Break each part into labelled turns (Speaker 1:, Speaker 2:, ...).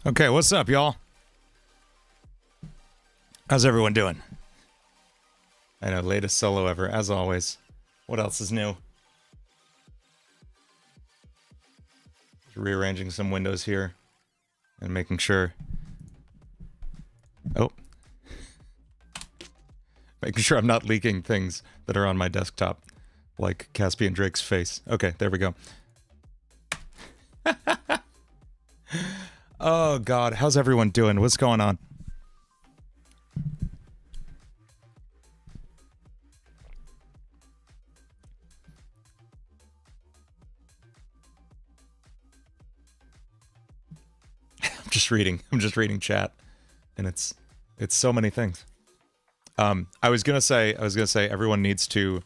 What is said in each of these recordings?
Speaker 1: Okay, what's up, y'all? How's everyone doing? I know, latest solo ever, as always. What else is new? Just rearranging some windows here and making sure... Oh. Making sure I'm not leaking things that are on my desktop, like Caspian Drake's face. Okay, there we go. Oh, God. How's everyone doing? What's going on? I'm just reading chat, and it's so many things. I was gonna say everyone needs to,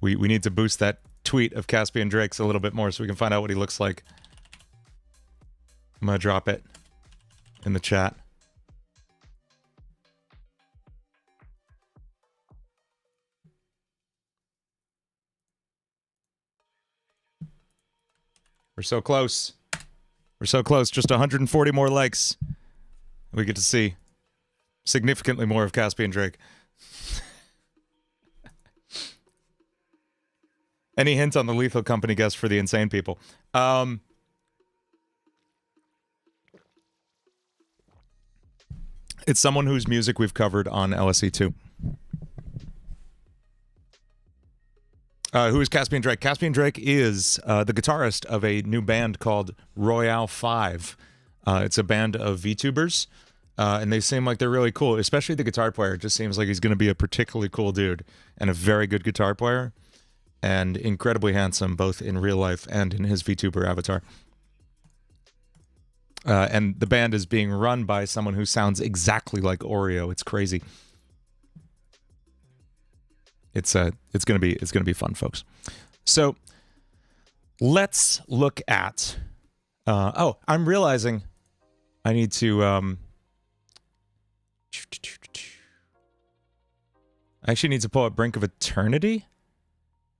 Speaker 1: we need to boost that tweet of Caspian Drake's a little bit more so we can find out what he looks like. I'm gonna drop it in the chat. We're so close. We're so close. Just 140 more likes. We get to see significantly more of Caspian Drake. Any hint on the Lethal Company guest for the insane people? It's someone whose music we've covered on LSE2. Who is Caspian Drake? Caspian Drake is the guitarist of a new band called Royale 5. It's a band of VTubers, and they seem like they're really cool, especially the guitar player. It just seems like he's going to be a particularly cool dude and a very good guitar player and incredibly handsome, both in real life and in his VTuber avatar. And the band is being run by someone who sounds exactly like Oreo. It's crazy. It's gonna be fun, folks. So let's look at. Oh, I'm realizing I need to. I actually need to pull up Brink of Eternity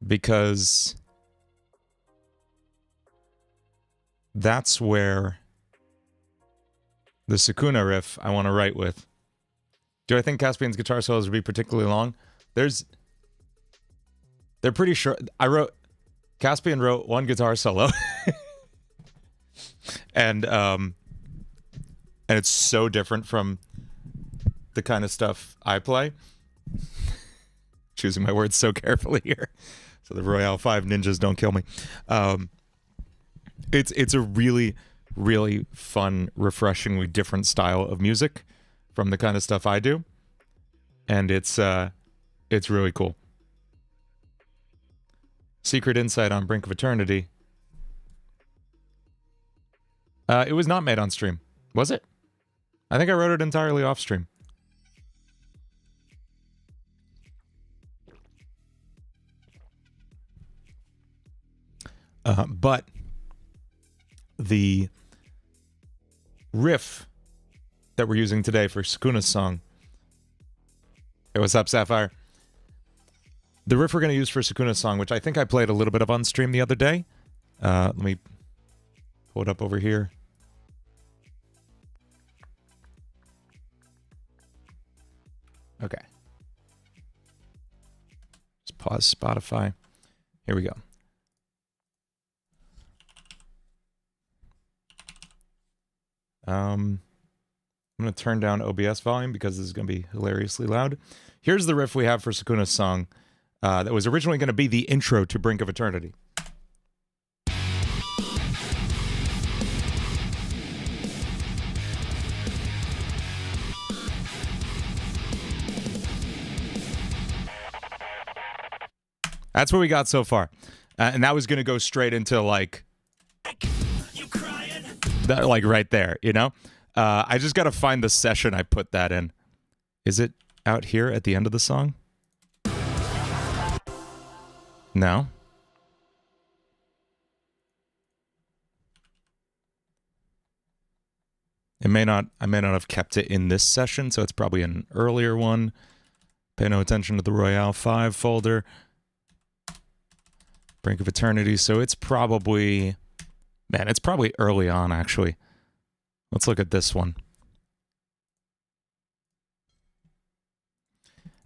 Speaker 1: because that's where the Sukuna riff I want to write with. Do I think Caspian's guitar solos would be particularly long? They're pretty sure. Caspian wrote one guitar solo. and it's so different from the kind of stuff I play. Choosing my words so carefully here. So the Royale 5 ninjas don't kill me. It's a really, really fun, refreshingly different style of music from the kind of stuff I do. And it's really cool. Secret insight on Brink of Eternity. It was not made on stream. Was it? I think I wrote it entirely off stream. But the riff that we're using today for Sukuna's song. Hey, what's up, Sapphire? The riff we're going to use for Sukuna's song, which I think I played a little bit of on stream the other day. Let me pull it up over here. Okay. Just pause Spotify. Here we go. I'm going to turn down OBS volume because this is going to be hilariously loud. Here's the riff we have for Sukuna's song. That was originally going to be the intro to Brink of Eternity. That's what we got so far. And that was going to go straight into, like... You crying? That, like, right there, you know? I just got to find the session I put that in. Is it out here at the end of the song? No. I may not have kept it in this session, so it's probably an earlier one. Pay no attention to the Royale 5 folder. Brink of Eternity, so it's probably... Man, it's probably early on, actually. Let's look at this one.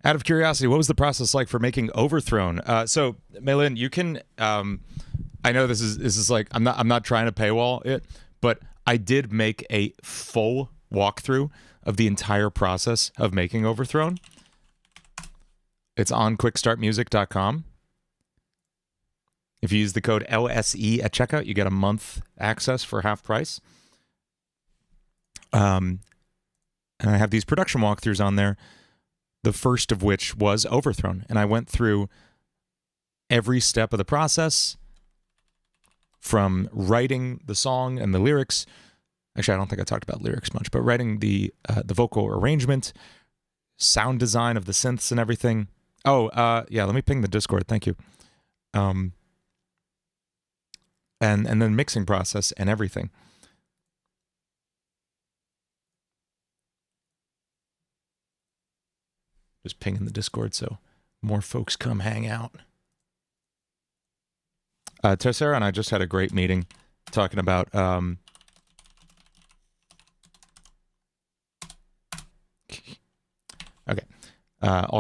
Speaker 1: Out of curiosity, what was the process like for making Overthrown? So, Maylin, you can. I know this is like I'm not trying to paywall it, but I did make a full walkthrough of the entire process of making Overthrown. It's on quickstartmusic.com. If you use the code LSE at checkout, you get a month access for half price. And I have these production walkthroughs on there. The first of which was Overthrown. And I went through every step of the process from writing the song and the lyrics. Actually, I don't think I talked about lyrics much, but writing the vocal arrangement, sound design of the synths and everything. Oh, yeah, let me ping the Discord. Thank you. And then mixing process and everything. Just pinging the Discord so more folks come hang out. Tessera and I just had a great meeting talking about all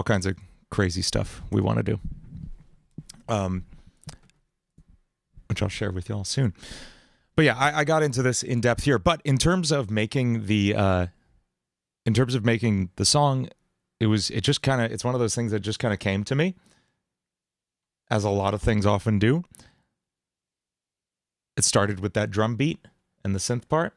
Speaker 1: kinds of crazy stuff we want to do, which I'll share with y'all soon. But yeah, I got into this in depth here. But in terms of making the song, it's one of those things that just kind of came to me, as a lot of things often do. It started with that drum beat and the synth part.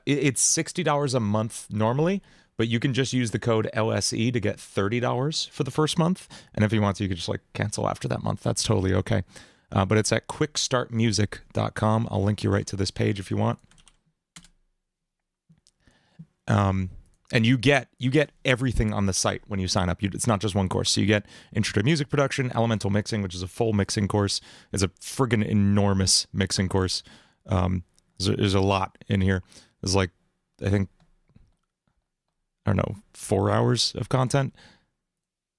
Speaker 1: It's $60 a month normally, but you can just use the code LSE to get $30 for the first month. And if you want to, you can just like cancel after that month. That's totally okay. But it's at quickstartmusic.com. I'll link you right to this page if you want. And you get everything on the site when you sign up. It's not just one course. So you get Intro to Music Production, Elemental Mixing, which is a full mixing course. It's a friggin' enormous mixing course. There's a lot in here. There's like, I think, I don't know, 4 hours of content.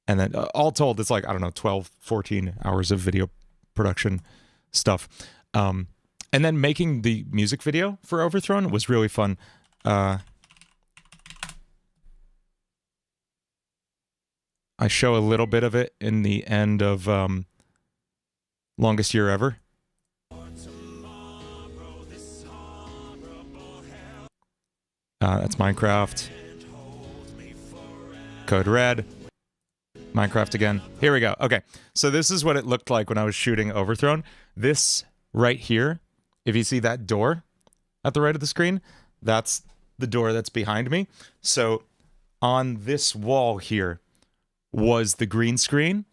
Speaker 1: And then all told, it's like, I don't know, 12, 14 hours of video production stuff. And then making the music video for Overthrown was really fun. I show a little bit of it in the end of Longest Year Ever. That's Minecraft. Code Red. Minecraft again. Here we go. Okay, so this is what it looked like when I was shooting Overthrown. This right here, if you see that door at the right of the screen, that's the door that's behind me. So on this wall here was the green screen,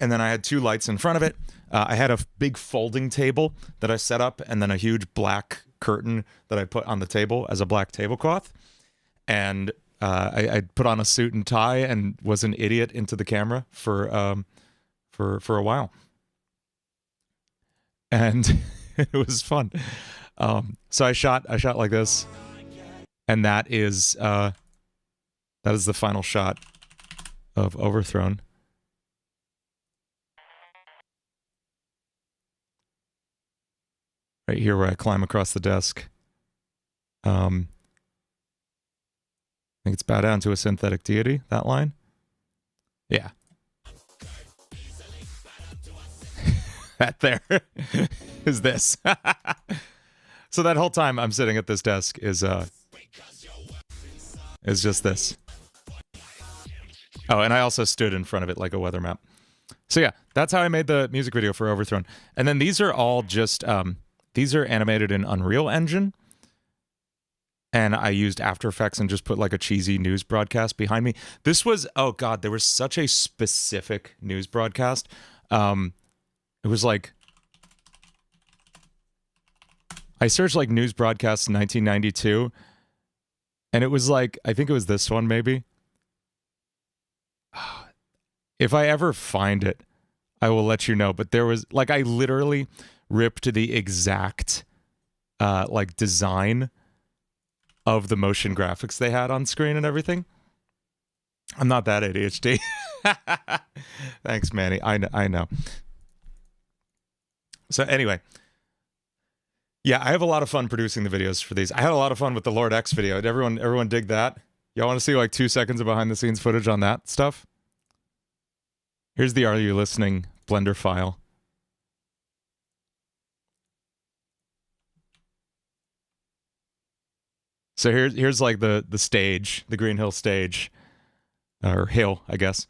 Speaker 1: and then I had 2 lights in front of it. I had a big folding table that I set up, and then a huge black curtain that I put on the table as a black tablecloth. And I put on a suit and tie and was an idiot into the camera for a while, and it was fun. So I shot like this, and that is the final shot of Overthrown. Right here where I climb across the desk. I think it's bow down to a synthetic deity, that line. Yeah. That there is this. So that whole time I'm sitting at this desk is just this. Oh, and I also stood in front of it like a weather map. So yeah, that's how I made the music video for Overthrown. And then these are all just, these are animated in Unreal Engine. And I used After Effects and just put like a cheesy news broadcast behind me. This was, oh God, there was such a specific news broadcast. It was like, I searched like news broadcasts in 1992. And it was like, I think it was this one maybe. If I ever find it, I will let you know. But there was, like, I literally ripped the exact, like, design of the motion graphics they had on screen and everything. I'm not that ADHD. Thanks, Manny. I know. So anyway, Yeah, I have a lot of fun producing the videos for these. I had a lot of fun with the Lord X video. Did everyone dig that? Y'all want to see like 2 seconds of behind the scenes footage on that stuff? Here's the Are You Listening Blender file. So here's like the stage, the Green Hill stage, or hill, I guess.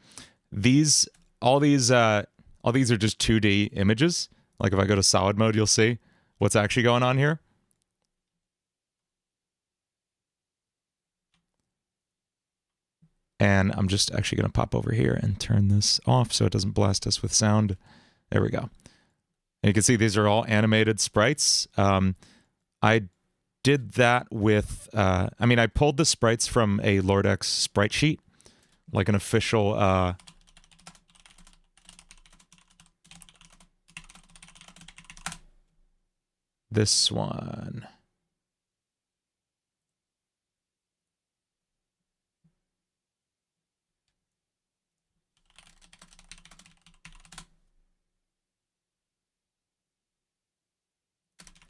Speaker 1: All these are just 2D images. Like if I go to solid mode, you'll see what's actually going on here. And I'm just actually going to pop over here and turn this off so it doesn't blast us with sound. There we go. And you can see these are all animated sprites. I did that with, I pulled the sprites from a Lord X sprite sheet, like an official, this one.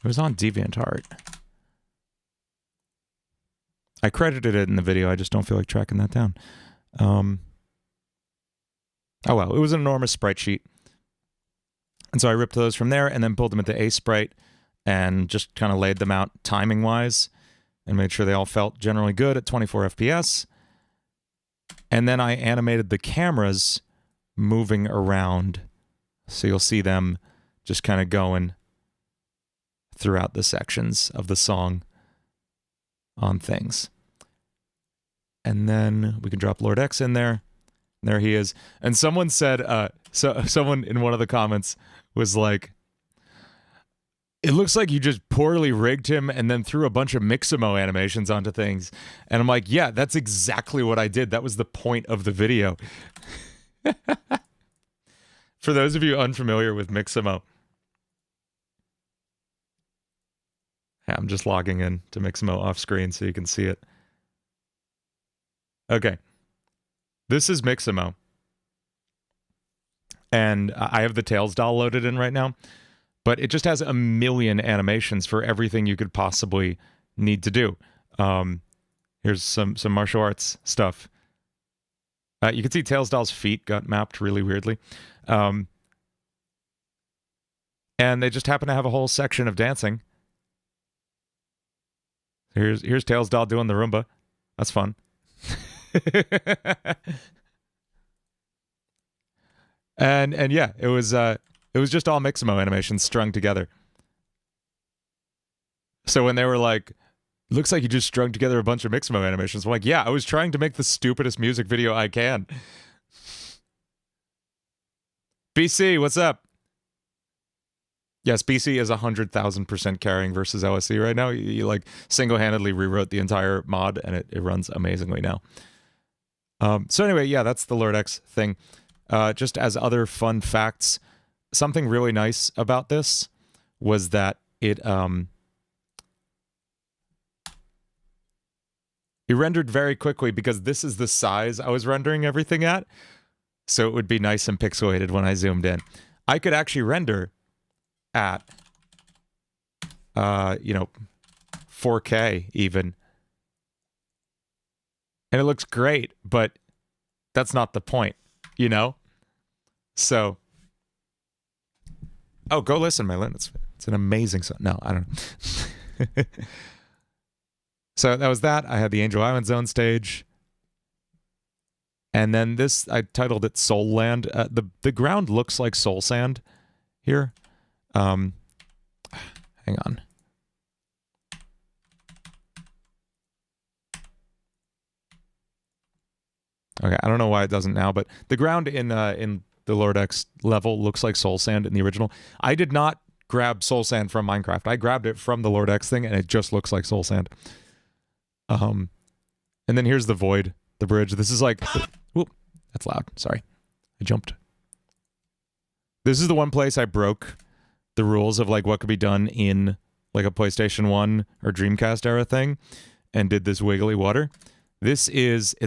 Speaker 1: It was on DeviantArt. I credited it in the video, I just don't feel like tracking that down. Oh well, it was an enormous sprite sheet. And so I ripped those from there and then pulled them into A-Sprite and just kind of laid them out timing-wise and made sure they all felt generally good at 24 FPS. And then I animated the cameras moving around. So you'll see them just kind of going throughout the sections of the song on things. And then we can drop Lord X in there. There he is. And someone said, someone in one of the comments was like, it looks like you just poorly rigged him and then threw a bunch of Mixamo animations onto things. And I'm like, yeah, that's exactly what I did. That was the point of the video. For those of you unfamiliar with Mixamo, I'm just logging in to Mixamo off screen so you can see it. Okay. This is Mixamo. And I have the Tails doll loaded in right now. But it just has a million animations for everything you could possibly need to do. Here's some martial arts stuff. You can see Tails doll's feet got mapped really weirdly. And they just happen to have a whole section of dancing. Here's Tails doll doing the Roomba. That's fun. and yeah, it was just all Mixamo animations strung together. So when they were like, looks like you just strung together a bunch of Mixamo animations, I'm like, yeah, I was trying to make the stupidest music video I can. BC, what's up? Yes, BC is 100,000% carrying versus LSE right now. You like single-handedly rewrote the entire mod, and it runs amazingly now. So anyway, yeah, that's the Lord X thing. Just as other fun facts, something really nice about this was that it rendered very quickly because this is the size I was rendering everything at. So it would be nice and pixelated when I zoomed in. I could actually render at, 4K even. And it looks great, but that's not the point, you know? So, oh, go listen, Mylin. It's an amazing song. No, I don't know. So that was that. I had the Angel Island Zone stage. And then this, I titled it Soul Land. The ground looks like soul sand here. Hang on. Okay, I don't know why it doesn't now, but the ground in the Lord X level looks like soul sand in the original. I did not grab soul sand from Minecraft. I grabbed it from the Lord X thing, and it just looks like soul sand. And then here's the void, the bridge. This is like, whoop, that's loud. Sorry, I jumped. This is the one place I broke the rules of like what could be done in like a PlayStation 1 or Dreamcast era thing, and did this wiggly water. It's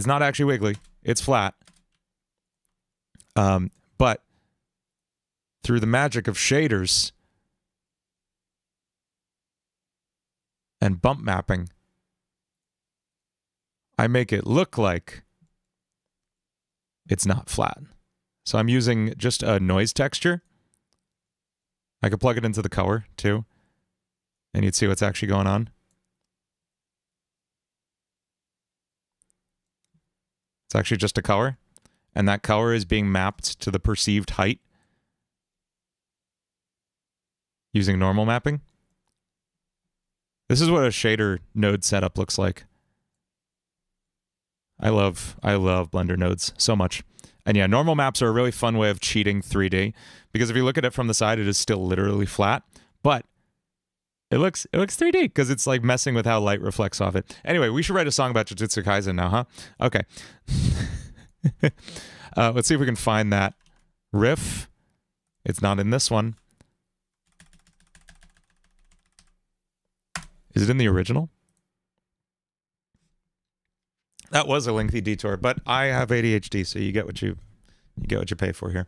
Speaker 1: not actually wiggly. It's flat. But through the magic of shaders, and bump mapping, I make it look like it's not flat. So I'm using just a noise texture. I could plug it into the color too, and you'd see what's actually going on. It's actually just a color, and that color is being mapped to the perceived height using normal mapping. This is what a shader node setup looks like. I love Blender nodes so much. And yeah, normal maps are a really fun way of cheating 3D, because if you look at it from the side, it is still literally flat, but it looks 3D because it's like messing with how light reflects off it. Anyway, we should write a song about Jujutsu Kaisen now, huh? Okay. Let's see if we can find that riff. It's not in this one. Is it in the original? That was a lengthy detour, but I have ADHD, so you get what you pay for here.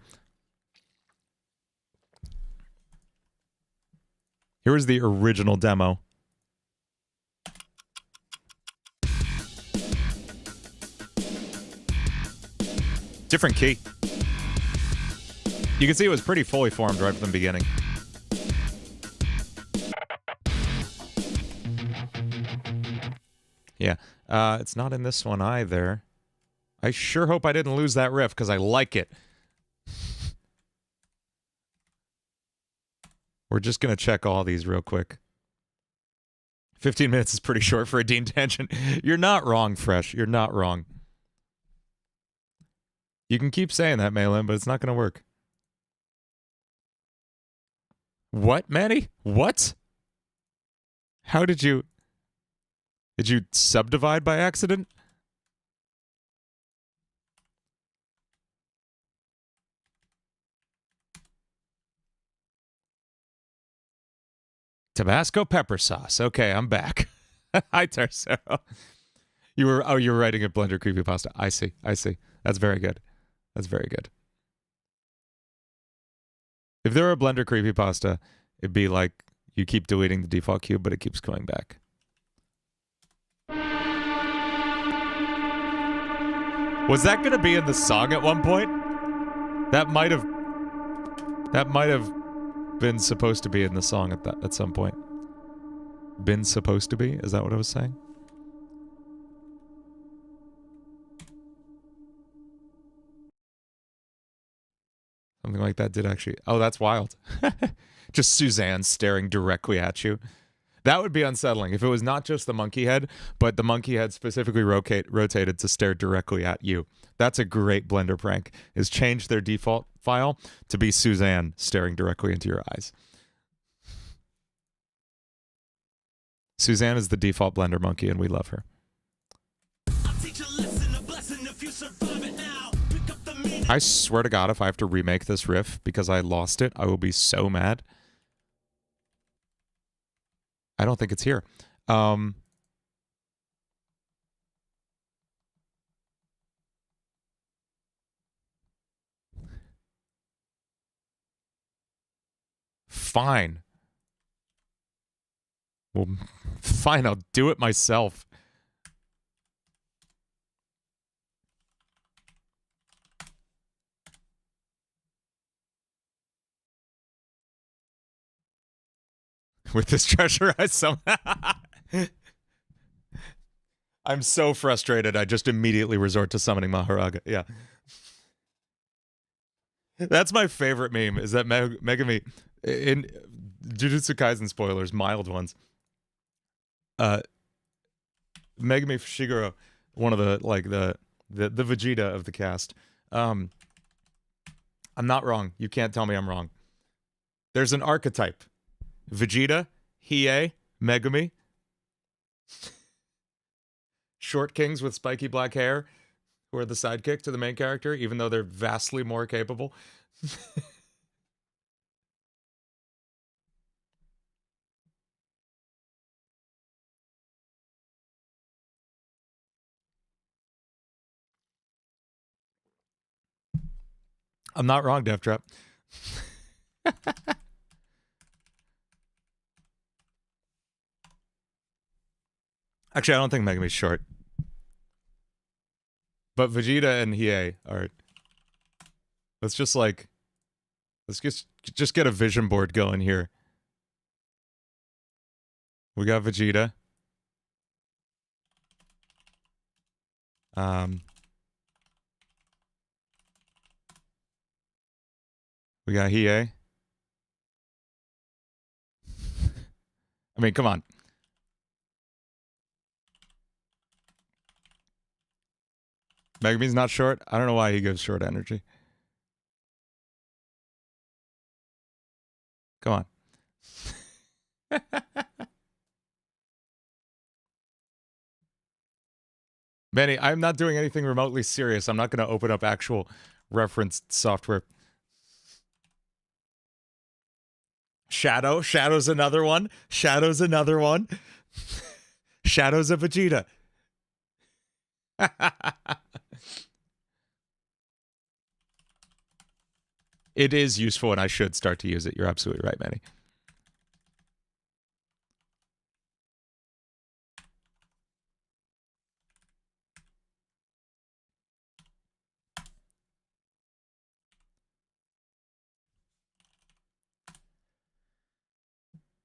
Speaker 1: Here was the original demo. Different key. You can see it was pretty fully formed right from the beginning. Yeah. It's not in this one either. I sure hope I didn't lose that riff, because I like it. We're just going to check all these real quick. 15 minutes is pretty short for a Dean tangent. You're not wrong, Fresh. You're not wrong. You can keep saying that, Malin, but it's not going to work. What, Manny? What? How did you... Did you subdivide by accident? Tabasco pepper sauce. Okay, I'm back. Hi, Tercero. You were writing a Blender creepypasta. I see. That's very good. That's very good. If there were a Blender creepypasta, it'd be like you keep deleting the default cube, but it keeps coming back. Was that going to be in the song at one point? That might have been supposed to be in the song at some point. Been supposed to be? Is that what I was saying? Something like that did actually... Oh, that's wild. Just Suzanne staring directly at you. That would be unsettling if it was not just the monkey head, but the monkey head specifically rotated to stare directly at you. That's a great Blender prank, is change their default file to be Suzanne staring directly into your eyes. Suzanne is the default Blender monkey, and we love her. I swear to God, if I have to remake this riff because I lost it, I will be so mad. I don't think it's here. Fine. Well, fine, I'll do it myself. With this treasure, I'm so frustrated, I just immediately resort to summoning Maharaga. Yeah. That's my favorite meme, is that Megami, in Jujutsu Kaisen spoilers, mild ones, Megami Fushiguro, one of the, like, the Vegeta of the cast. I'm not wrong. You can't tell me I'm wrong. There's an archetype. Vegeta, Hiei, Megami. Short kings with spiky black hair who are the sidekick to the main character, even though they're vastly more capable. I'm not wrong, Death Trap. Actually, I don't think Megumi's short. But Vegeta and Hiei are... Let's just like... Let's just get a vision board going here. We got Vegeta. We got Hiei. I mean, come on. Megumi's not short. I don't know why he gives short energy. Come on. Manny, I'm not doing anything remotely serious. I'm not going to open up actual referenced software. Shadow's another one. Shadow's another one. Shadow's a Vegeta. It is useful and I should start to use it. You're absolutely right, Manny.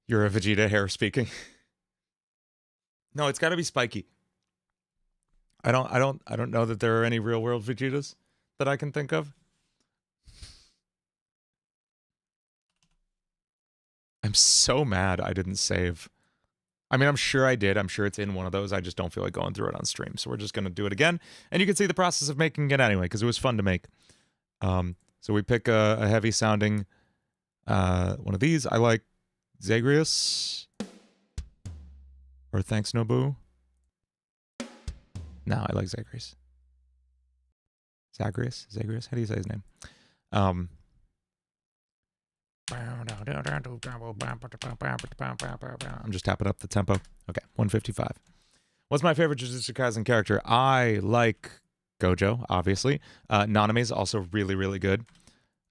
Speaker 1: You're a Vegeta hair speaking. No, it's got to be spiky. I don't know that there are any real world Vegetas that I can think of. I'm so mad I didn't save. I mean, I'm sure I did. I'm sure it's in one of those. I just don't feel like going through it on stream. So we're just going to do it again. And you can see the process of making it anyway, because it was fun to make. So we pick a heavy sounding one of these. I like Zagreus. Or Thanks Nobu. No, I like Zagreus. Zagreus? How do you say his name? I'm just tapping up the tempo. Okay, 155. What's my favorite Jujutsu Kaisen character? I like Gojo, obviously. Naname's also really, really good.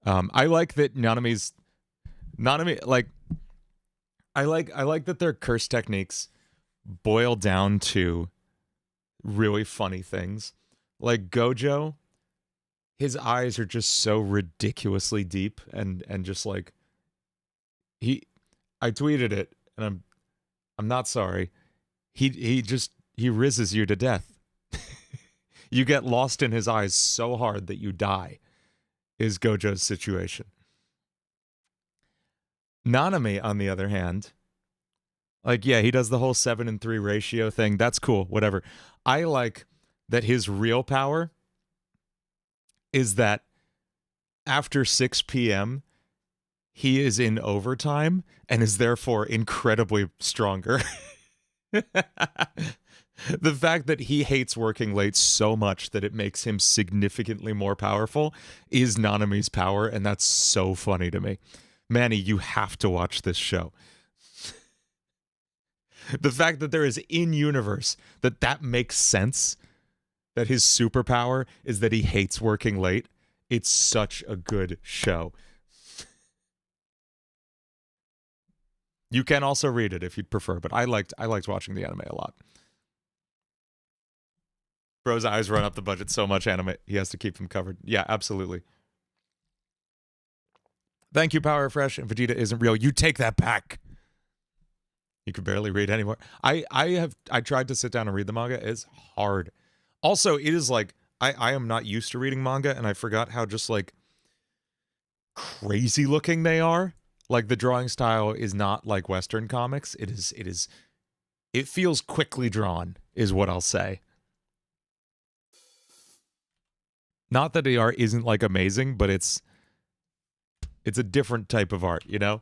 Speaker 1: I like that Naname, like, I like that their curse techniques boil down to really funny things. Like Gojo, his eyes are just so ridiculously deep and just like I tweeted it and I'm not sorry. He rizzes you to death. You get lost in his eyes so hard that you die is Gojo's situation. Naname, on the other hand, like, yeah, he does the whole 7-3 ratio thing. That's cool, whatever. I like that his real power is that after 6 p.m., he is in overtime and is therefore incredibly stronger. The fact that he hates working late so much that it makes him significantly more powerful is Naname's power, and that's so funny to me. Manny, you have to watch this show. The fact that there is in-universe that makes sense, that his superpower is that he hates working late, it's such a good show. You can also read it if you'd prefer, but I liked watching the anime a lot. Bro's eyes run up the budget so much anime, he has to keep them covered. Yeah, absolutely. Thank you, Power Fresh, and Vegeta isn't real. You take that back. You could barely read anymore. I tried to sit down and read the manga. It's hard. Also, it is like I am not used to reading manga, and I forgot how just like crazy looking they are. Like the drawing style is not like Western comics. It feels quickly drawn, is what I'll say. Not that the art isn't like amazing, but it's a different type of art, you know?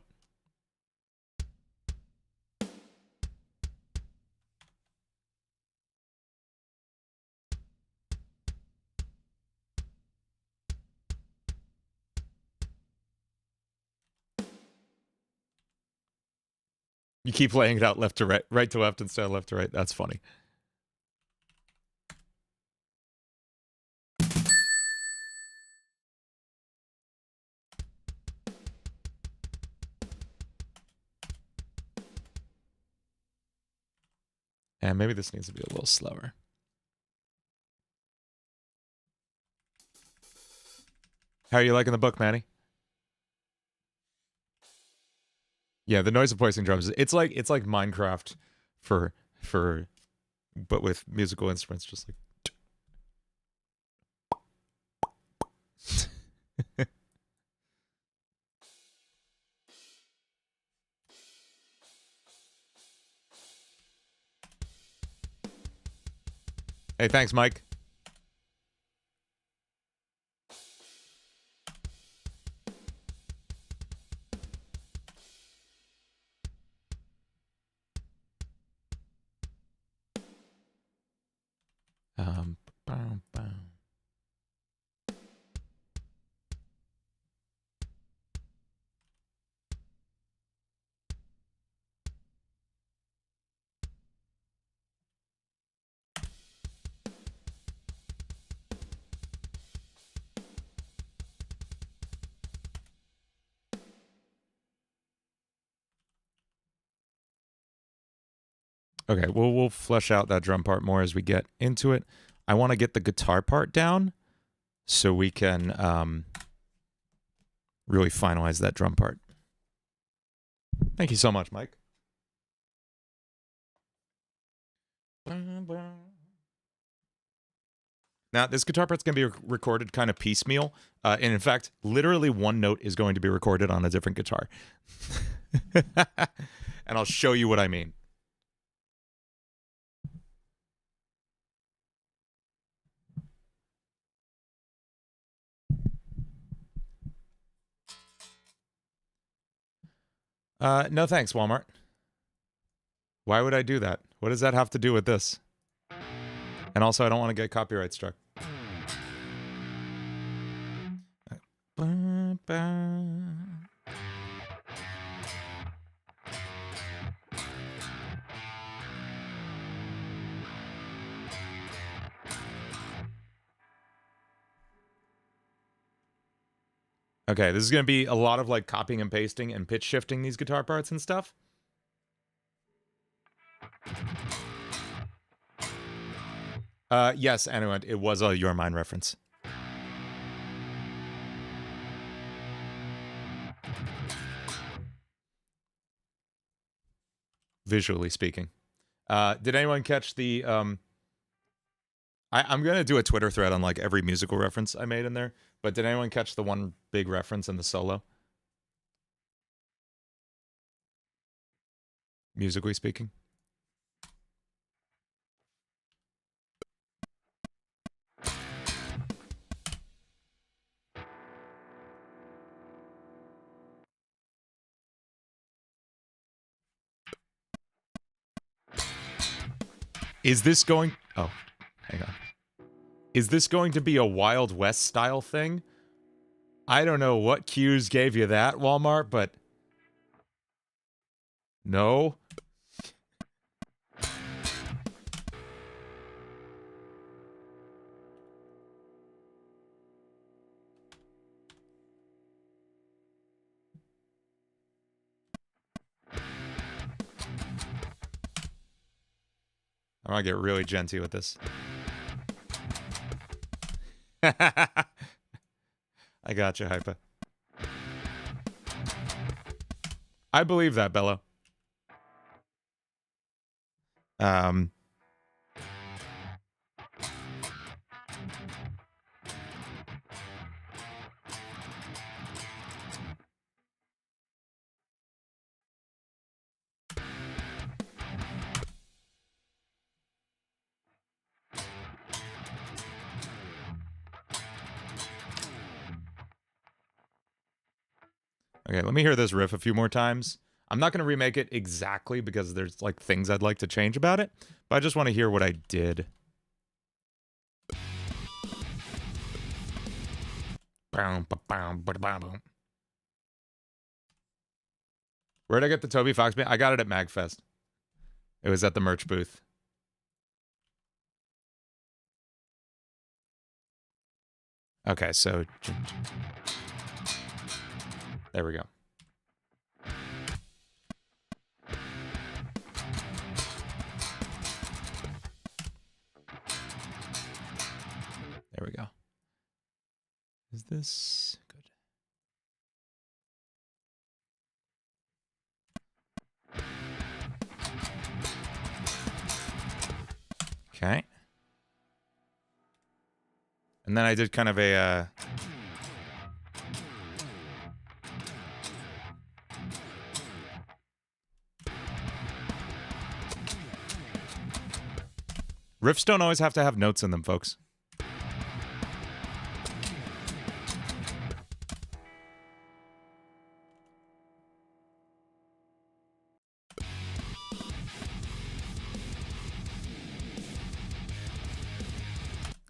Speaker 1: You keep laying it out left to right, right to left instead of left to right. That's funny. And maybe this needs to be a little slower. How are you liking the book, Manny? Yeah, the noise of placing drums. It's like Minecraft for but with musical instruments, just like. Hey, thanks, Mike. Bow, bow. Okay, we'll flesh out that drum part more as we get into it. I want to get the guitar part down so we can really finalize that drum part. Thank you so much, Mike. Now, this guitar part's going to be recorded kind of piecemeal. And in fact, literally one note is going to be recorded on a different guitar. And I'll show you what I mean. No thanks, Walmart. Why would I do that? What does that have to do with this? And also, I don't want to get copyright struck. Okay, this is going to be a lot of like copying and pasting and pitch shifting these guitar parts and stuff. Yes, anyway, it was a Your Mind reference. Visually speaking. Did anyone catch the... I'm going to do a Twitter thread on like every musical reference I made in there, but did anyone catch the one big reference in the solo? Musically speaking. Is this going... Oh, hang on. Is this going to be a Wild West style thing? I don't know what cues gave you that, Walmart, but... No. I'm gonna get really genty with this. I got you, Hypa. I believe that, Bello. Okay, let me hear this riff a few more times. I'm not going to remake it exactly because there's like things I'd like to change about it, but I just want to hear what I did. Where'd I get the Toby Fox band? I got it at MagFest. It was at the merch booth. Okay, so... There we go. There we go. Is this good? Okay. And then I did kind of a riffs don't always have to have notes in them, folks.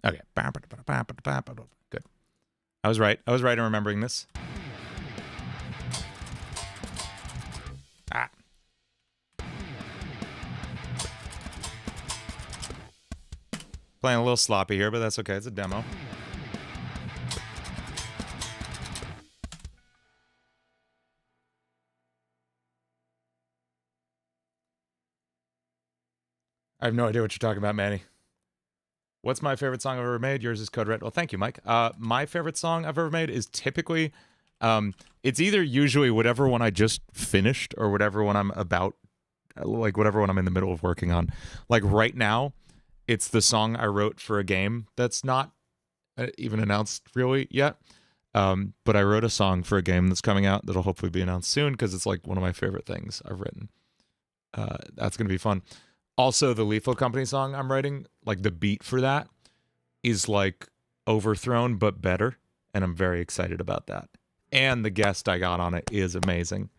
Speaker 1: Okay. Good. I was right. I was right in remembering this. Ah. Playing a little sloppy here, but that's okay. It's a demo. I have no idea what you're talking about, Manny. What's my favorite song I've ever made? Yours is Code Red. Well, thank you, Mike. My favorite song I've ever made is typically, it's either usually whatever one I just finished or whatever one I'm about, like whatever one I'm in the middle of working on. Like right now, it's the song I wrote for a game that's not even announced really yet. But I wrote a song for a game that's coming out that'll hopefully be announced soon because it's like one of my favorite things I've written. That's going to be fun. Also, the Lethal Company song I'm writing, like the beat for that is like Overthrown, but better. And I'm very excited about that. And the guest I got on it is amazing.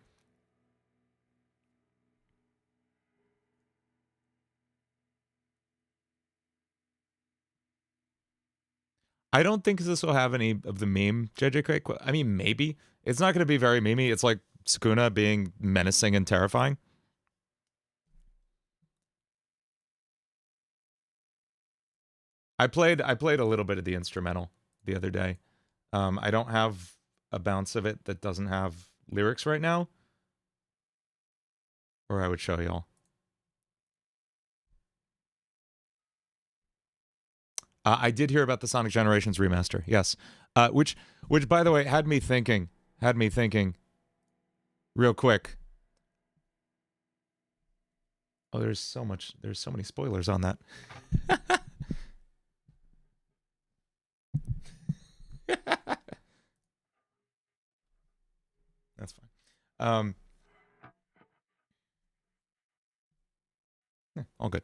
Speaker 1: I don't think this will have any of the meme JJ Craig. I mean, maybe. It's not going to be very memey. It's like Sukuna being menacing and terrifying. I played a little bit of the instrumental the other day. I don't have a bounce of it that doesn't have lyrics right now, or I would show y'all. I did hear about the Sonic Generations remaster, yes, which by the way had me thinking real quick. Oh, there's so many spoilers on that. That's fine. All good.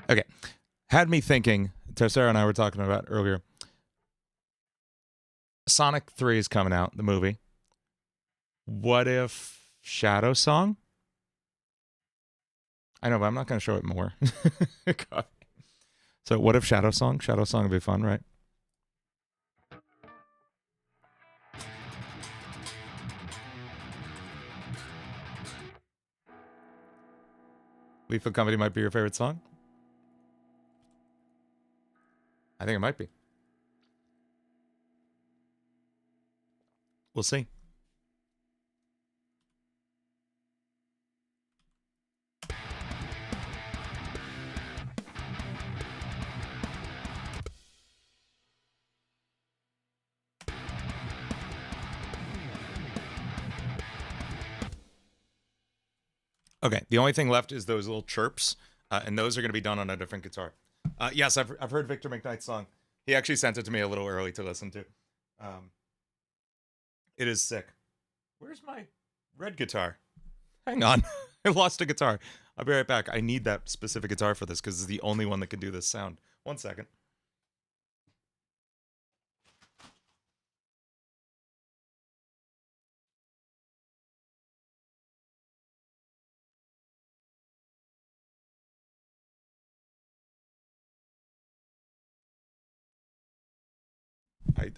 Speaker 1: Okay. Had me thinking, Tercera and I were talking about earlier. Sonic 3 is coming out, the movie. What if Shadow Song? I know, but I'm not going to show it more. So what if Shadow Song? Shadow Song would be fun, right? Lethal Company might be your favorite song? I think it might be. We'll see. Okay, the only thing left is those little chirps, and those are going to be done on a different guitar. Yes, I've heard Victor McKnight's song. He actually sent it to me a little early to listen to. It is sick. Where's my red guitar? Hang on. I lost a guitar. I'll be right back. I need that specific guitar for this because it's the only one that can do this sound. 1 second.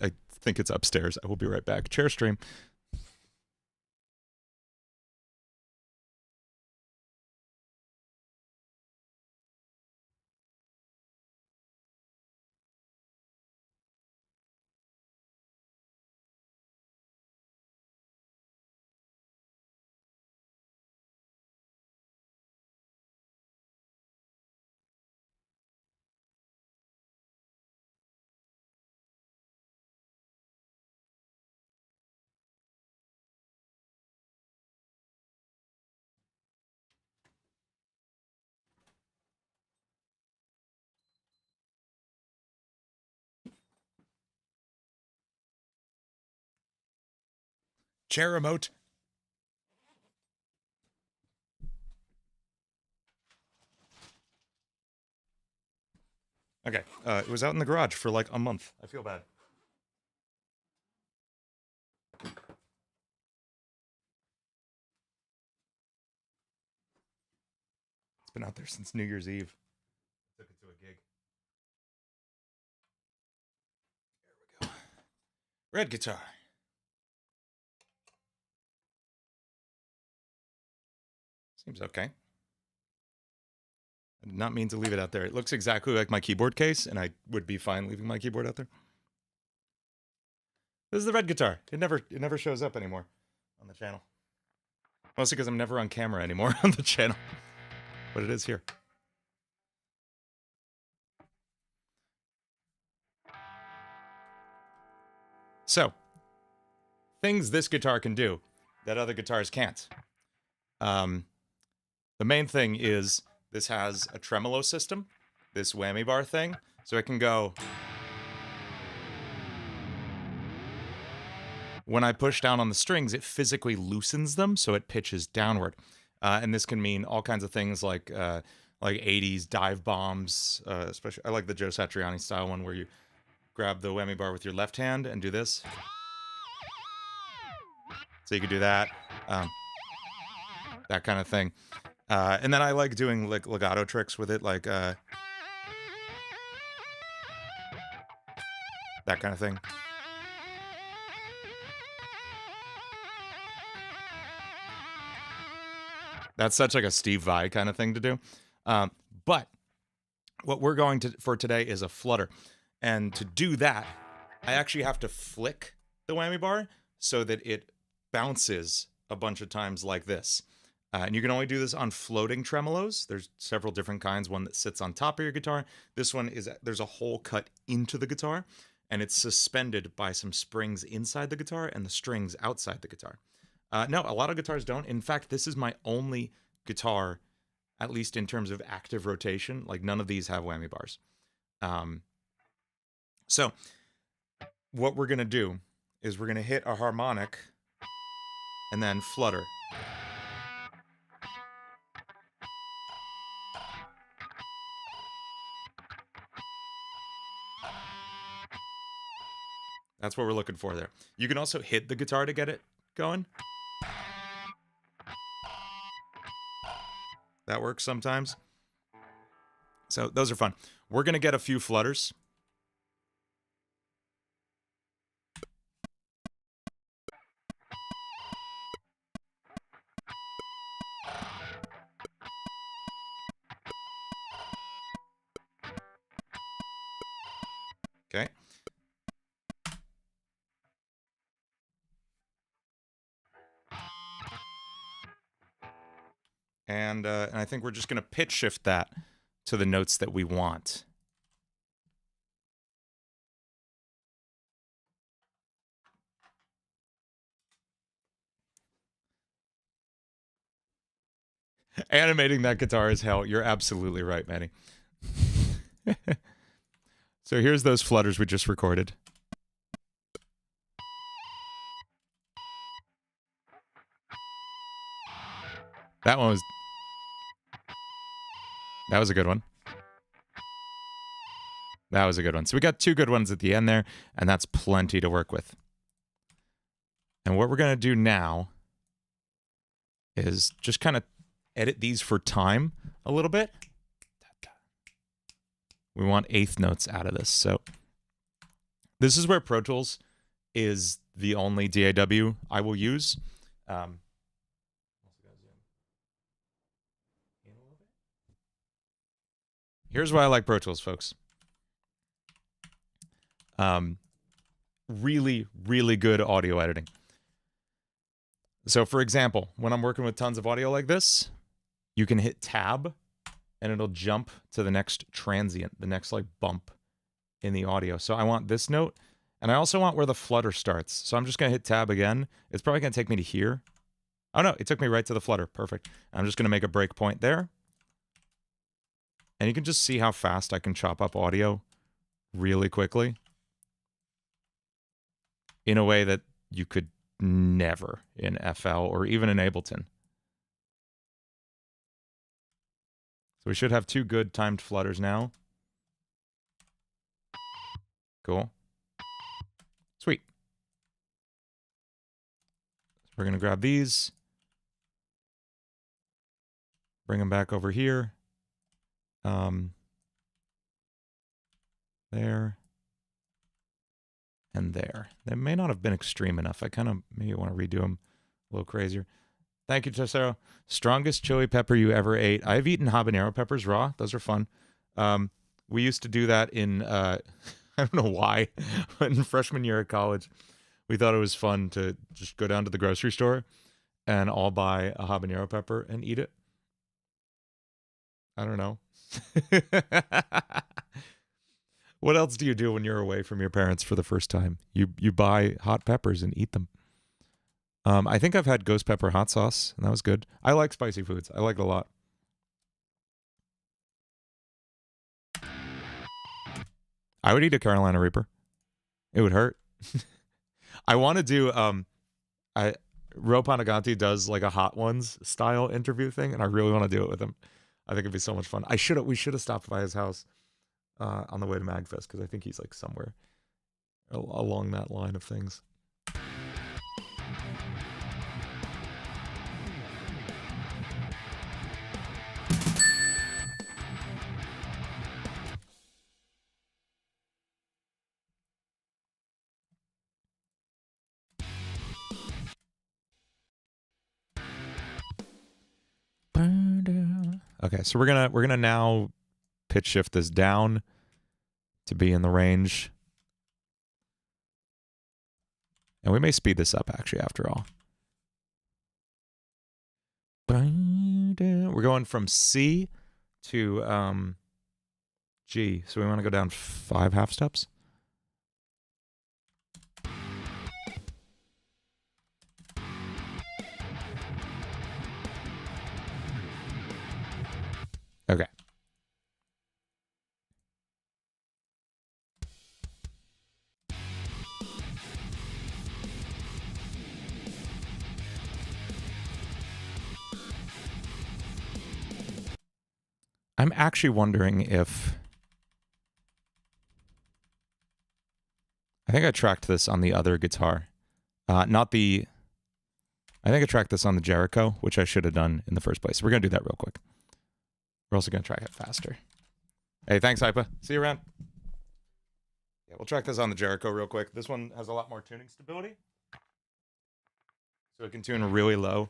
Speaker 1: I think it's upstairs. I will be right back. Chair stream. Chair remote. Okay, it was out in the garage for like a month. I feel bad. It's been out there since New Year's Eve. Took it to a gig. There we go. Red guitar. Seems okay. I did not mean to leave it out there. It looks exactly like my keyboard case, and I would be fine leaving my keyboard out there. This is the red guitar. It never shows up anymore on the channel. Mostly because I'm never on camera anymore on the channel. But it is here. So, things this guitar can do that other guitars can't. The main thing is this has a tremolo system, this whammy bar thing, so it can go... When I push down on the strings, it physically loosens them, so it pitches downward. And this can mean all kinds of things like 80s dive bombs, especially I like the Joe Satriani style one where you grab the whammy bar with your left hand and do this. So you could do that, that kind of thing. And then I like doing like legato tricks with it, like that kind of thing. That's such like a Steve Vai kind of thing to do. But what we're going for today is a flutter. And to do that, I actually have to flick the whammy bar so that it bounces a bunch of times like this. And you can only do this on floating tremolos. There's several different kinds. One that sits on top of your guitar. This one is, there's a hole cut into the guitar, and it's suspended by some springs inside the guitar and the strings outside the guitar. No, a lot of guitars don't. In fact, this is my only guitar, at least in terms of active rotation. Like, none of these have whammy bars. So, what we're going to do is we're going to hit a harmonic and then flutter. That's what we're looking for there. You can also hit the guitar to get it going. That works sometimes. So those are fun. We're going to get a few flutters. Okay. And I think we're just going to pitch shift that to the notes that we want. Animating that guitar is hell. You're absolutely right, Manny. So here's those flutters we just recorded. That was a good one. That was a good one. So we got two good ones at the end there, and that's plenty to work with. And what we're going to do now is just kind of edit these for time a little bit. We want eighth notes out of this. So this is where Pro Tools is the only DAW I will use. Here's why I like Pro Tools, folks. Really, really good audio editing. So, for example, when I'm working with tons of audio like this, you can hit tab, and it'll jump to the next transient, the next like bump in the audio. So I want this note, and I also want where the flutter starts. So I'm just going to hit tab again. It's probably going to take me to here. Oh, no, it took me right to the flutter. Perfect. I'm just going to make a breakpoint there. And you can just see how fast I can chop up audio really quickly in a way that you could never in FL or even in Ableton. So we should have 2 good timed flutters now. Cool. Sweet. So we're going to grab these. Bring them back over here. There. And there. They may not have been extreme enough. I kind of maybe want to redo them a little crazier. Thank you, Tessero. Strongest chili pepper you ever ate. I've eaten habanero peppers raw. Those are fun. We used to do that in, I don't know why, but in freshman year of college, we thought it was fun to just go down to the grocery store and all buy a habanero pepper and eat it. I don't know. What else do you do when you're away from your parents for the first time? You buy hot peppers and eat them. I think I've had ghost pepper hot sauce, and that was good. I like spicy foods. I like it a lot. I would eat a Carolina Reaper. It would hurt. I want to do Ro Panaganti does like a Hot Ones style interview thing, and I really want to do it with him. I think it'd be so much fun. We should have stopped by his house on the way to MagFest, because I think he's like somewhere along that line of things. Okay, so we're gonna now pitch shift this down to be in the range. And we may speed this up actually after all. We're going from C to G. So we want to go down 5 half steps. Okay. I'm actually wondering if... I think I tracked this on the other guitar. Not the... I think I tracked this on the Jericho, which I should have done in the first place. We're going to do that real quick. We're also going to track it faster. Hey, thanks, Hypa. See you around. Yeah, we'll track this on the Jericho real quick. This one has a lot more tuning stability. So it can tune really low.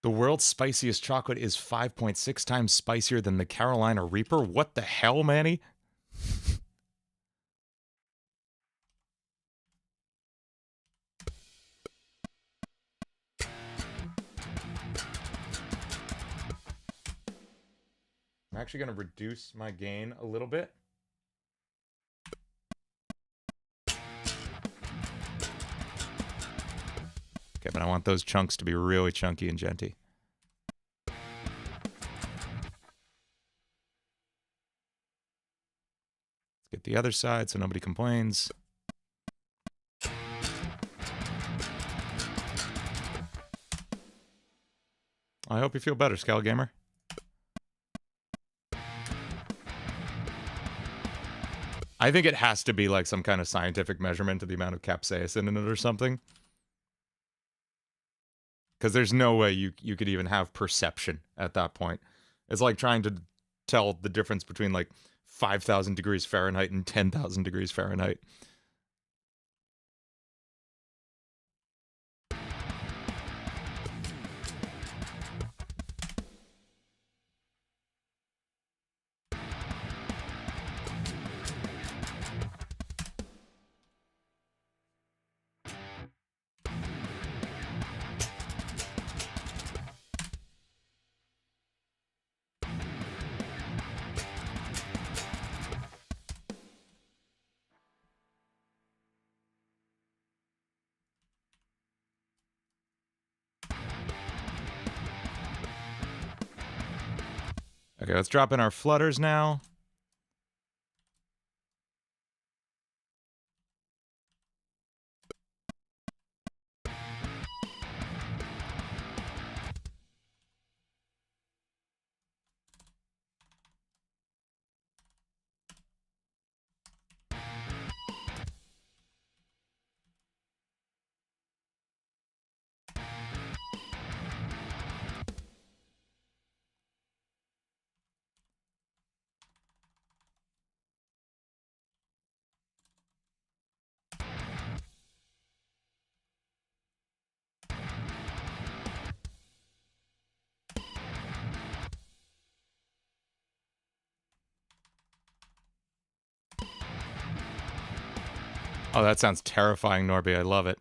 Speaker 1: The world's spiciest chocolate is 5.6 times spicier than the Carolina Reaper. What the hell, Manny? I'm actually going to reduce my gain a little bit. Okay, but I want those chunks to be really chunky and genty. Let's get the other side so nobody complains. I hope you feel better, Scal Gamer. I think it has to be like some kind of scientific measurement of the amount of capsaicin in it or something. Because there's no way you could even have perception at that point. It's like trying to tell the difference between like 5,000 degrees Fahrenheit and 10,000 degrees Fahrenheit. Okay, let's drop in our flutters now. Oh, that sounds terrifying, Norby. I love it.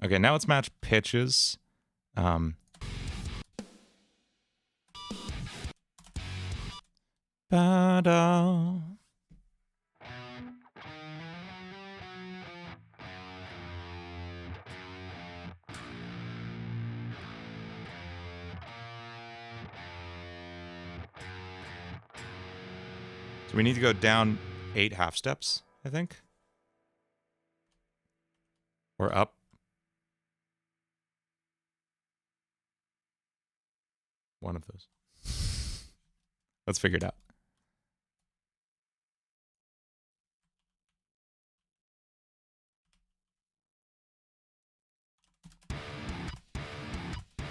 Speaker 1: Okay, now let's match pitches. Ba-da. So we need to go down 8 half steps, I think. Or up. One of those. Let's figure it out.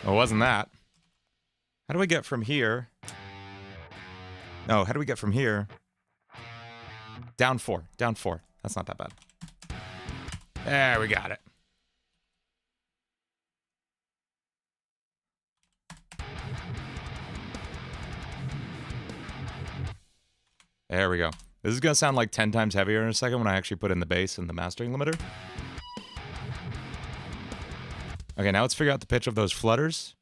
Speaker 1: Oh, it wasn't that. How do we get from here? No, how do we get from here? Down 4. Down 4. That's not that bad. There, we got it. There we go. This is going to sound like 10 times heavier in a second when I actually put in the bass and the mastering limiter. Okay, now let's figure out the pitch of those flutters.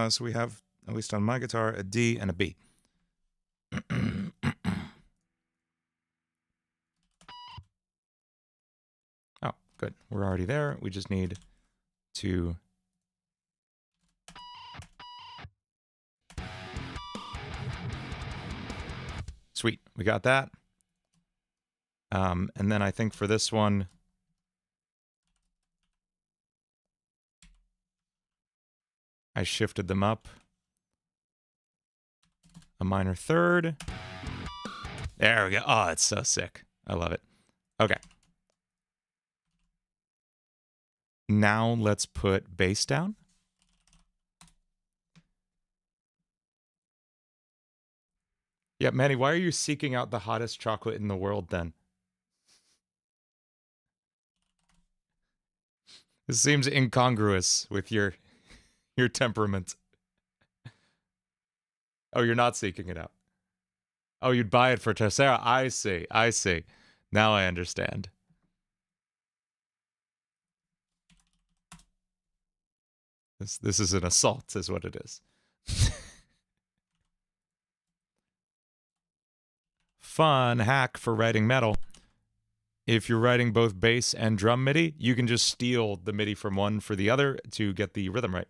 Speaker 1: So we have, at least on my guitar, a D and a B. Oh, good. We're already there. We just need to... Sweet. We got that. And then I think for this one... I shifted them up. A minor third. There we go. Oh, it's so sick. I love it. Okay. Now let's put bass down. Yeah, Manny, why are you seeking out the hottest chocolate in the world then? This seems incongruous with your temperament. Oh, you're not seeking it out. Oh, you'd buy it for Tessera. I see. I see. Now I understand. This is an assault, is what it is. Fun hack for writing metal. If you're writing both bass and drum MIDI, you can just steal the MIDI from one for the other to get the rhythm right.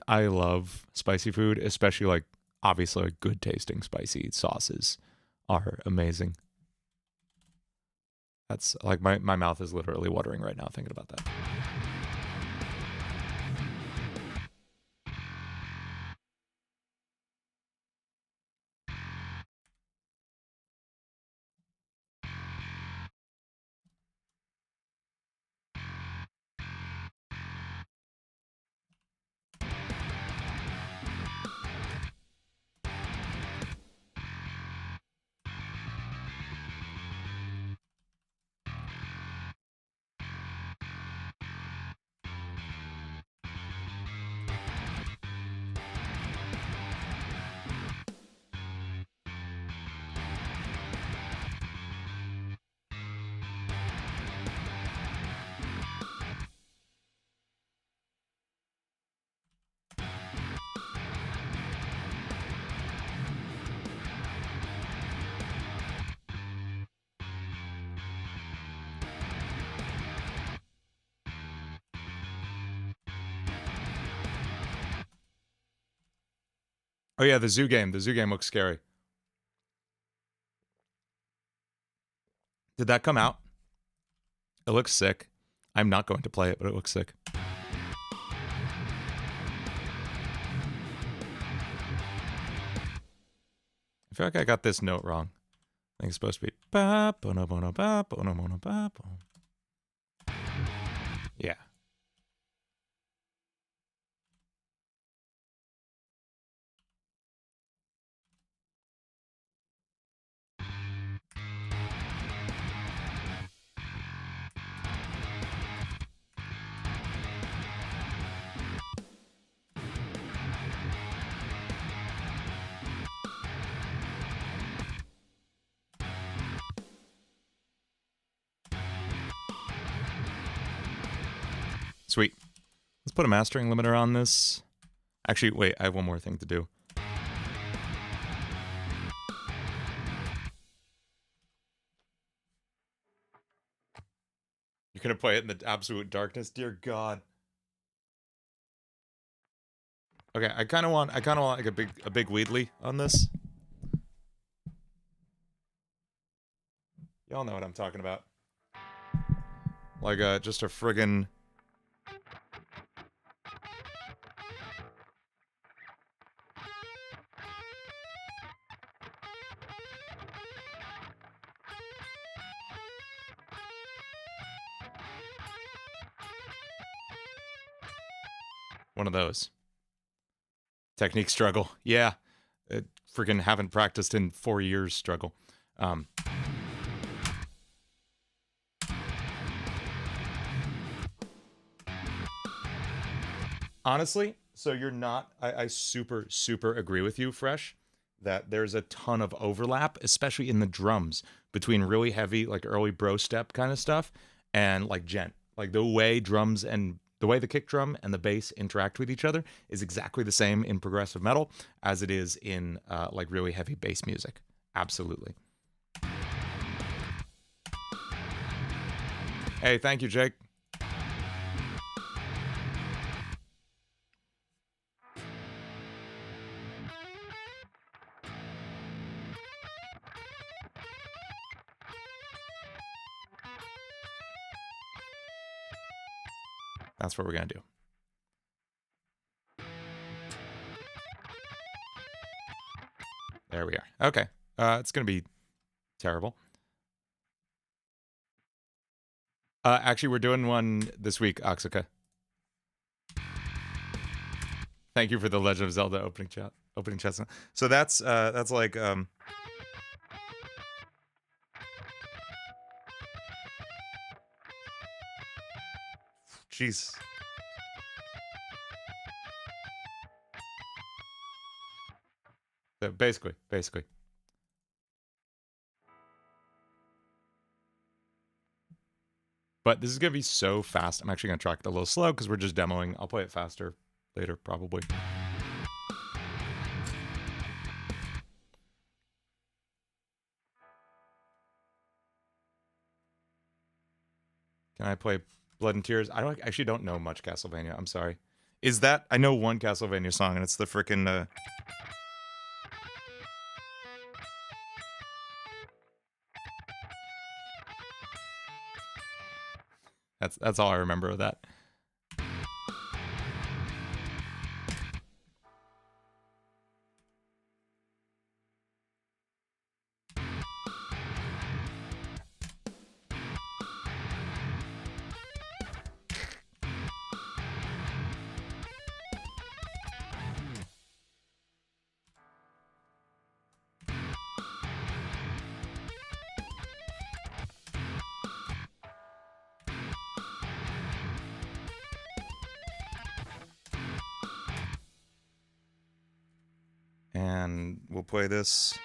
Speaker 1: I love spicy food, especially like obviously like good tasting spicy sauces are amazing. That's like my mouth is literally watering right now thinking about that. Oh yeah, the zoo game. The zoo game looks scary. Did that come out? It looks sick. I'm not going to play it, but it looks sick. I feel like I got this note wrong. I think it's supposed to be ba bono bono ba bono bono ba bono. Yeah. Sweet. Let's put a mastering limiter on this. Actually, wait, I have one more thing to do. You're gonna play it in the absolute darkness? Dear God. Okay, I kinda want like a big Wheatley on this. Y'all know what I'm talking about. Like just a friggin' one of those. Technique struggle. Yeah. Friggin' haven't practiced in 4 years struggle. Honestly, so you're not, I super, super agree with you, Fresh, that there's a ton of overlap, especially in the drums, between really heavy, like early bro step kind of stuff, and like gent. Like the way drums and the way the kick drum and the bass interact with each other is exactly the same in progressive metal as it is in like really heavy bass music. Absolutely. Hey, thank you, Jake. That's what we're going to do. There we are. Okay. It's going to be terrible. Actually, we're doing one this week, Oxuka. Thank you for the Legend of Zelda opening chestnut. So that's like jeez. So basically. But this is going to be so fast. I'm actually going to track it a little slow because we're just demoing. I'll play it faster later, probably. Can I play Blood and Tears? I actually don't know much Castlevania. I'm sorry. Is that... I know one Castlevania song, and it's the frickin'... That's all I remember of that. And we'll play this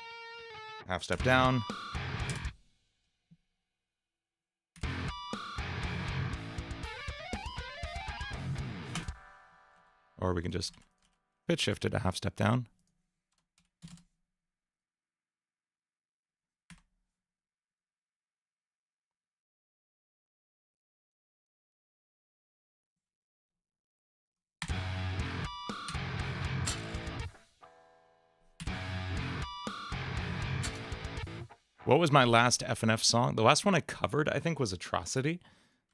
Speaker 1: half step down. Or we can just pitch shift it a half step down. What was my last FNF song? The last one I covered, I think, was Atrocity,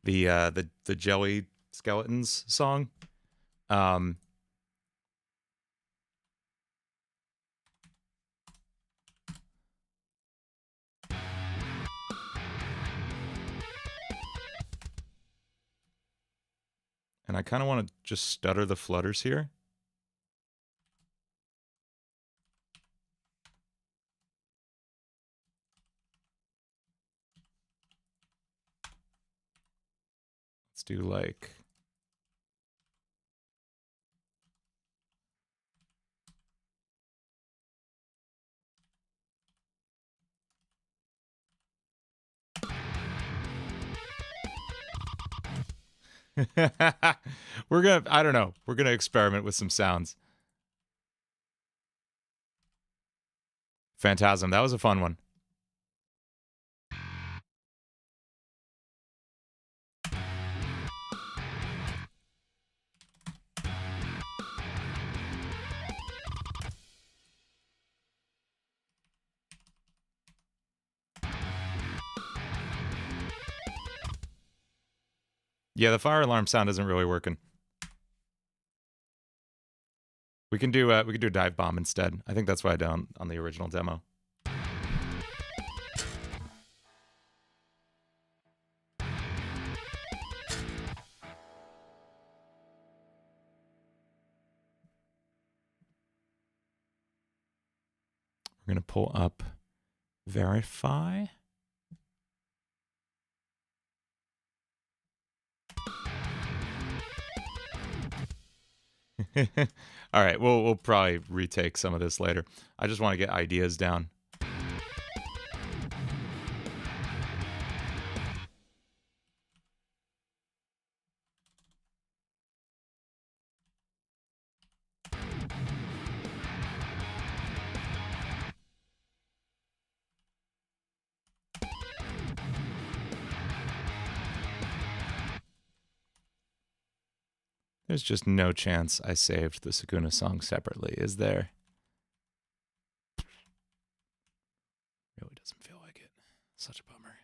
Speaker 1: the Jelly Skeletons song. And I kind of want to just stutter the flutters here. Let's do like... We're gonna, I don't know. We're gonna experiment with some sounds. Phantasm, that was a fun one. Yeah, the fire alarm sound isn't really working. We can do dive bomb instead. I think that's what I did on the original demo. We're gonna pull up verify. All right, we'll probably retake some of this later. I just want to get ideas down. There's just no chance I saved the Sukuna song separately, is there? Really doesn't feel like it. Such a bummer.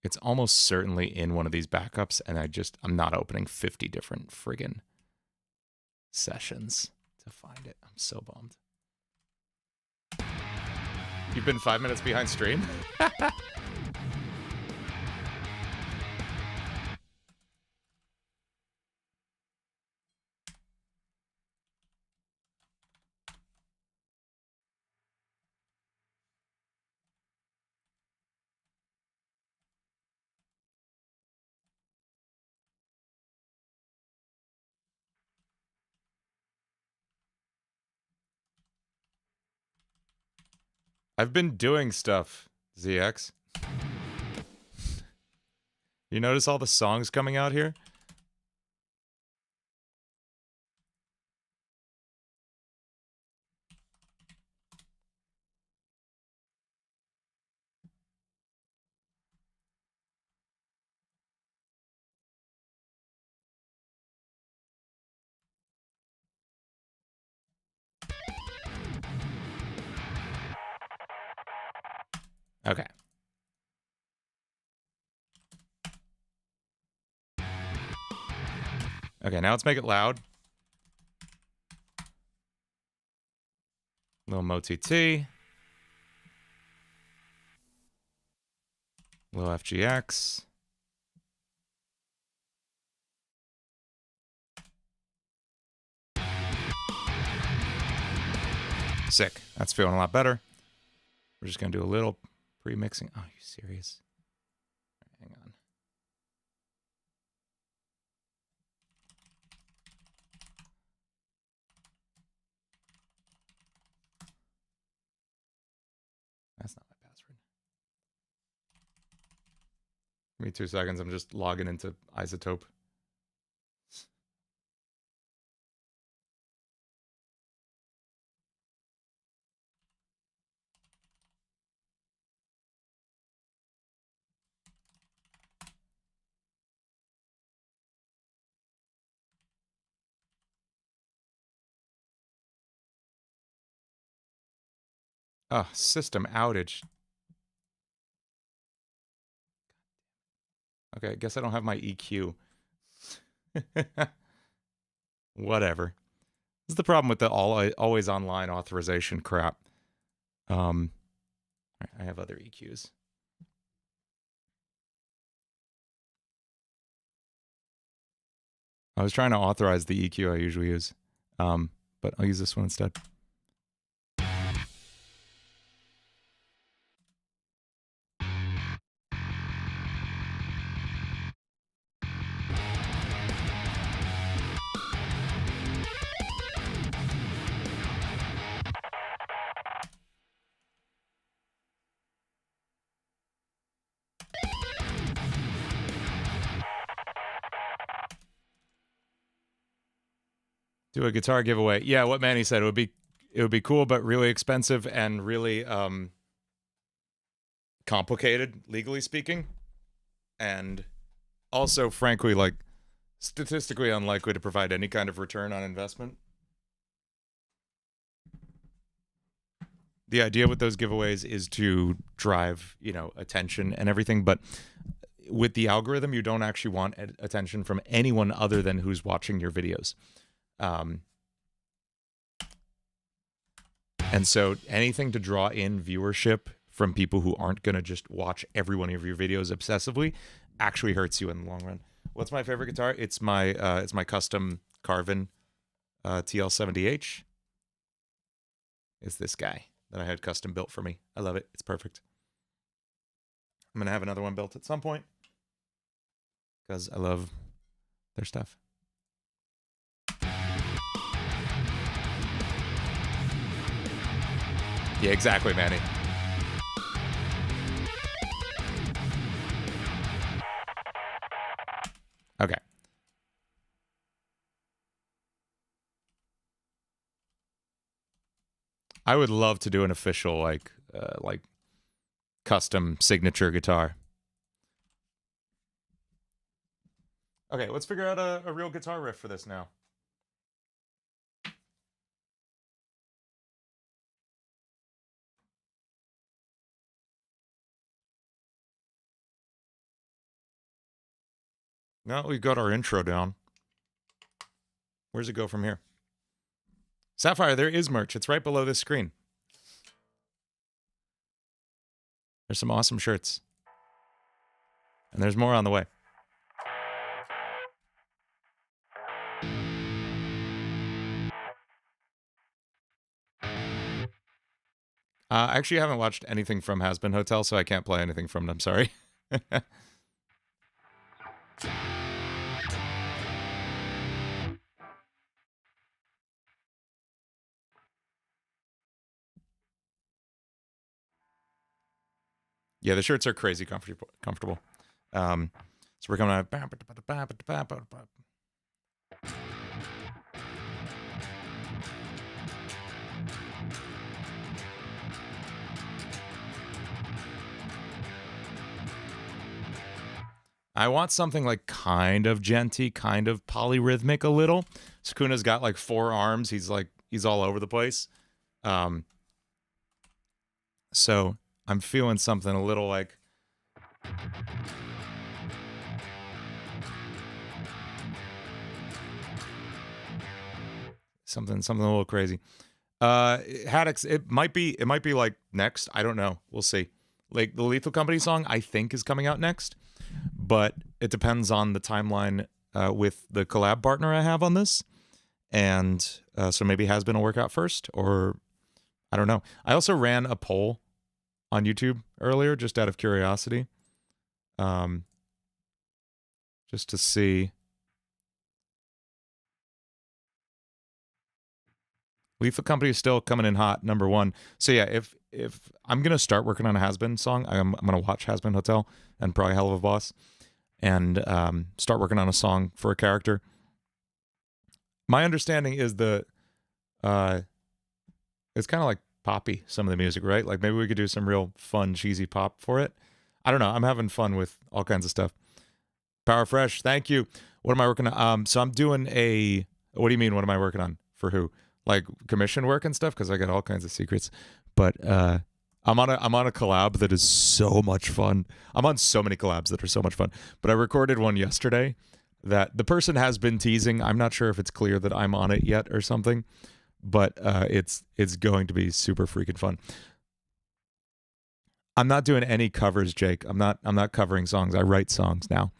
Speaker 1: It's almost certainly in one of these backups, and I'm not opening 50 different friggin' sessions to find it. I'm so bummed. You've been 5 minutes behind stream? I've been doing stuff, ZX. You notice all the songs coming out here? Okay. Okay, now let's make it loud. Little MoTT. Little FGX. Sick. That's feeling a lot better. We're just going to do a little pre-mixing. Oh, you serious? Hang on. That's not my password. Give me 2 seconds. I'm just logging into Isotope. System outage. Okay, I guess I don't have my EQ. Whatever. This is the problem with the always online authorization crap. I have other EQs. I was trying to authorize the EQ I usually use, but I'll use this one instead. Do a guitar giveaway. Yeah, what Manny said, it would be cool, but really expensive and really complicated, legally speaking. And also, frankly, like, statistically unlikely to provide any kind of return on investment. The idea with those giveaways is to drive, you know, attention and everything, but with the algorithm, you don't actually want attention from anyone other than who's watching your videos. And so anything to draw in viewership from people who aren't going to just watch every one of your videos obsessively actually hurts you in the long run. What's my favorite guitar? It's my custom Carvin TL70H. It's this guy that I had custom built for me. I love it. It's perfect. I'm going to have another one built at some point because I love their stuff. Yeah, exactly, Manny. Okay. I would love to do an official, like custom signature guitar. Okay, let's figure out a real guitar riff for this now. Now we've got our intro down. Where's it go from here? Sapphire, there is merch. It's right below this screen. There's some awesome shirts. And there's more on the way. Actually, I haven't watched anything from Has Been Hotel, so I can't play anything from them. Sorry. Yeah, the shirts are crazy comfortable. So we're coming on. I want something like kind of genty, kind of polyrhythmic a little. Sukuna's got like 4 arms. He's all over the place. So I'm feeling something a little like something a little crazy. Haddix, it might be like next. I don't know. We'll see. Like the Lethal Company song, I think is coming out next, but it depends on the timeline with the collab partner I have on this, and so maybe Has Been will work out first, or I don't know. I also ran a poll on YouTube earlier, just out of curiosity, just to see. Lethal Company is still coming in hot, #1. So yeah, if I'm gonna start working on a Has Been song, I'm gonna watch Has Been Hotel and probably Hell of a Boss, and start working on a song for a character. My understanding is it's kind of like poppy, some of the music, right? Like maybe we could do some real fun, cheesy pop for it. I don't know. I'm having fun with all kinds of stuff. Power Fresh, thank you. What am I working on? So I'm doing what do you mean, what am I working on? For who? Like commission work and stuff? Because I got all kinds of secrets. But I'm on a collab that is so much fun. I'm on so many collabs that are so much fun. But I recorded one yesterday that the person has been teasing. I'm not sure if it's clear that I'm on it yet or something, but it's going to be super freaking fun. I'm not doing any covers, Jake. I'm not covering songs. I write songs now.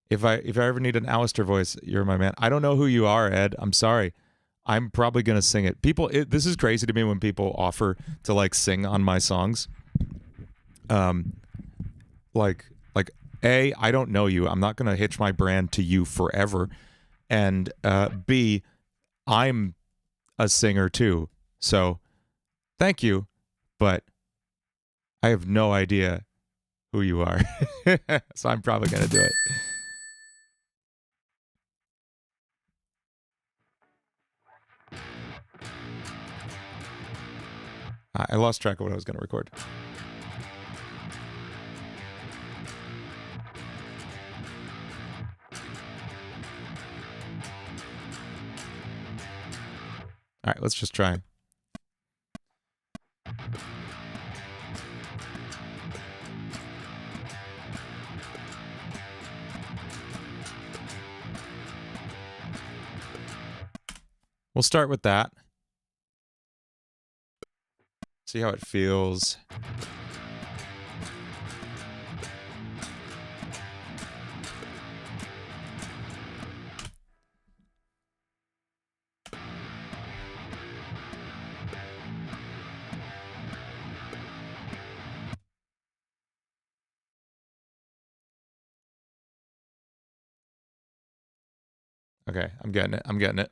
Speaker 1: If I ever need an Alistair voice, you're my man. I don't know who you are, Ed. I'm sorry. I'm probably gonna sing it. This is crazy to me when people offer to like sing on my songs. Like A, I don't know you. I'm not gonna hitch my brand to you forever. And B, I'm a singer too. So thank you, but I have no idea who you are. So I'm probably gonna do it. I lost track of what I was going to record. All right, let's just try. We'll start with that. See how it feels. Okay, I'm getting it. I'm getting it.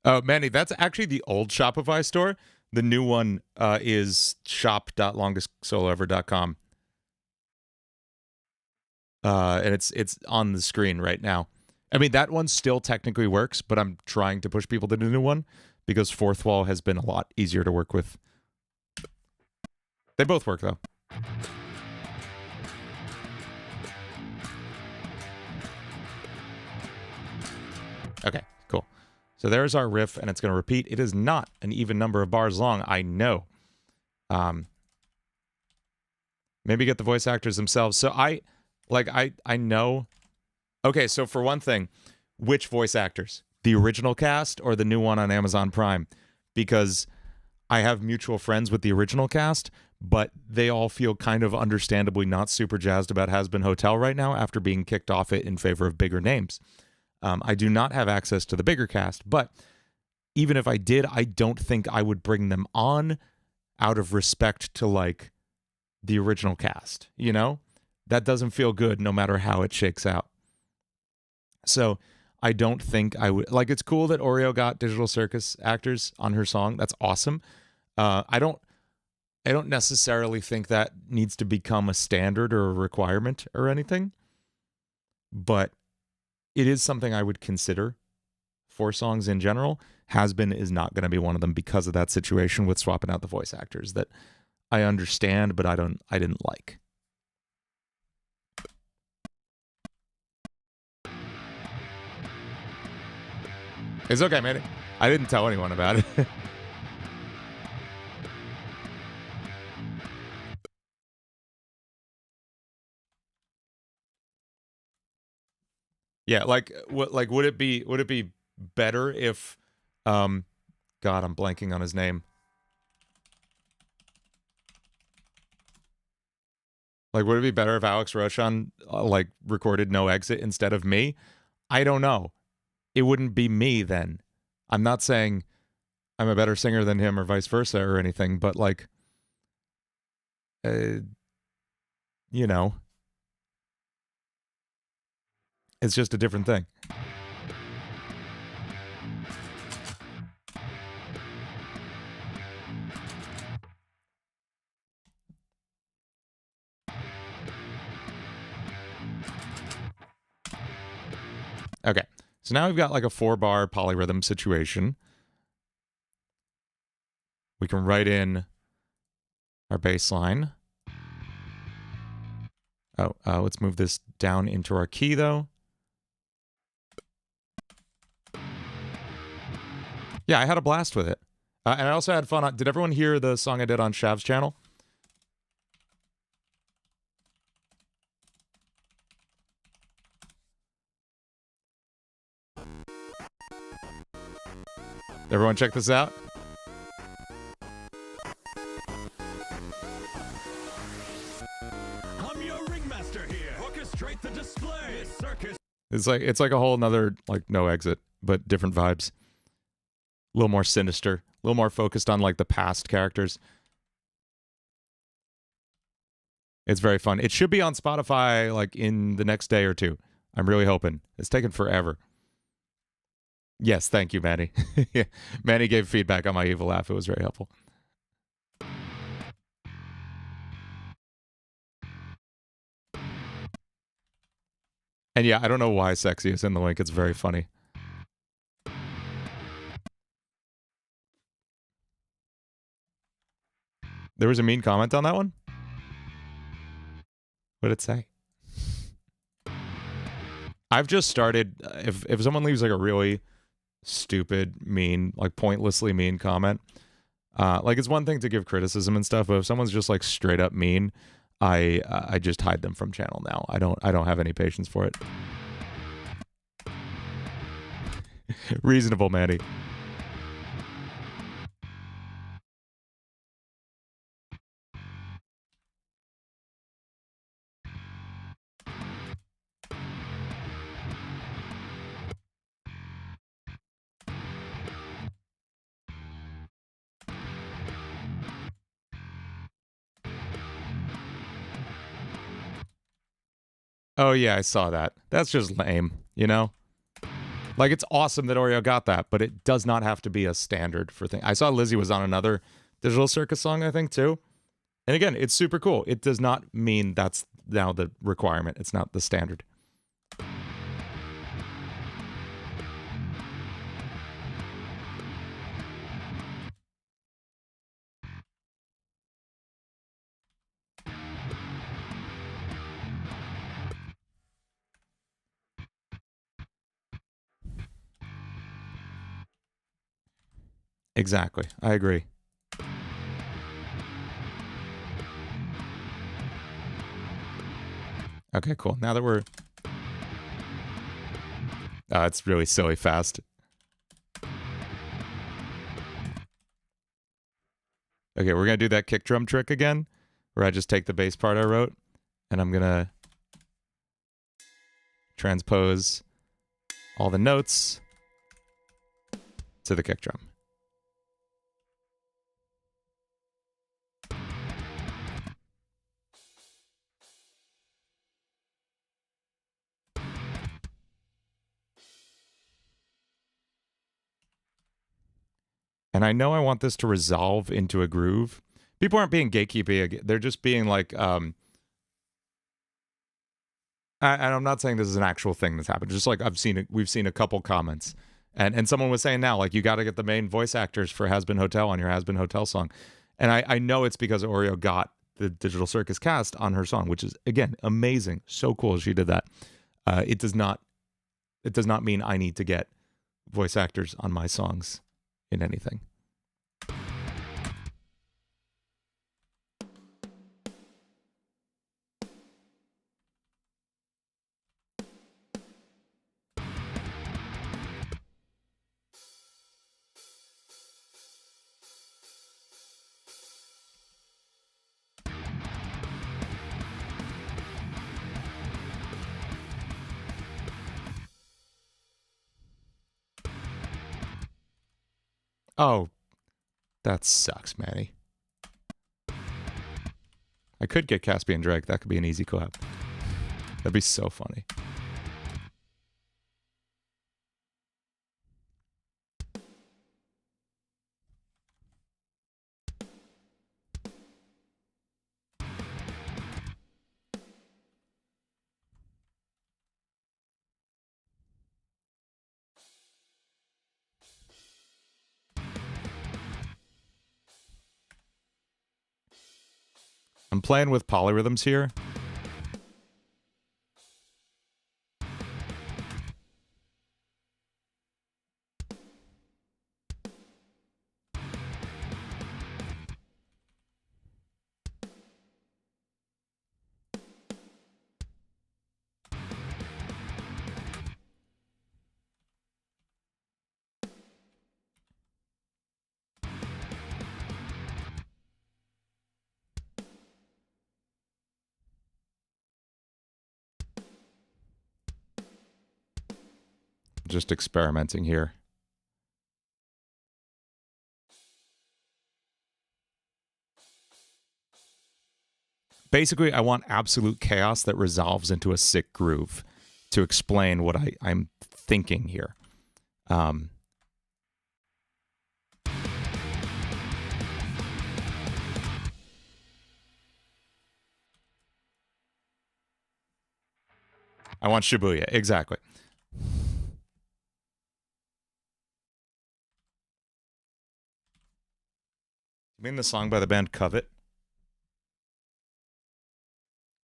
Speaker 1: Oh, Manny, that's actually the old Shopify store. The new one is shop.longestsoloever.com. And it's on the screen right now. I mean, that one still technically works, but I'm trying to push people to the new one because Fourth Wall has been a lot easier to work with. They both work, though. Okay, cool. So there's our riff, and it's going to repeat. It is not an even number of bars long, I know. Maybe get the voice actors themselves. So I know. Okay, so for one thing, which voice actors? The original cast or the new one on Amazon Prime? Because I have mutual friends with the original cast, but they all feel kind of understandably not super jazzed about Has Been Hotel right now after being kicked off it in favor of bigger names. I do not have access to the bigger cast, but even if I did, I don't think I would bring them on out of respect to like the original cast, you know? That doesn't feel good no matter how it shakes out. So I don't think I would, like, it's cool that Oreo got Digital Circus actors on her song. That's awesome. I don't necessarily think that needs to become a standard or a requirement or anything, but it is something I would consider for songs in general. Has Been is not going to be one of them because of that situation with swapping out the voice actors that I understand, but I didn't like. It's okay, man. I didn't tell anyone about it. Yeah, like what? Like would it be better if, God, I'm blanking on his name. Like, would it be better if Alex Roshan like recorded No Exit instead of me? I don't know. It wouldn't be me then. I'm not saying I'm a better singer than him or vice versa or anything, but like, you know, it's just a different thing. Okay, so now we've got like a 4-bar polyrhythm situation. We can write in our bass line. Oh, let's move this down into our key though. Yeah, I had a blast with it. And I also had fun on... Did everyone hear the song I did on Shav's channel? Everyone check this out.
Speaker 2: I'm your ringmaster here. Orchestrate the display. This circus.
Speaker 1: It's like a whole nother, like, No Exit, but different vibes. A little more sinister. A little more focused on, like, the past characters. It's very fun. It should be on Spotify, like, in the next day or two. I'm really hoping. It's taken forever. Yes, thank you, Manny. Yeah. Manny gave feedback on my evil laugh. It was very helpful. And yeah, I don't know why Sexy is in the link. It's very funny. There was a mean comment on that one? What did it say? I've just started... If someone leaves like a really stupid, mean, like pointlessly mean comment, like it's one thing to give criticism and stuff, but if someone's just like straight up mean, I just hide them from channel now. I don't have any patience for it. Reasonable, Manny. Oh yeah, I saw that. That's just lame, you know? Like, it's awesome that Oreo got that, but it does not have to be a standard for thing. I saw Lizzie was on another Digital Circus song, I think, too. And again, it's super cool. It does not mean that's now the requirement. It's not the standard. Exactly. I agree. Okay, cool. Now that we're... it's really silly fast. Okay, we're going to do that kick drum trick again, where I just take the bass part I wrote, and I'm going to transpose all the notes to the kick drum. And I know I want this to resolve into a groove. People aren't being gatekeeping. They're just being like, and I'm not saying this is an actual thing that's happened. Just like we've seen a couple comments. And someone was saying now, like, you got to get the main voice actors for Has Been Hotel on your Has Been Hotel song. And I know it's because Oreo got the Digital Circus cast on her song, which is, again, amazing. So cool she did that. It does not mean I need to get voice actors on my songs in anything. Oh, that sucks, Manny. I could get Caspian Drake. That could be an easy collab. That'd be so funny. I'm playing with polyrhythms here. Just experimenting here. Basically, I want absolute chaos that resolves into a sick groove to explain what I'm thinking here. I want Shibuya, exactly. You mean the song by the band Covet?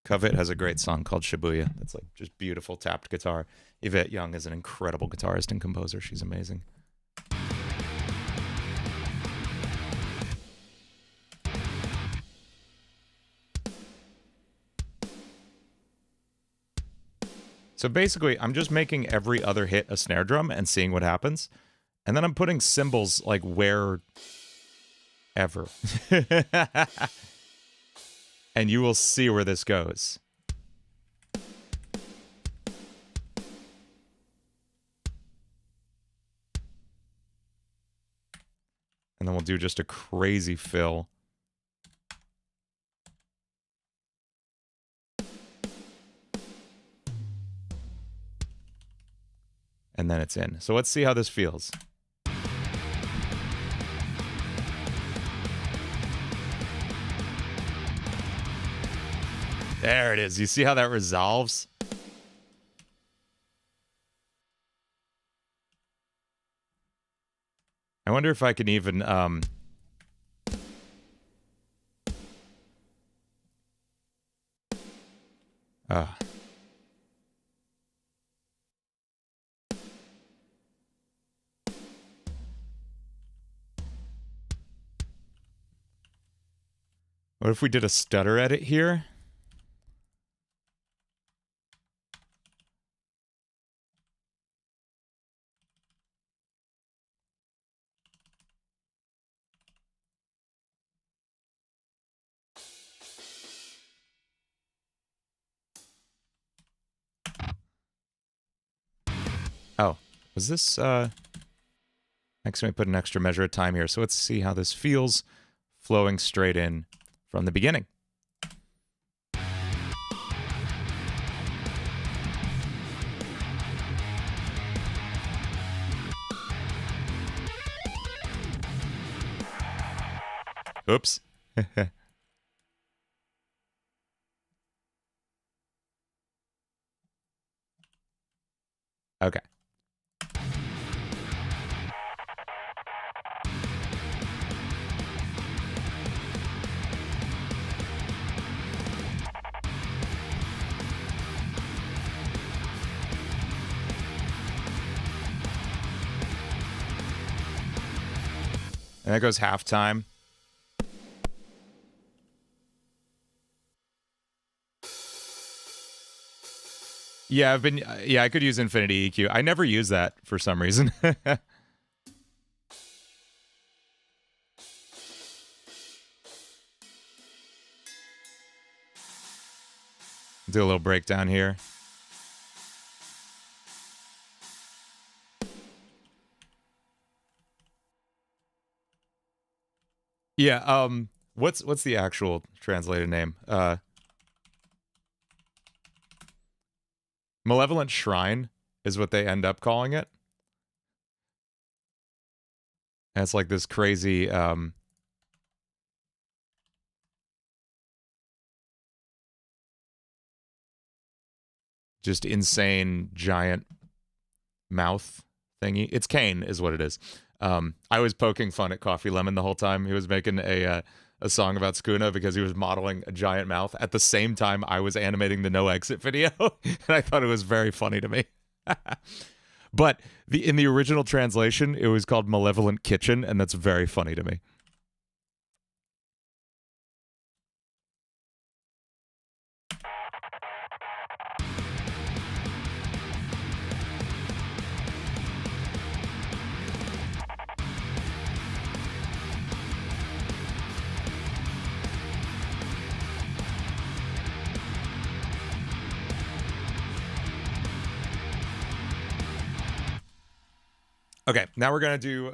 Speaker 1: Covet has a great song called Shibuya. That's like just beautiful tapped guitar. Yvette Young is an incredible guitarist and composer. She's amazing. So basically, I'm just making every other hit a snare drum and seeing what happens. And then I'm putting cymbals like wherever. And you will see where this goes. And then we'll do just a crazy fill. And then it's in. So let's see how this feels. There it is. You see how that resolves? I wonder if I can even what if we did a stutter edit here? Oh, was this, actually, I put an extra measure of time here. So let's see how this feels flowing straight in from the beginning. Oops. Okay. And that goes halftime. Yeah, I could use Infinity EQ. I never use that for some reason. Do a little breakdown here. Yeah, what's the actual translated name? Malevolent Shrine is what they end up calling it. And it's like this crazy, just insane giant mouth thingy. It's Kane is what it is. I was poking fun at Coffee Lemon the whole time. He was making a song about Sukuna because he was modeling a giant mouth at the same time I was animating the no exit video. And I thought it was very funny to me. But in the original translation, it was called Malevolent Kitchen, and that's very funny to me. Okay, now we're gonna do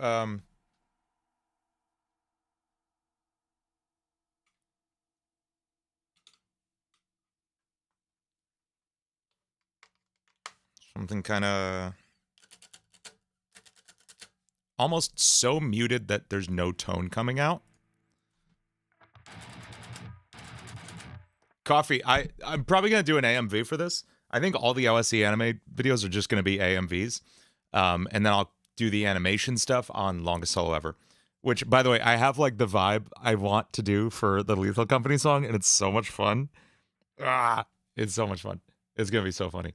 Speaker 1: something kind of almost so muted that there's no tone coming out. Coffee, I'm probably gonna do an AMV for this. I think all the LSE anime videos are just gonna be AMVs, and then I'll do the animation stuff on Longest Solo Ever. Which, by the way, I have like the vibe I want to do for the Lethal Company song, and it's so much fun. It's so much fun. It's gonna be so funny.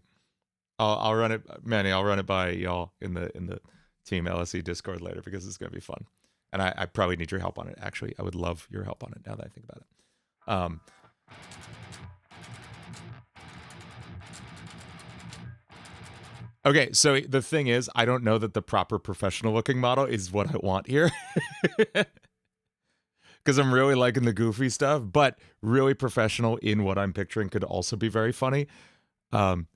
Speaker 1: I'll run it, Manny. I'll run it by y'all in the Team LSE Discord later because it's gonna be fun, and I probably need your help on it. Actually, I would love your help on it now that I think about it. Okay, so the thing is, I don't know that the proper professional looking model is what I want here. Because I'm really liking the goofy stuff, but really professional in what I'm picturing could also be very funny.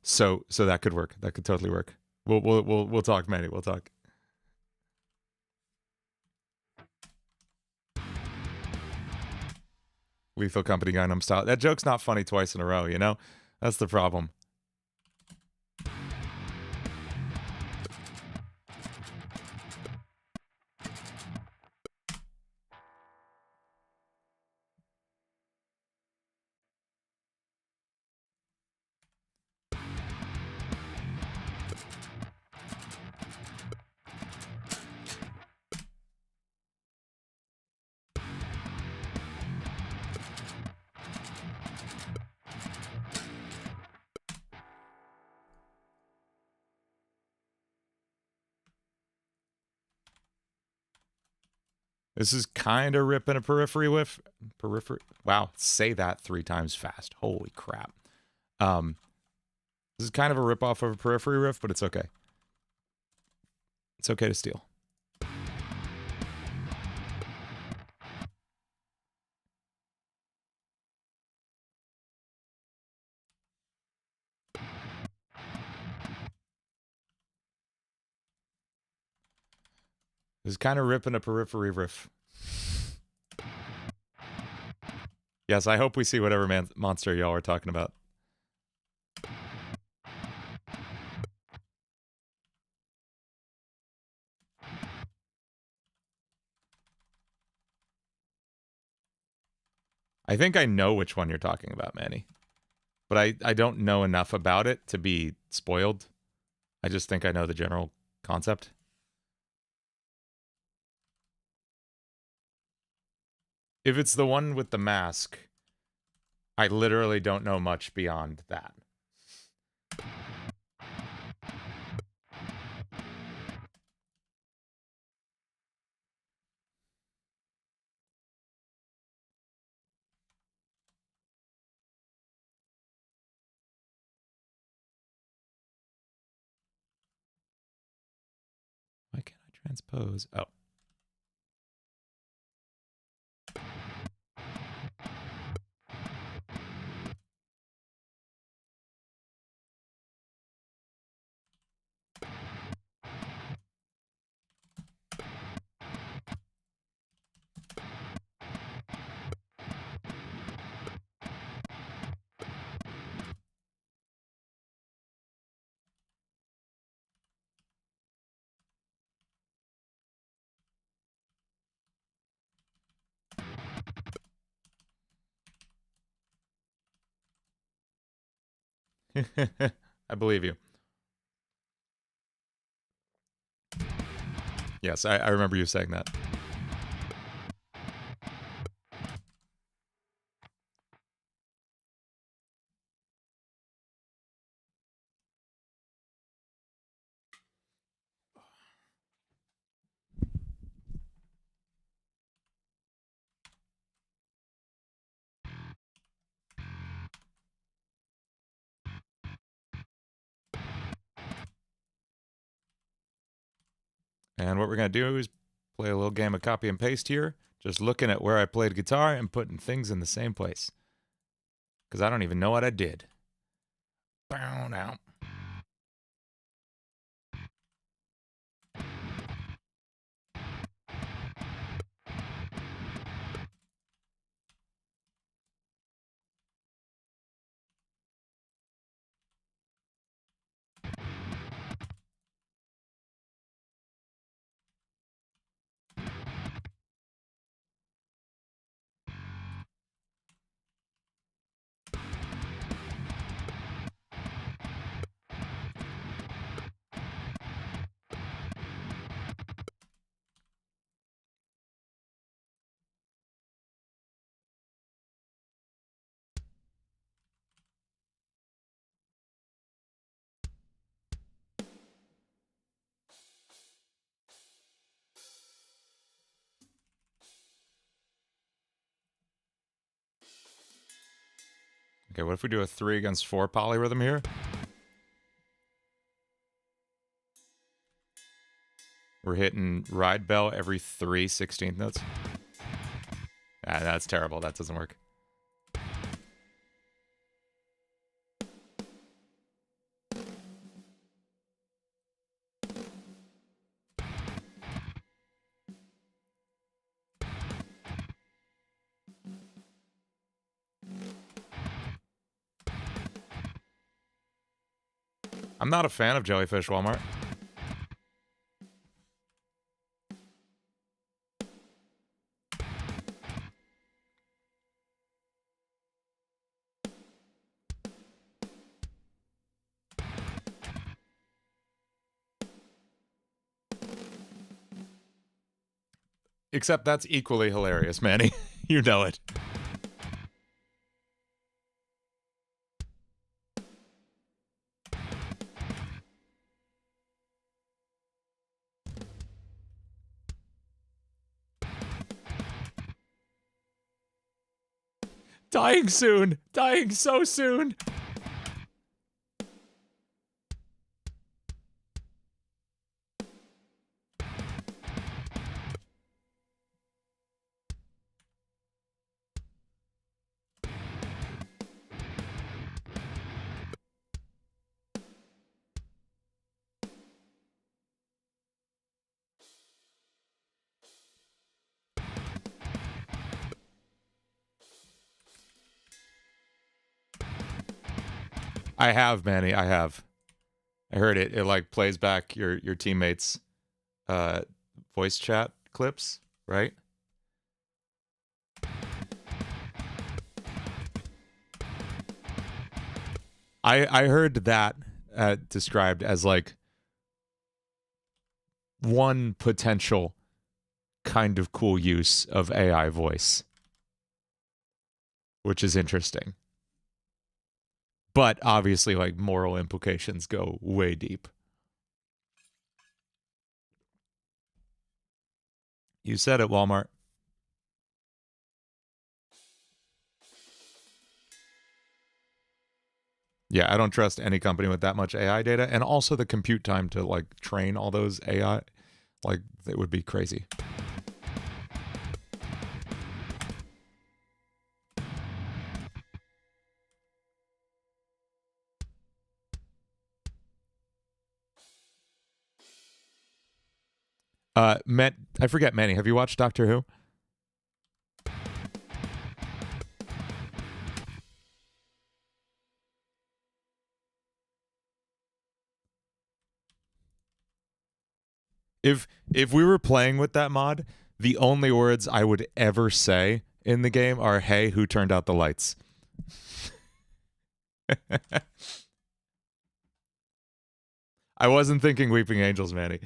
Speaker 1: So that could work. That could totally work. We'll talk, Manny. We'll talk. Lethal Company Gangnam Style. That joke's not funny twice in a row, you know? That's the problem. This is kind of ripping a periphery with periphery. Wow, say that 3 times fast. Holy crap. This is kind of a rip off of a periphery riff, but it's okay. It's okay to steal. This is kind of ripping a periphery riff. Yes, I hope we see whatever monster y'all are talking about. I think I know which one you're talking about, Manny. But I don't know enough about it to be spoiled. I just think I know the general concept. If it's the one with the mask, I literally don't know much beyond that. Why can't I transpose? Oh. I believe you. Yes, I remember you saying that. And what we're going to do is play a little game of copy and paste here. Just looking at where I played guitar and putting things in the same place. Because I don't even know what I did. Bow now. Okay, what if we do a 3 against 4 polyrhythm here? We're hitting ride bell every 3 16th notes. Ah, that's terrible. That doesn't work. I'm not a fan of Jellyfish Walmart. Except that's equally hilarious, Manny. You know it. Dying soon. Dying so soon. I have, Manny. I have. I heard it. It like plays back your teammates' voice chat clips, right? I heard that described as like one potential kind of cool use of AI voice, which is interesting. But obviously, like, moral implications go way deep. You said it, Walmart. Yeah, I don't trust any company with that much AI data, and also the compute time to like train all those AI, like, it would be crazy. Matt, I forget, Manny, have you watched Doctor Who? If we were playing with that mod, the only words I would ever say in the game are, "Hey, who turned out the lights?" I wasn't thinking Weeping Angels, Manny.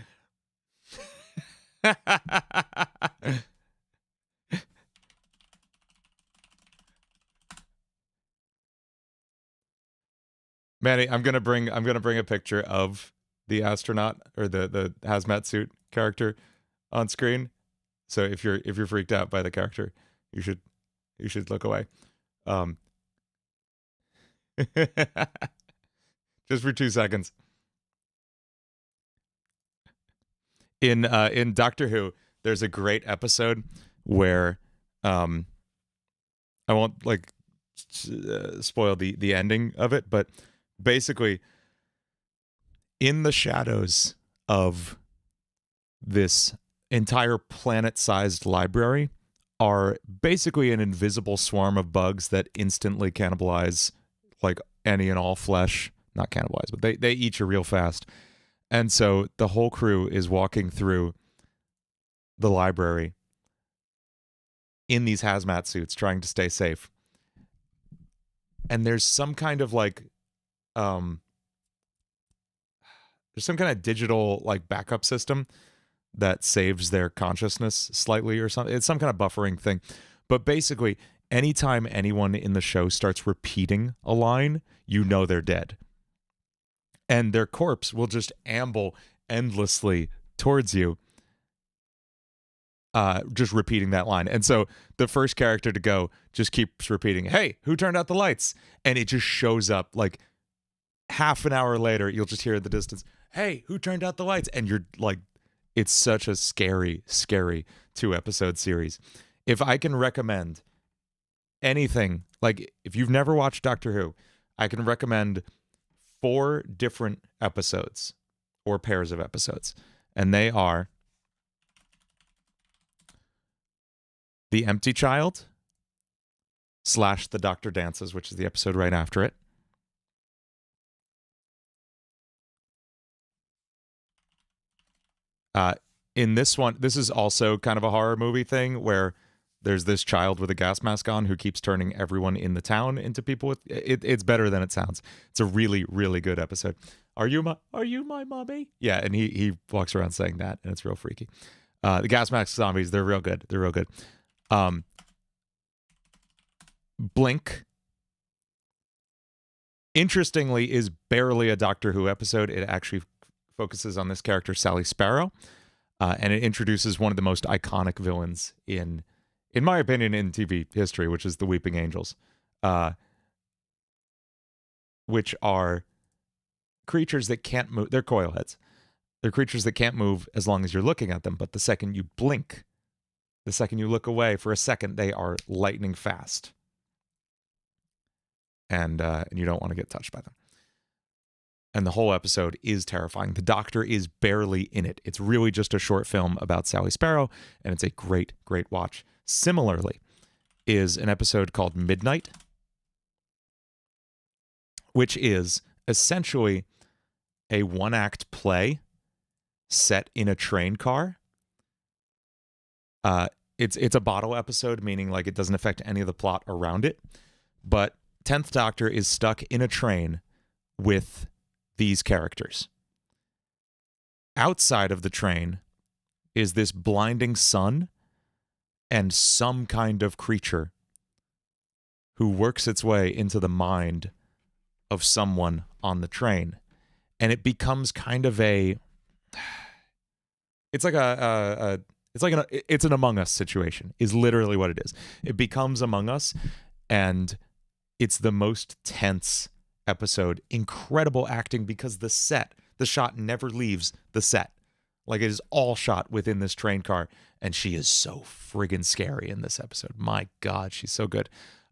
Speaker 1: Manny, I'm gonna bring a picture of the astronaut or the hazmat suit character on screen. So if you're freaked out by the character, you should look away. Just for 2 seconds. In Doctor Who, there's a great episode where I won't like spoil the ending of it, but basically in the shadows of this entire planet-sized library are basically an invisible swarm of bugs that instantly cannibalize like any and all flesh. Not cannibalize, but they eat you real fast. And so the whole crew is walking through the library in these hazmat suits trying to stay safe. And there's some kind of like there's some kind of digital like backup system that saves their consciousness slightly or something. It's some kind of buffering thing. But basically, anytime anyone in the show starts repeating a line, you know they're dead. And their corpse will just amble endlessly towards you. just repeating that line. And so the first character to go just keeps repeating, "Hey, who turned out the lights?" And it just shows up like half an hour later. You'll just hear in the distance, "Hey, who turned out the lights?" And you're like, it's such a scary 2-episode series. If I can recommend anything, like if you've never watched Doctor Who, I can recommend 4 different episodes or pairs of episodes. And they are The Empty Child / The Doctor Dances, which is the episode right after it. In this one, this is also kind of a horror movie thing where there's this child with a gas mask on who keeps turning everyone in the town into people with it's better than it sounds. It's a really, really good episode. Are you my mommy? Yeah, and he walks around saying that, and it's real freaky. The gas mask zombies, they're real good. They're real good. Blink, interestingly, is barely a Doctor Who episode. It actually focuses on this character, Sally Sparrow, and it introduces one of the most iconic villains in my opinion, in TV history, which is the Weeping Angels, which are creatures that can't move. They're coilheads. They're creatures that can't move as long as you're looking at them, but the second you blink, the second you look away for a second, they are lightning fast. And you don't want to get touched by them. And the whole episode is terrifying. The Doctor is barely in it. It's really just a short film about Sally Sparrow, and it's a great, great watch. Similarly, is an episode called Midnight, which is essentially a 1-act play set in a train car. It's a bottle episode, meaning like it doesn't affect any of the plot around it. But 10th Doctor is stuck in a train with these characters. Outside of the train is this blinding sun and some kind of creature who works its way into the mind of someone on the train. And it becomes kind of it's an Among Us situation, is literally what it is. It becomes Among Us, and it's the most tense episode. Incredible acting because the shot never leaves the set. Like, it is all shot within this train car, and she is so friggin' scary in this episode. My God, she's so good.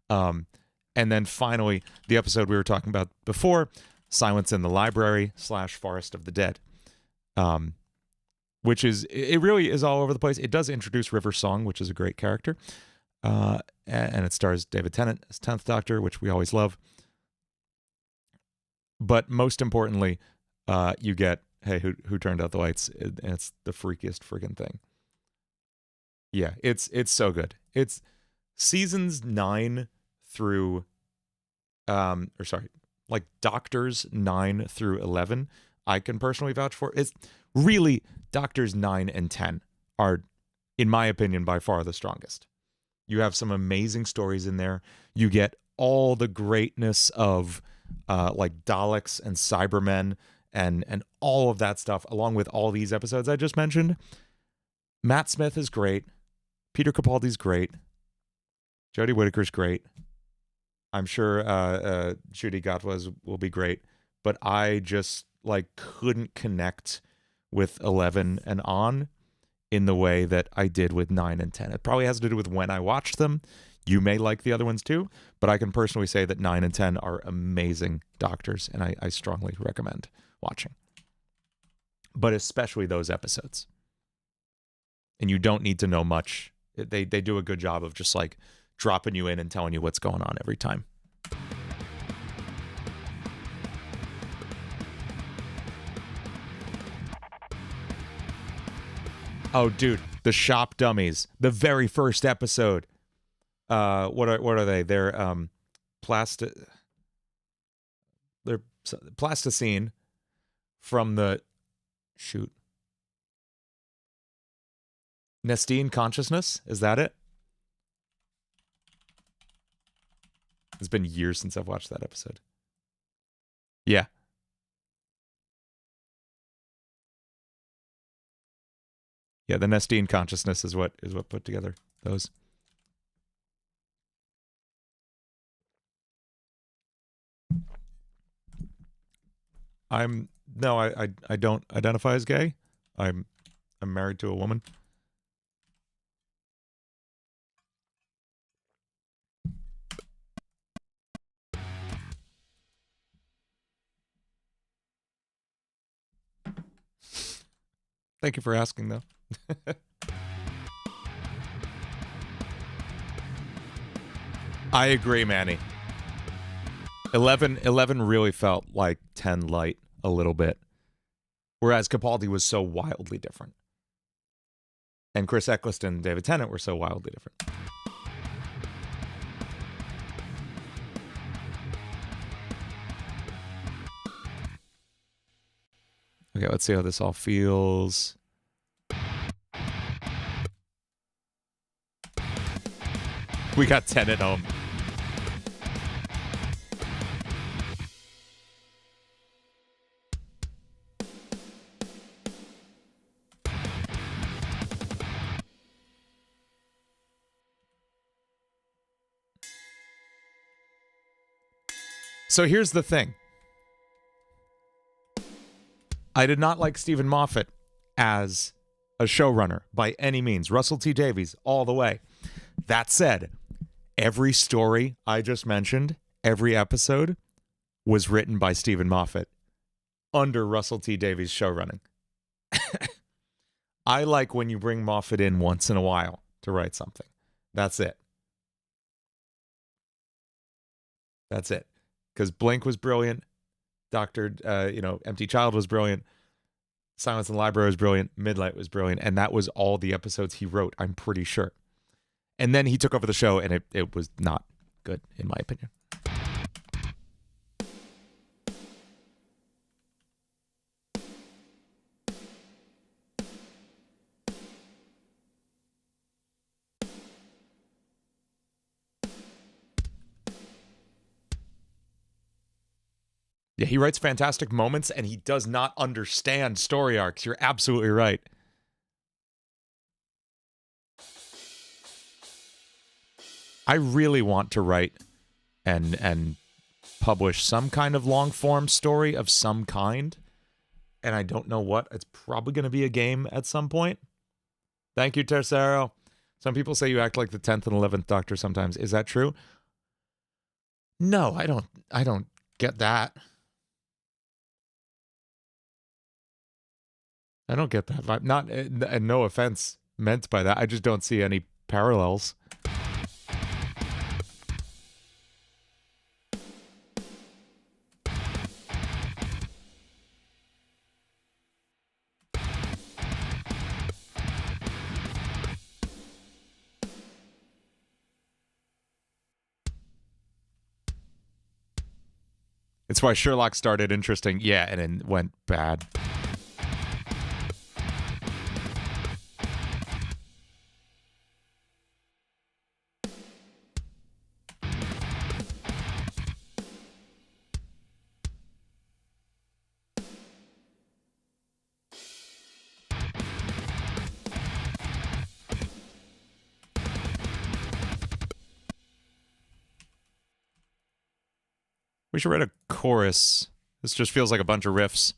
Speaker 1: And then finally, the episode we were talking about before, Silence in the Library / Forest of the Dead, which is, it really is all over the place. It does introduce River Song, which is a great character, and it stars David Tennant as 10th Doctor, which we always love. But most importantly, you get, hey, who turned out the lights? And it's the freakiest friggin' thing. Yeah, it's so good. It's seasons 9 through, Doctors 9 through 11, I can personally vouch for. It's really, Doctors 9 and 10 are, in my opinion, by far the strongest. You have some amazing stories in there. You get all the greatness of like Daleks and Cybermen and all of that stuff, along with all these episodes I just mentioned. Matt Smith is great. Peter Capaldi's great. Jodie Whittaker's great. I'm sure Judy Gatwa will be great. But I just couldn't connect with 11 and on in the way that I did with 9 and 10. It probably has to do with when I watched them. You may like the other ones too, but I can personally say that 9 and 10 are amazing Doctors, and I strongly recommend watching. But especially those episodes. And you don't need to know much. They do a good job of just dropping you in and telling you what's going on every time. Oh, dude, the shop dummies. The very first episode. What are they? They're they're plasticine from the Nestine Consciousness. Is that it? It's been years since I've watched that episode. Yeah. Yeah, the Nestine consciousness is what put together those. No, I don't identify as gay. I'm married to a woman. Thank you for asking, though. I agree, Manny. 11 really felt like 10 light a little bit, whereas Capaldi was so wildly different, and Chris Eccleston and David Tennant were so wildly different. Okay, let's see how this all feels. We got Tennant home. So here's the thing. I did not like Stephen Moffat as a showrunner by any means. Russell T Davies all the way. That said, every story I just mentioned, every episode, was written by Stephen Moffat under Russell T Davies showrunning. I like when you bring Moffat in once in a while to write something. That's it. That's it. Because Blink was brilliant. Empty Child was brilliant. Silence in the Library was brilliant. Midlight was brilliant. And that was all the episodes he wrote, I'm pretty sure. And then he took over the show, and it was not good, in my opinion. Yeah, he writes fantastic moments, and he does not understand story arcs. You're absolutely right. I really want to write and publish some kind of long-form story of some kind, and I don't know what. It's probably going to be a game at some point. Thank you, Tercero. Some people say you act like the 10th and 11th Doctor sometimes. Is that true? No, I don't get that. I don't get that vibe. Not, and no offense meant by that. I just don't see any parallels. It's why Sherlock started interesting, yeah, and then went bad. We should write a chorus. This just feels like a bunch of riffs.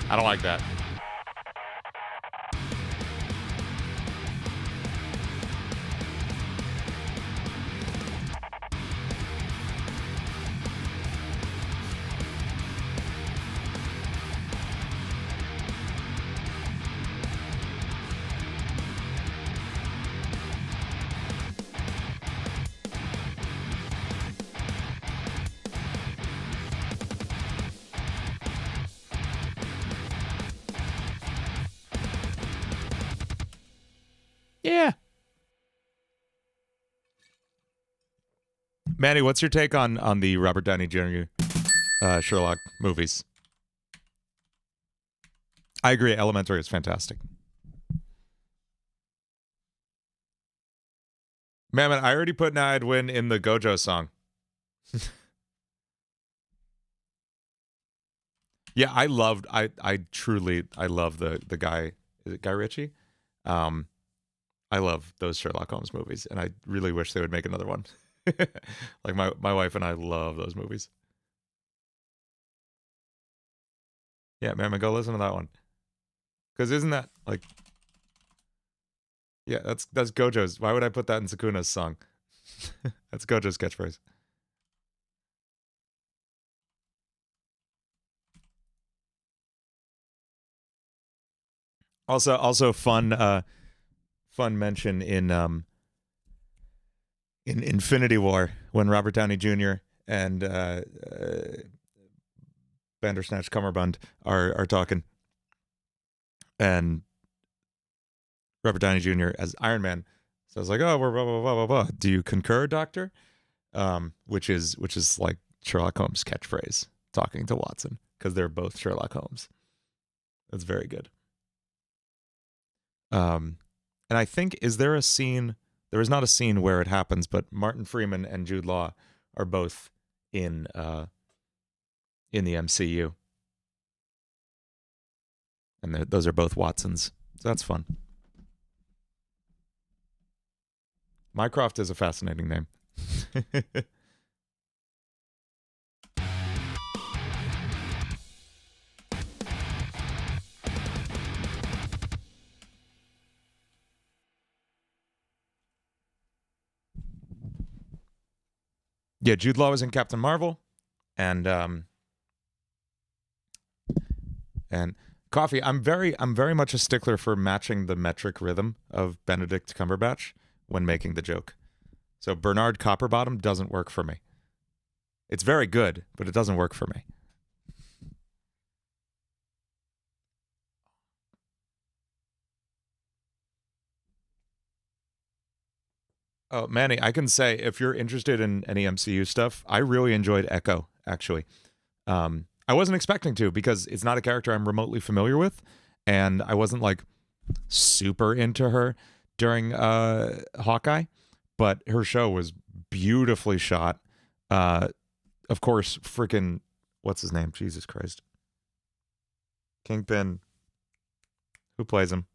Speaker 1: I don't like that. Yeah. Manny, what's your take on the Robert Downey Jr. Sherlock movies? I agree. Elementary is fantastic. Man, I already put Now I'd Win in the Gojo song. Yeah, I truly love the guy. Is it Guy Ritchie? I love those Sherlock Holmes movies, and I really wish they would make another one. Like my wife and I love those movies. Yeah, man, go listen to that one. Because isn't that like, yeah, that's Gojo's. Why would I put that in Sukuna's song? That's Gojo's catchphrase. Also fun mention in Infinity War when Robert Downey Jr. and Bandersnatch Cumberbund are talking, and Robert Downey Jr. as Iron Man says like, "Oh, we're blah blah blah blah blah. Do you concur, Doctor?" Which is like Sherlock Holmes' catchphrase talking to Watson, because they're both Sherlock Holmes. That's very good. And I think, is there a scene? There is not a scene where it happens, but Martin Freeman and Jude Law are both in the MCU, and those are both Watsons. So that's fun. Mycroft is a fascinating name. Yeah, Jude Law was in Captain Marvel, and Coffee. I'm very much a stickler for matching the metric rhythm of Benedict Cumberbatch when making the joke. So Bernard Copperbottom doesn't work for me. It's very good, but it doesn't work for me. Oh, Manny, I can say, if you're interested in any MCU stuff, I really enjoyed Echo, actually. I wasn't expecting to, because it's not a character I'm remotely familiar with, and I wasn't like super into her during Hawkeye, but her show was beautifully shot. Of course, freaking, what's his name? Jesus Christ. Kingpin. Who plays him?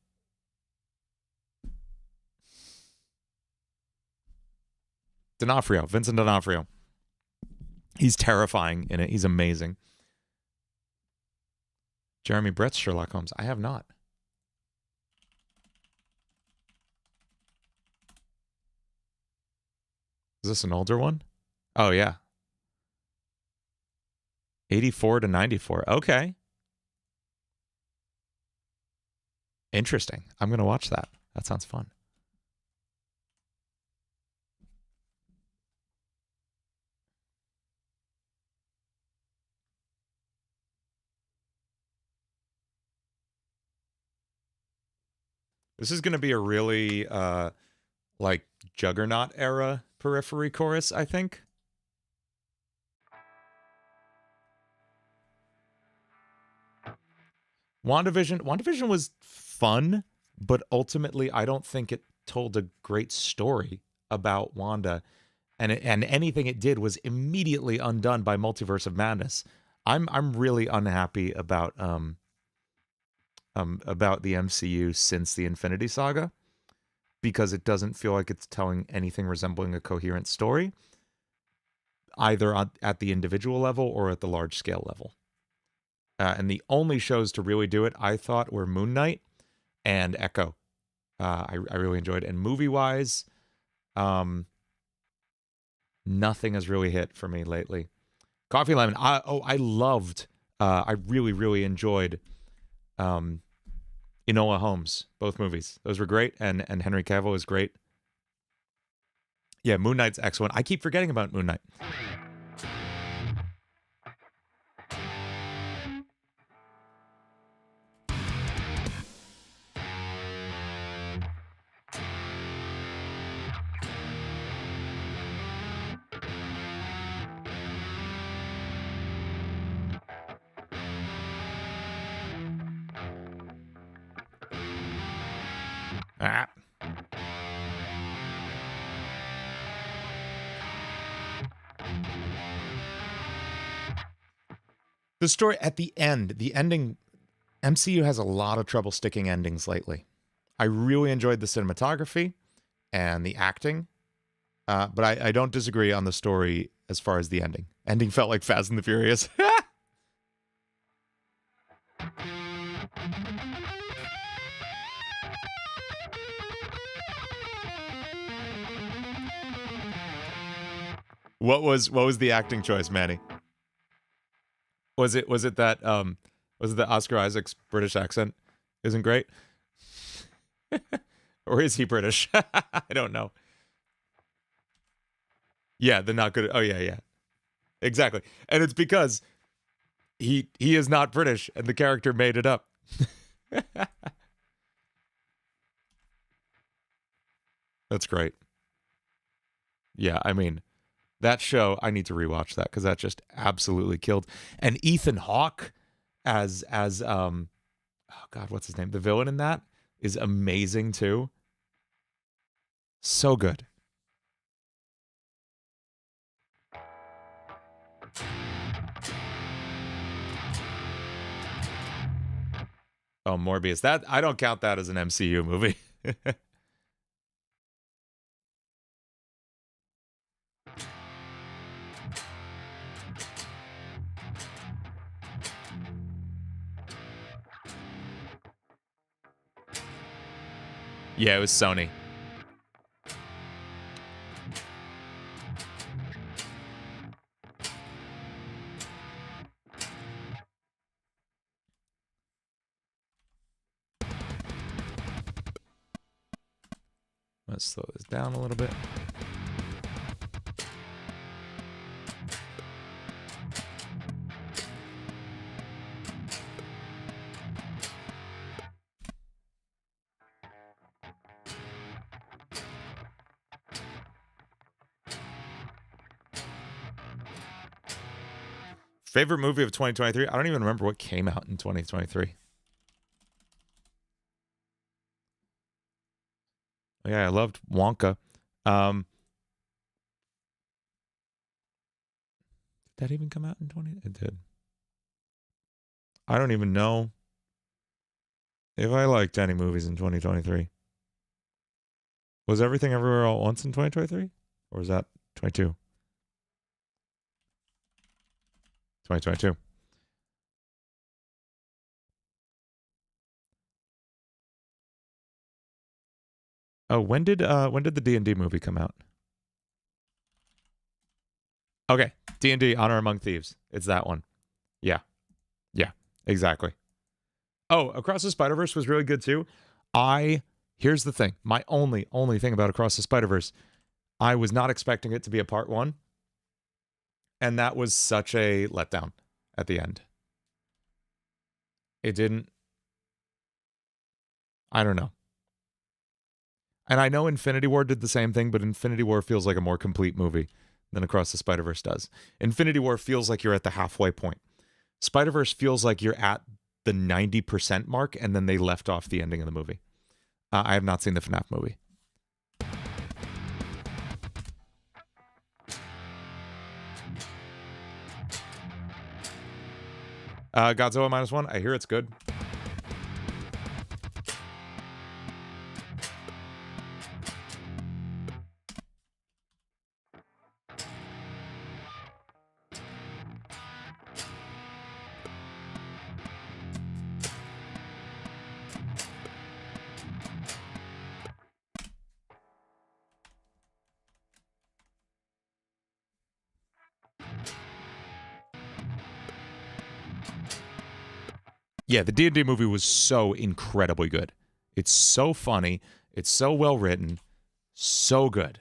Speaker 1: D'Onofrio, Vincent D'Onofrio. He's terrifying in it. He's amazing. Jeremy Brett's Sherlock Holmes. I have not. Is this an older one? Oh, yeah. 84 to 94. Okay. Interesting. I'm going to watch that. That sounds fun. This is going to be a really like Juggernaut era Periphery chorus, I think. WandaVision was fun, but ultimately I don't think it told a great story about Wanda, and anything it did was immediately undone by Multiverse of Madness. I'm really unhappy about the MCU since the Infinity Saga, because it doesn't feel like it's telling anything resembling a coherent story, either at the individual level or at the large scale level. And the only shows to really do it, I thought, were Moon Knight and Echo. I really enjoyed. And movie-wise, nothing has really hit for me lately. Coffee Lemon. I loved. I really enjoyed Enola Holmes. Both movies. Those were great, and Henry Cavill is great. Yeah, Moon Knight's excellent. I keep forgetting about Moon Knight. Ah. The story at the end, the ending, MCU has a lot of trouble sticking endings lately. I really enjoyed the cinematography and the acting, but I don't disagree on the story as far as the ending. Ending felt like Fast and the Furious. What was the acting choice, Manny? Was it that Oscar Isaac's British accent isn't great? Or is he British? I don't know. Yeah, the not good. Oh yeah. Exactly. And it's because he is not British and the character made it up. That's great. Yeah, I mean, that show, I need to rewatch that because that just absolutely killed. And Ethan Hawke as oh God, what's his name? The villain in that is amazing too. So good. Oh, Morbius. That I don't count that as an MCU movie. Yeah, it was Sony. Let's slow this down a little bit. Favorite movie of 2023? I don't even remember what came out in 2023. Yeah, I loved Wonka. Did that even come out in 20? It did. I don't even know if I liked any movies in 2023. Was Everything Everywhere All at Once in 2023? Or was that 22? 2022. Oh, when did the D&D movie come out? Okay, D&D Honor Among Thieves. It's that one. Yeah. Yeah, exactly. Oh, Across the Spider-Verse was really good too. Here's the thing. My only thing about Across the Spider-Verse, I was not expecting it to be a part 1. And that was such a letdown at the end. It didn't. I don't know. And I know Infinity War did the same thing, but Infinity War feels like a more complete movie than Across the Spider-Verse does. Infinity War feels like you're at the halfway point. Spider-Verse feels like you're at the 90% mark, and then they left off the ending of the movie. I have not seen the FNAF movie. Godzilla -1. I hear it's good. Yeah, the D&D movie was so incredibly good. It's so funny. It's so well written. So good.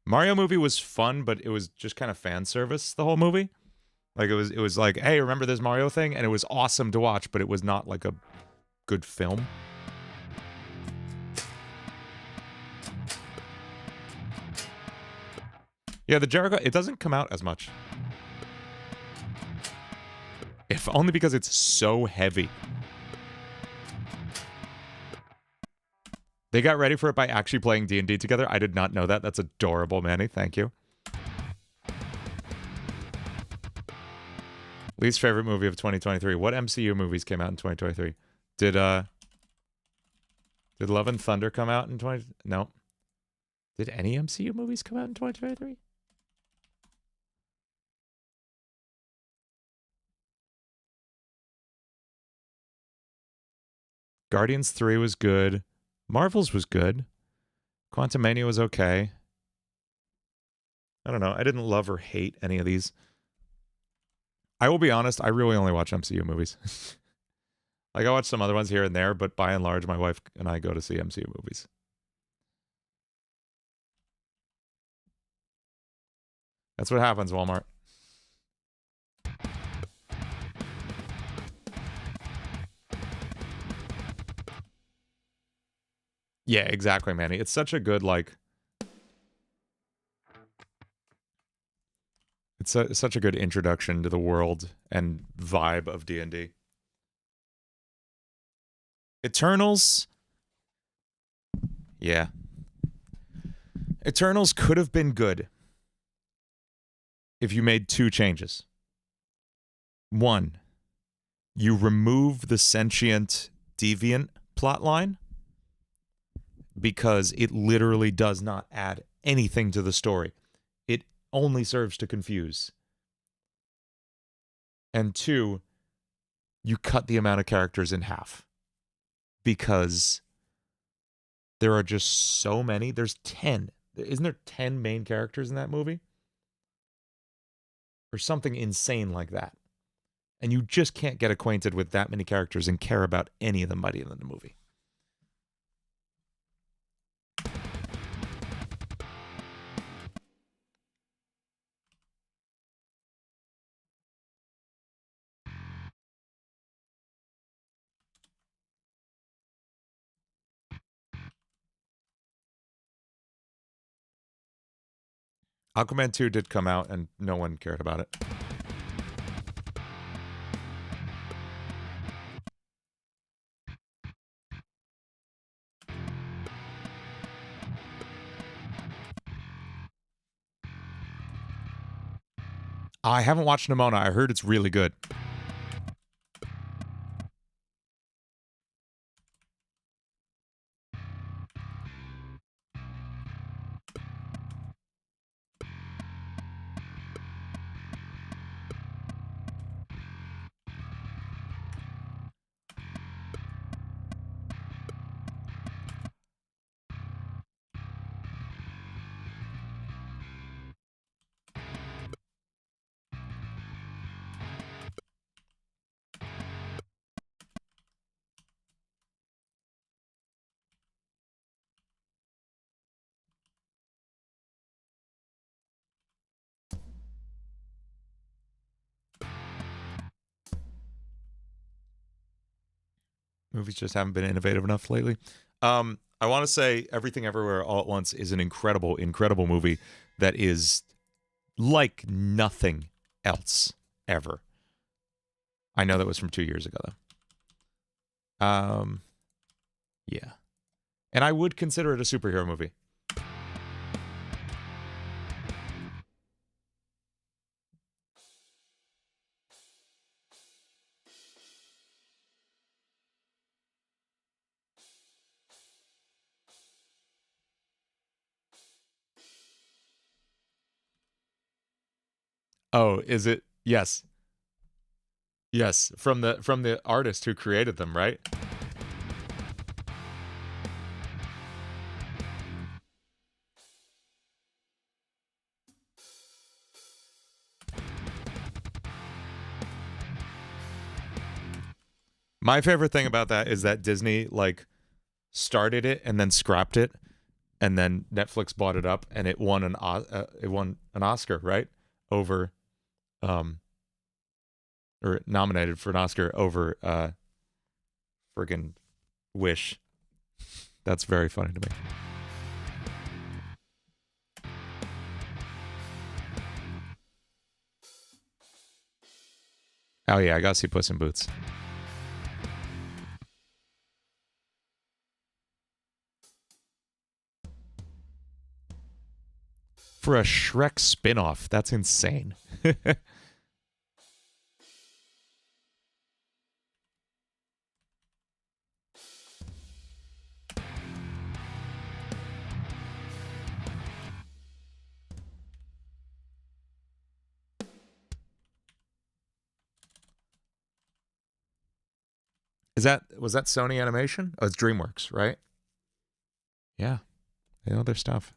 Speaker 1: Mario movie was fun, but it was just kind of fan service the whole movie. Like it was like, hey, remember this Mario thing? And it was awesome to watch, but it was not like a good film. Yeah, the Jericho, it doesn't come out as much. If only because it's so heavy. They got ready for it by actually playing D&D together. I did not know that. That's adorable, Manny. Thank you. Least favorite movie of 2023. What MCU movies came out in 2023? Did Love and Thunder come out in 20? No. Did any MCU movies come out in 2023? Guardians 3 was good. Marvel's was good. Quantumania was okay. I don't know. I didn't love or hate any of these. I will be honest, I really only watch MCU movies. Like, I watch some other ones here and there, but by and large, my wife and I go to see MCU movies. That's what happens, Walmart. Yeah, exactly, Manny. It's such a good, like... It's such a good introduction to the world and vibe of D&D. Eternals... Yeah. Eternals could have been good if you made two changes. One, you remove the sentient deviant plotline because it literally does not add anything to the story. It only serves to confuse. And two, you cut the amount of characters in half because there are just so many. There's 10. Isn't there 10 main characters in that movie? Or something insane like that. And you just can't get acquainted with that many characters and care about any of them by the end of the movie. Aquaman 2 did come out and no one cared about it. I haven't watched Nimona. I heard it's really good. Movies just haven't been innovative enough lately. I want to say Everything Everywhere All at Once is an incredible, incredible movie that is like nothing else ever. I know that was from 2 years ago, though. Yeah. And I would consider it a superhero movie. Oh, is it? Yes. Yes, from the artist who created them, right? My favorite thing about that is that Disney like started it and then scrapped it, and then Netflix bought it up, and it won an Oscar, right? Over, or nominated for an Oscar over friggin' Wish. That's very funny to me. Oh yeah, I gotta see Puss in Boots. For a Shrek spinoff, that's insane. Was that Sony Animation? Oh, it's DreamWorks, right? Yeah, they know their stuff.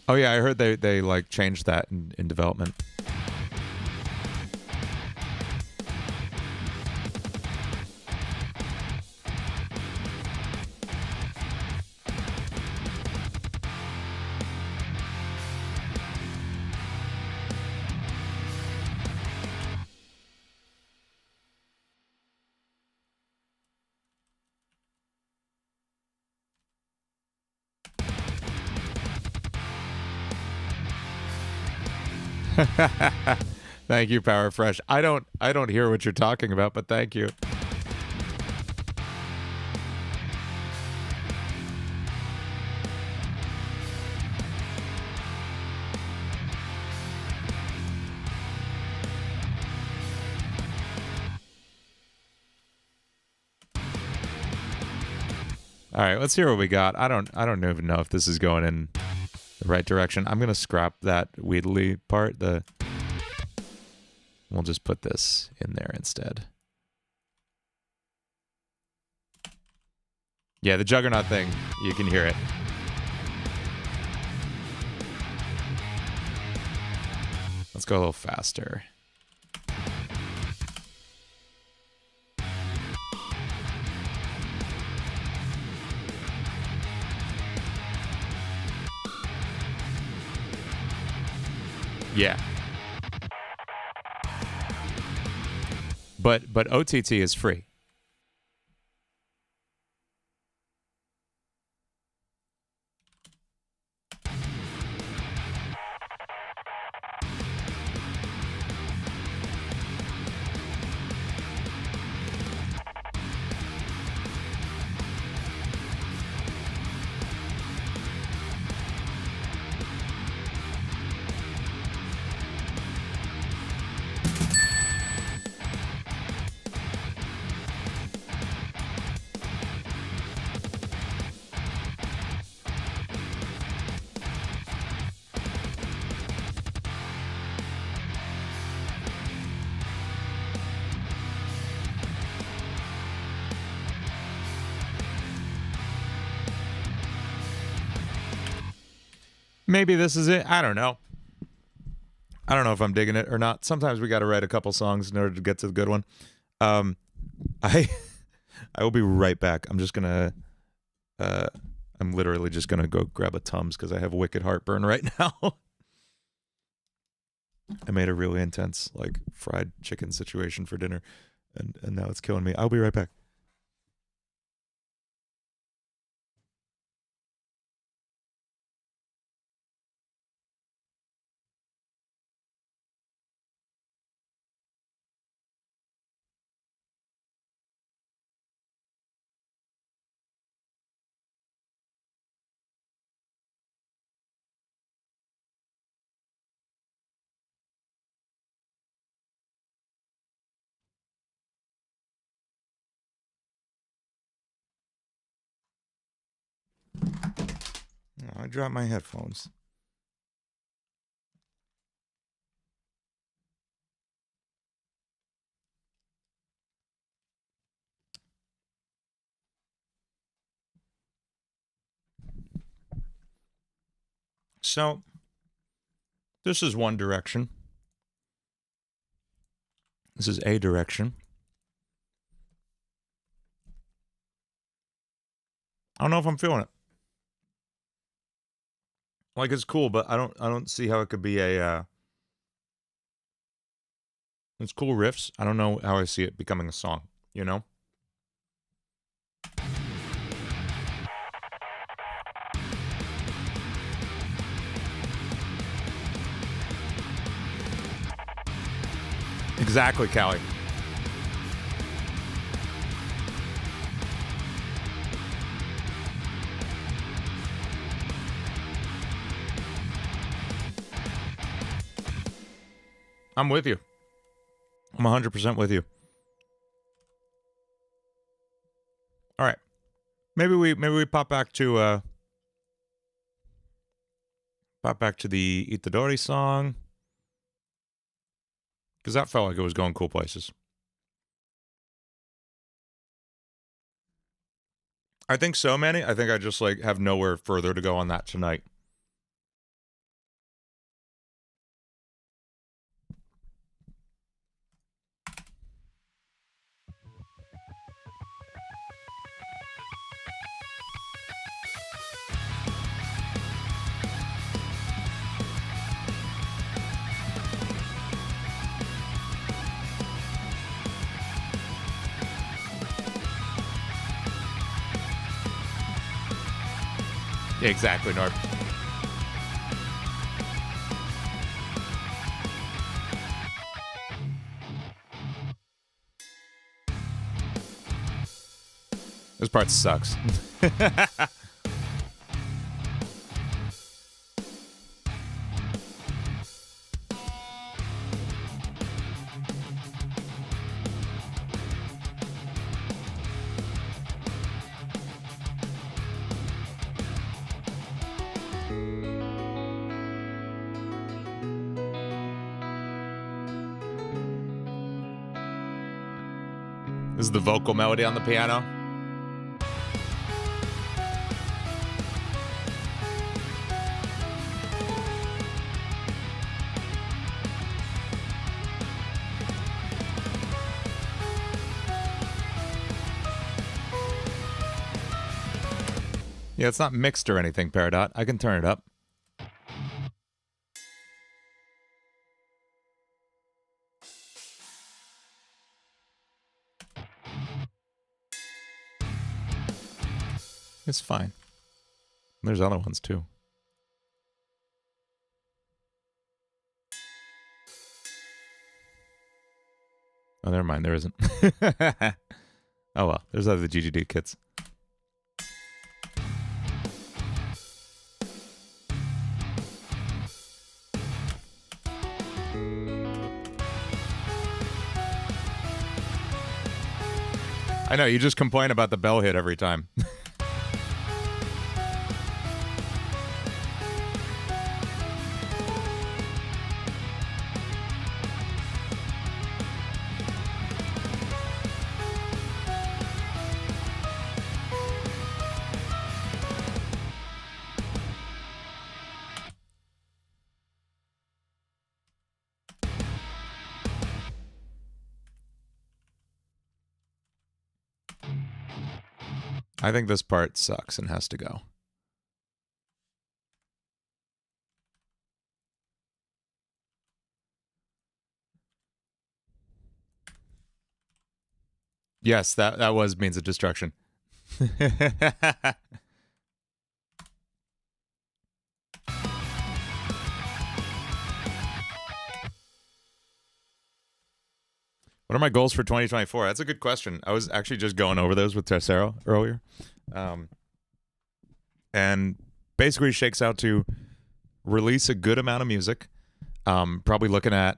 Speaker 1: Oh yeah, I heard they like changed that in development. Thank you, Power Fresh. I don't hear what you're talking about, but thank you. All right, let's hear what we got. I don't even know if this is going in the right direction. I'm gonna scrap that Wheedly part. We'll just put this in there instead. Yeah, the Juggernaut thing, you can hear it. Let's go a little faster. Yeah. But OTT is free. Maybe this is it. I don't know. I don't know if I'm digging it or not. Sometimes we got to write a couple songs in order to get to the good one. I will be right back. I'm just gonna. I'm literally just gonna go grab a Tums because I have wicked heartburn right now. I made a really intense like fried chicken situation for dinner, and now it's killing me. I'll be right back. Oh, I dropped my headphones. So, this is one direction. This is a direction. I don't know if I'm feeling it. Like it's cool, but I don't see how it could be a it's cool riffs. I don't know how I see it becoming a song, you know? Exactly, Callie. I'm with you. I'm 100% with you. All right. Maybe we pop back to the Itadori song, because that felt like it was going cool places. I think so, Manny. I think I just like have nowhere further to go on that tonight. Exactly, Norb. This part sucks. This is the vocal melody on the piano. Yeah, it's not mixed or anything, Peridot. I can turn it up. It's fine. There's other ones too. Oh, never mind. There isn't. Oh well. There's other GGD kits. I know, you just complain about the bell hit every time. I think this part sucks and has to go. Yes, that was Means of Destruction. What are my goals for 2024? That's a good question. I was actually just going over those with Tercero earlier. And basically shakes out to release a good amount of music. Probably looking at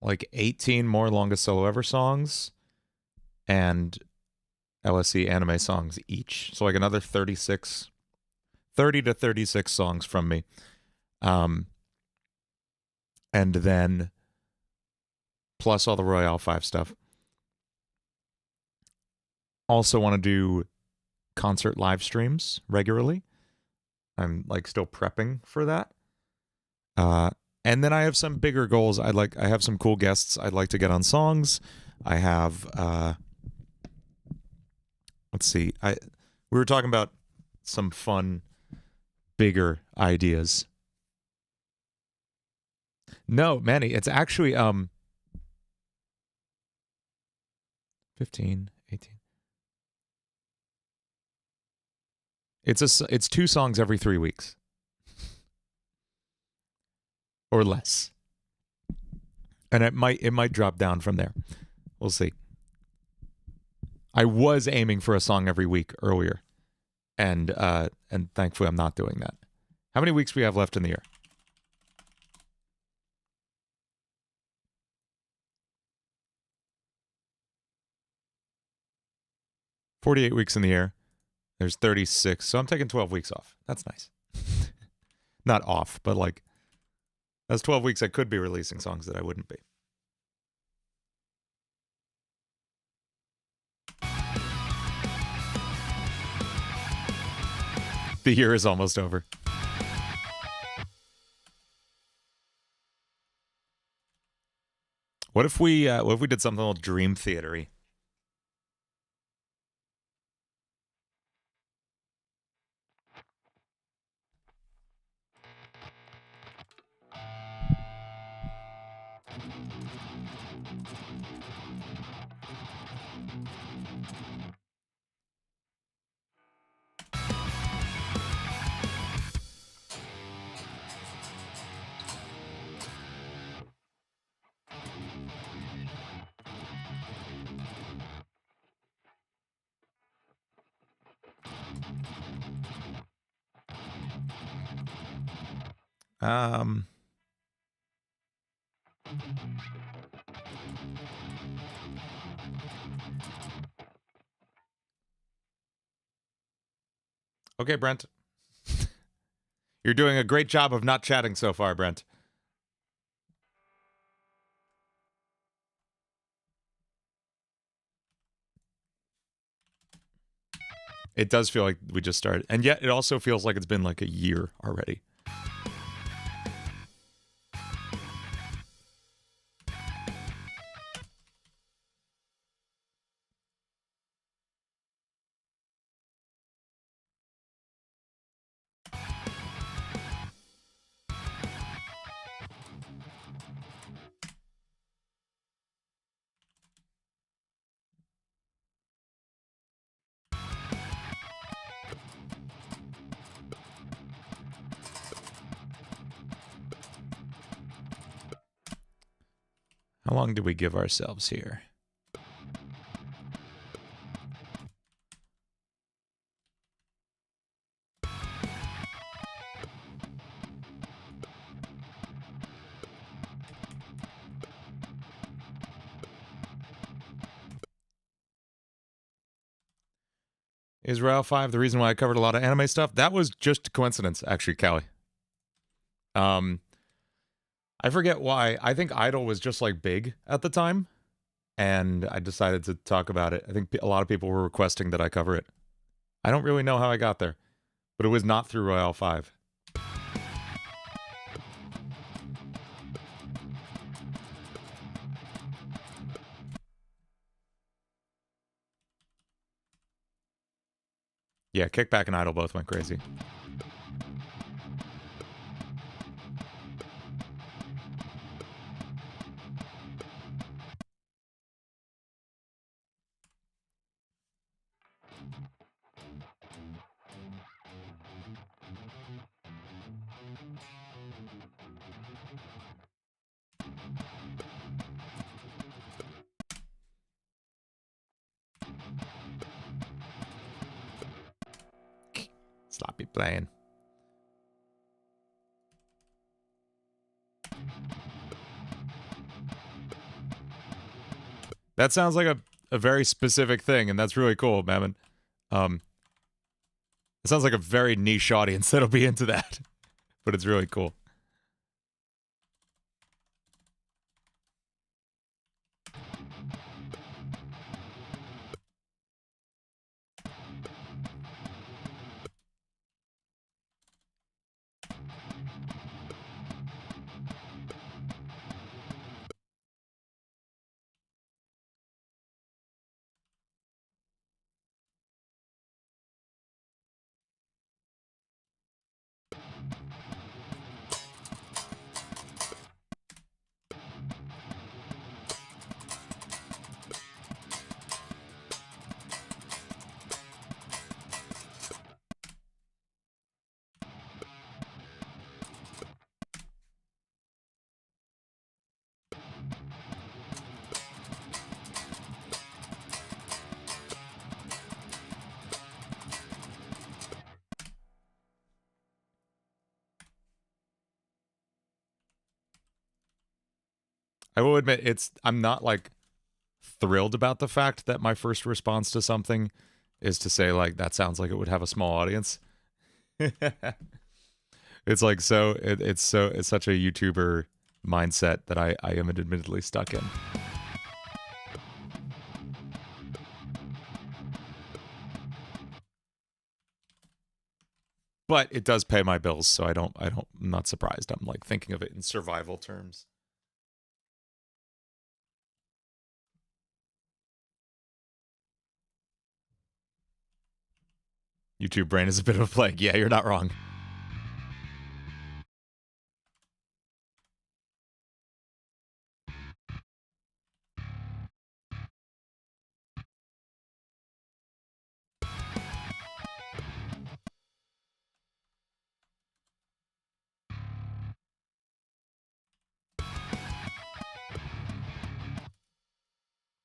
Speaker 1: like 18 more Longest Solo Ever songs and LSC anime songs each. So like another 30 to 36 songs from me. And then plus all the Royale 5 stuff. Also want to do concert live streams regularly. I'm like still prepping for that. And then I have some bigger goals. I have some cool guests I'd like to get on songs. I have let's see. We were talking about some fun bigger ideas. No, Manny, it's actually 15, 18. It's 2 songs every 3 weeks. Or less. And it might drop down from there. We'll see. I was aiming for a song every week earlier. And thankfully I'm not doing that. How many weeks we have left in the year? $48 weeks in the year. There's 36, so I'm taking 12 weeks off. That's nice. Not off, but like, that's 12 weeks I could be releasing songs that I wouldn't be. The year is almost over. What if we did something a little dream theater-y? Okay, Brent. You're doing a great job of not chatting so far, Brent. It does feel like we just started. And yet it also feels like it's been like a year already. How long do we give ourselves here? Is Royale 5 the reason why I covered a lot of anime stuff? That was just coincidence, actually, Callie. I forget why. I think Idol was just like big at the time, and I decided to talk about it. I think a lot of people were requesting that I cover it. I don't really know how I got there, but it was not through Royale 5. Yeah, Kickback and Idol both went crazy. Sloppy playing. That sounds like a very specific thing, and that's really cool, Mammon. It sounds like a very niche audience that'll be into that, but it's really cool. I will admit I'm not like thrilled about the fact that my first response to something is to say like that sounds like it would have a small audience. It's like it's such a YouTuber mindset that I am admittedly stuck in. But it does pay my bills, so I'm not surprised. I'm like thinking of it in survival terms. YouTube brain is a bit of a plague. Yeah, you're not wrong.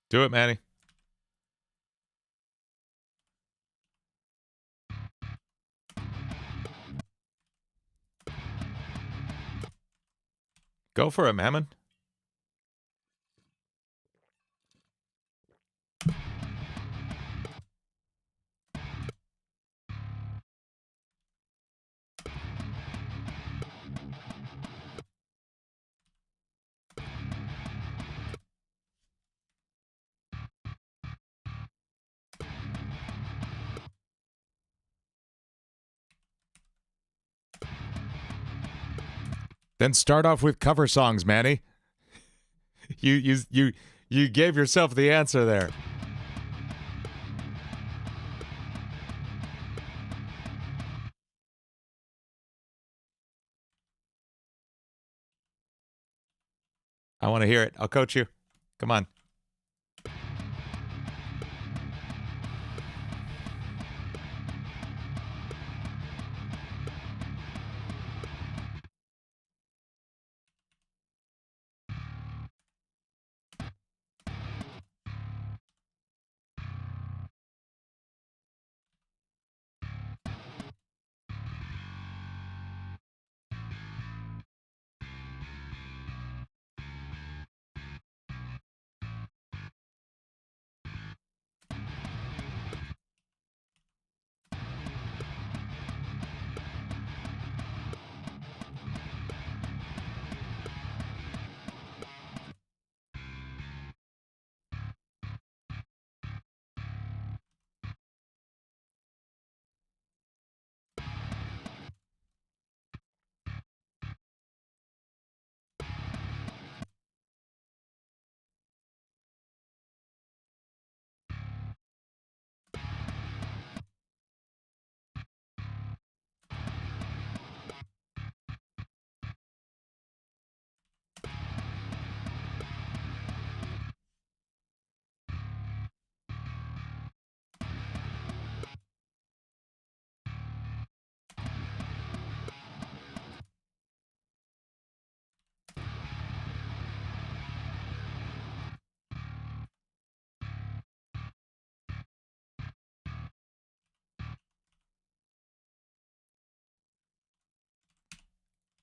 Speaker 1: Do it, Manny. Go for it, Mammon. Then start off with cover songs, Manny. You gave yourself the answer there. I want to hear it. I'll coach you. Come on.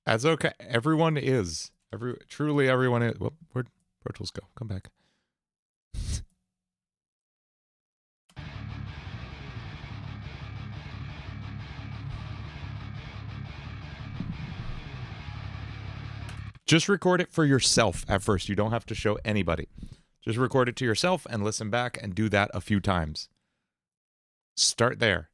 Speaker 1: That's okay. Everyone is. Truly everyone is. Well, where'd Pro Tools go? Come back. Just record it for yourself at first. You don't have to show anybody. Just record it to yourself and listen back and do that a few times. Start there.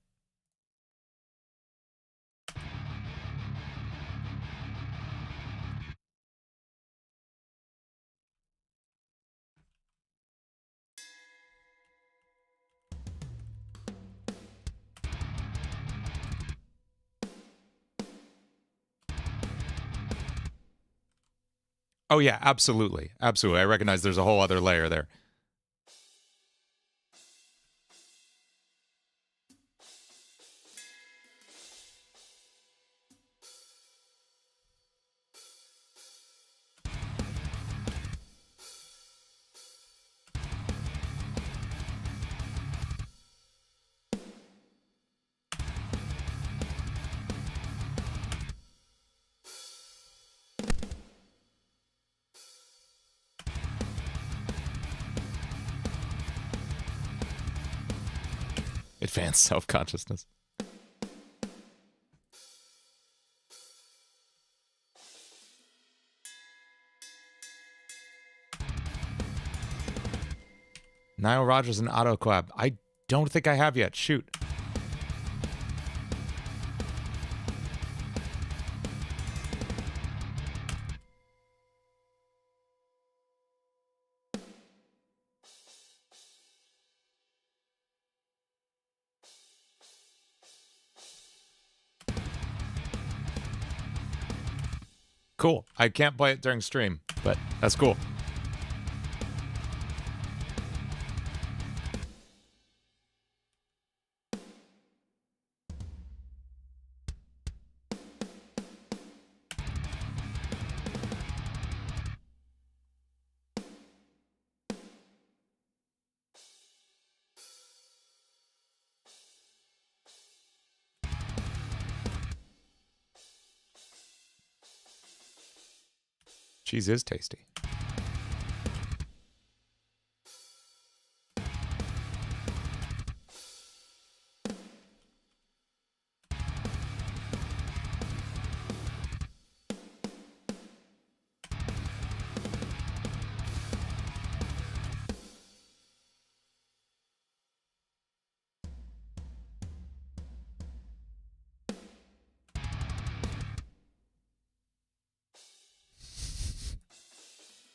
Speaker 1: Oh, yeah, absolutely. Absolutely. I recognize there's a whole other layer there. Advanced self-consciousness. Nile Rodgers and Auto Collab. I don't think I have yet. Shoot. Cool. I can't play it during stream, but that's cool. Cheese is tasty.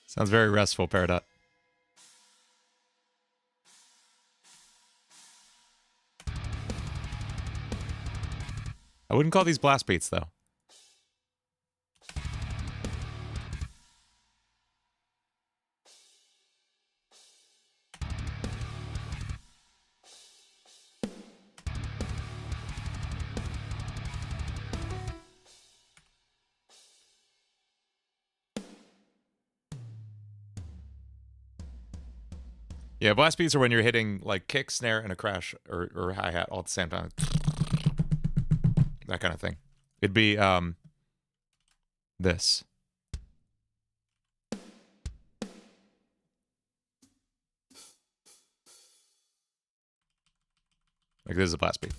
Speaker 1: Sounds very restful, Peridot. I wouldn't call these blast beats, though. Yeah, blast beats are when you're hitting like kick, snare, and a crash or hi-hat all at the same time. That kind of thing. It'd be this. Like this is a blast beat.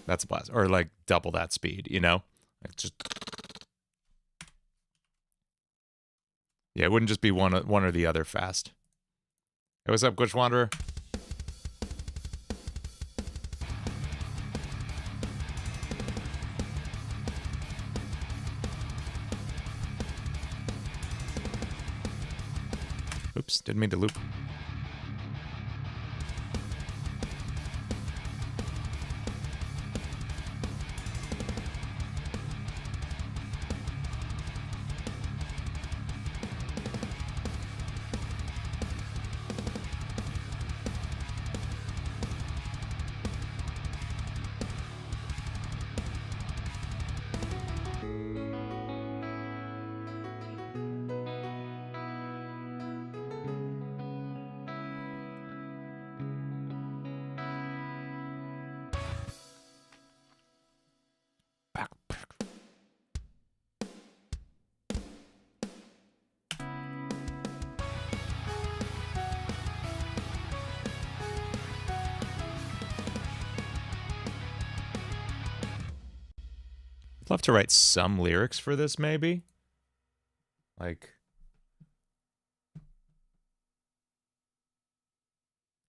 Speaker 1: That's a blast. Or like double that speed, you know? Like just yeah, it wouldn't just be one or the other fast. Hey, what's up, Glitch Wanderer? Oops, didn't mean to loop. I'd love to write some lyrics for this, maybe. Like,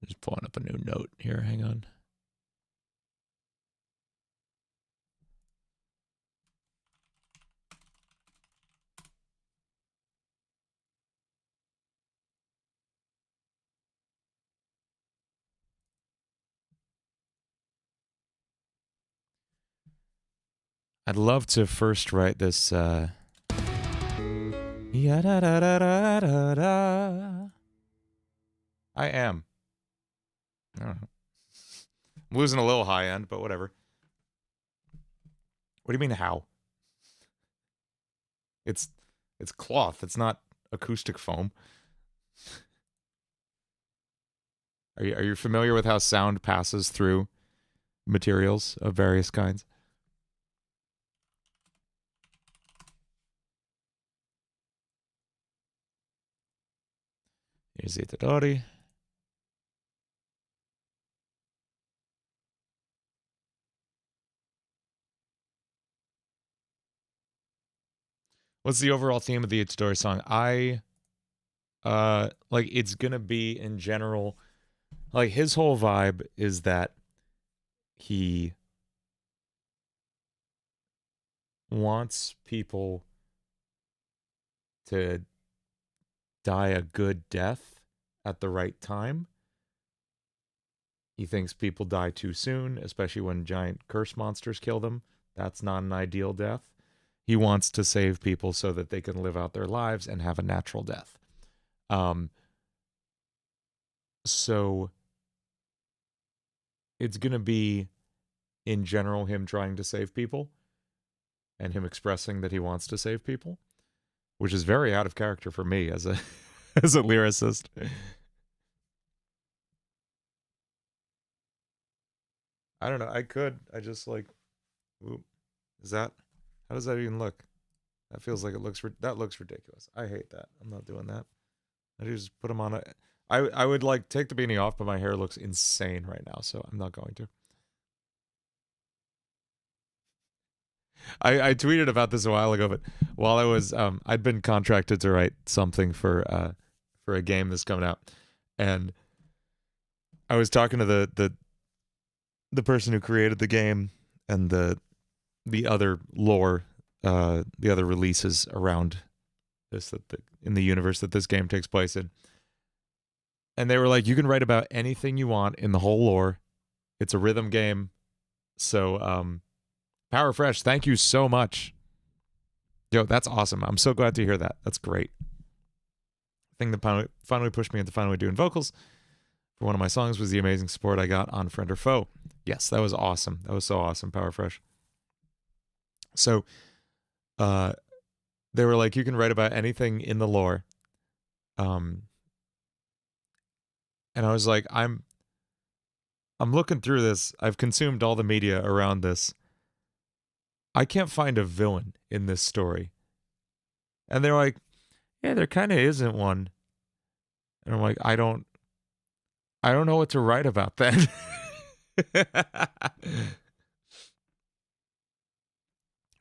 Speaker 1: just pulling up a new note here. Hang on. I'd love to first write this. Yeah, da, da, da, da, da, da. I am. I don't know. I'm losing a little high end, but whatever. What do you mean how? It's cloth. It's not acoustic foam. Are you familiar with how sound passes through materials of various kinds? Here's Itadori. What's the overall theme of the Itadori song? Like, it's gonna be in general, like, his whole vibe is that he wants people to die a good death at the right time. He thinks people die too soon, especially when giant curse monsters kill them. That's not an ideal death. He wants to save people so that they can live out their lives and have a natural death. So it's going to be, in general, him trying to save people and him expressing that he wants to save people, which is very out of character for me as a as a lyricist. I don't know. I just like, ooh, is that, how does that even look? That feels like that looks ridiculous. I hate that. I'm not doing that. I just put them on a, I would like take the beanie off, but my hair looks insane right now, so I'm not going to. I tweeted about this a while ago, but while I was I'd been contracted to write something for a game that's coming out, and I was talking to the person who created the game and the other lore, the other releases around this in the universe that this game takes place in. And they were like, you can write about anything you want in the whole lore. It's a rhythm game. So Power Fresh, thank you so much. Yo, that's awesome. I'm so glad to hear that. That's great. The thing that finally pushed me into finally doing vocals for one of my songs was the amazing support I got on Friend or Foe. Yes, that was awesome. That was so awesome, Power Fresh. So they were like, you can write about anything in the lore. And I was like, I'm looking through this. I've consumed all the media around this. I can't find a villain in this story. And they're like, yeah, there kind of isn't one. And I'm like, I don't know what to write about then.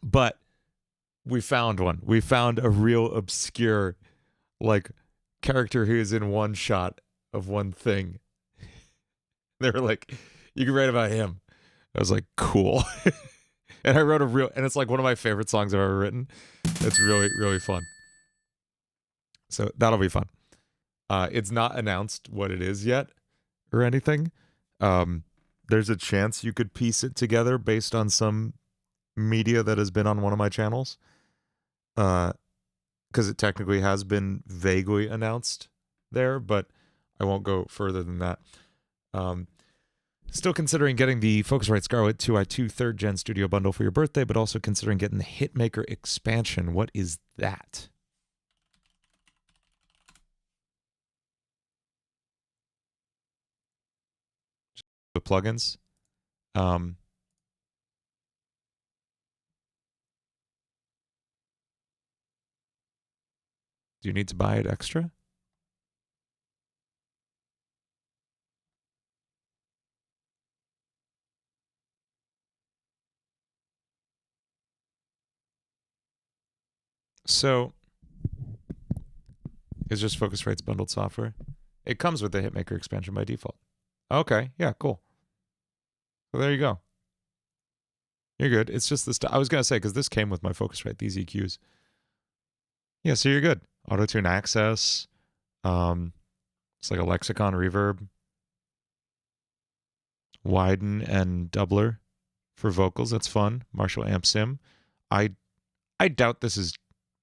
Speaker 1: But we found one. We found a real obscure, like, character who is in one shot of one thing. They were like, you can write about him. I was like, cool. And I wrote and it's like one of my favorite songs I've ever written. It's really, really fun. So that'll be fun. It's not announced what it is yet or anything. There's a chance you could piece it together based on some media that has been on one of my channels. Because it technically has been vaguely announced there, but I won't go further than that. Still considering getting the Focusrite Scarlet 2i2 3rd Gen Studio Bundle for your birthday, but also considering getting the Hitmaker expansion. What is that? The plugins. Do you need to buy it extra? So, it's just Focusrite's bundled software. It comes with the Hitmaker expansion by default. Okay, yeah, cool. Well, there you go. You're good. It's just this. I was gonna say, because this came with my Focusrite, these EQs. Yeah, so you're good. Auto-tune access. It's like a lexicon reverb. Widen and doubler for vocals. That's fun. Marshall Amp Sim. I doubt this is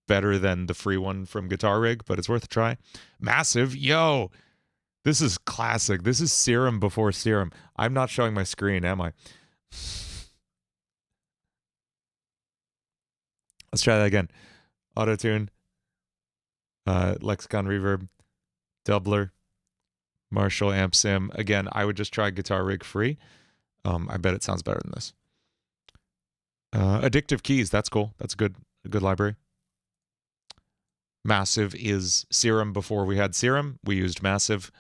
Speaker 1: better than the free one from Guitar Rig, but it's worth a try. Massive. Yo, this is classic. This is Serum before Serum. I'm not showing my screen, am I? Let's try that again. Auto-tune. Lexicon reverb. Doubler. Marshall Amp Sim. Again, I would just try Guitar Rig free. I bet it sounds better than this. Addictive Keys. That's cool. That's a good library. Massive is Serum before we had Serum. We used Massive.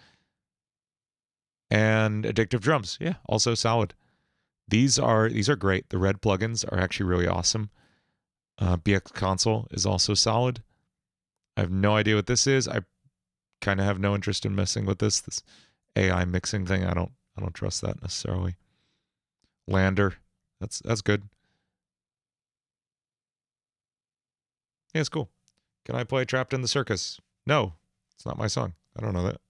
Speaker 1: And Addictive Drums. Yeah, also solid. These are great. The red plugins are actually really awesome. BX console is also solid. I have no idea what this is. I kind of have no interest in messing with this AI mixing thing. I don't trust that necessarily. Lander, that's good. Yeah, it's cool. Can I play Trapped in the Circus? No, it's not my song. I don't know that.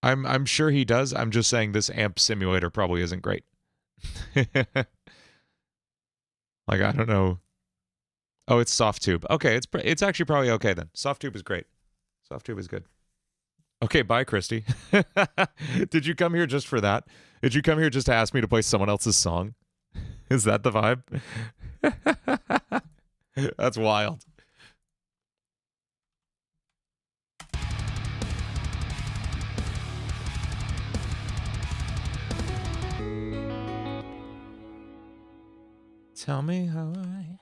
Speaker 1: I'm sure he does. I'm just saying this amp simulator probably isn't great. Like, I don't know. Oh, it's soft tube. Okay, it's actually probably okay then. Soft tube is great. Soft tube is good. Okay, bye, Christy. Did you come here just for that? Did you come here just to ask me to play someone else's song? Is that the vibe? That's wild. Tell me how I...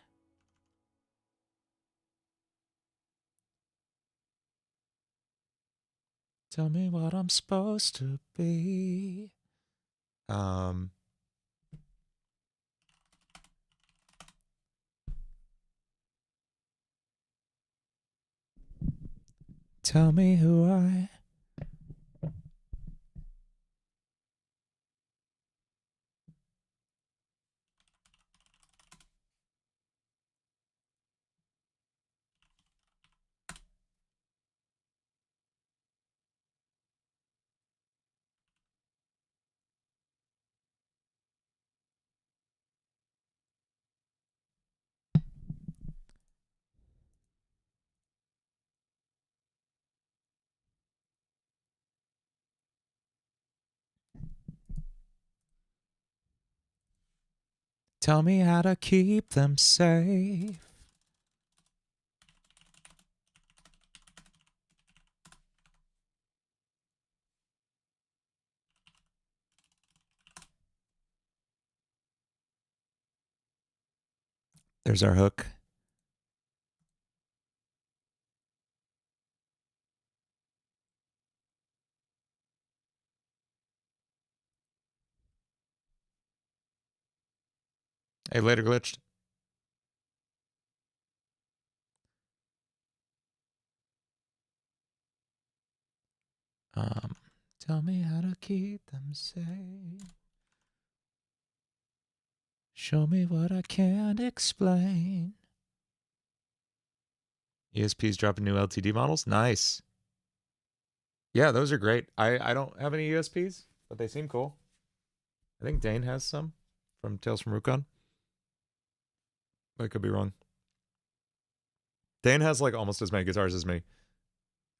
Speaker 1: Tell me what I'm supposed to be. Tell me who I... Tell me how to keep them safe. There's our hook. Hey, later glitched. Tell me how to keep them safe. Show me what I can't explain. ESP's dropping new LTD models? Nice. Yeah, those are great. I don't have any ESPs, but they seem cool. I think Dane has some from Tales from Rukon. I could be wrong. Dane has like almost as many guitars as me.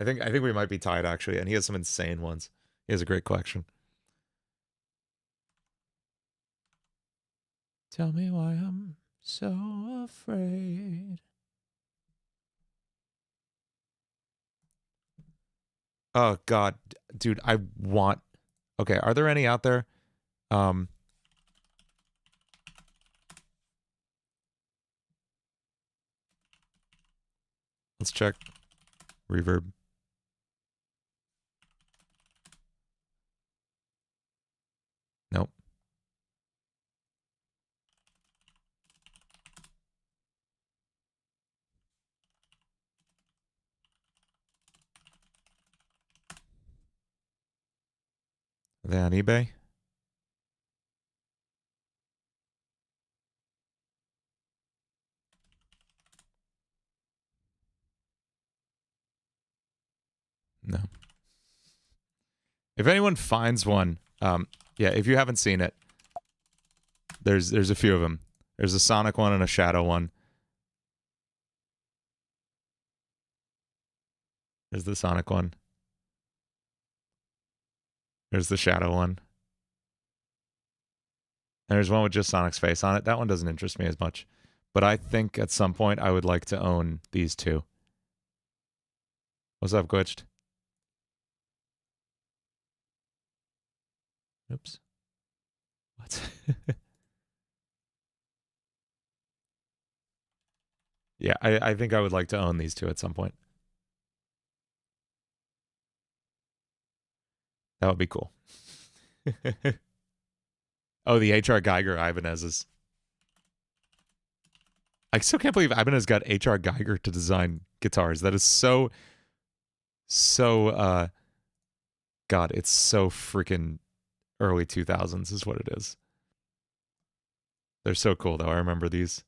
Speaker 1: I think we might be tied actually, and he has some insane ones. He has a great collection. Tell me why I'm so afraid. Oh God, dude, I want. Okay, are there any out there? Let's check. Reverb. Nope. Are they on eBay? No. If anyone finds one, yeah, if you haven't seen it, there's a few of them. There's a Sonic one and a Shadow one. There's the Sonic one. There's the Shadow one. And there's one with just Sonic's face on it. That one doesn't interest me as much. But I think at some point I would like to own these two. What's up, Glitched? Oops. What? Yeah, I think I would like to own these two at some point. That would be cool. Oh, the H.R. Geiger Ibanez's. I still can't believe Ibanez got H.R. Geiger to design guitars. That is so, God, it's so freaking early 2000s is what it is. They're so cool, though. I remember these.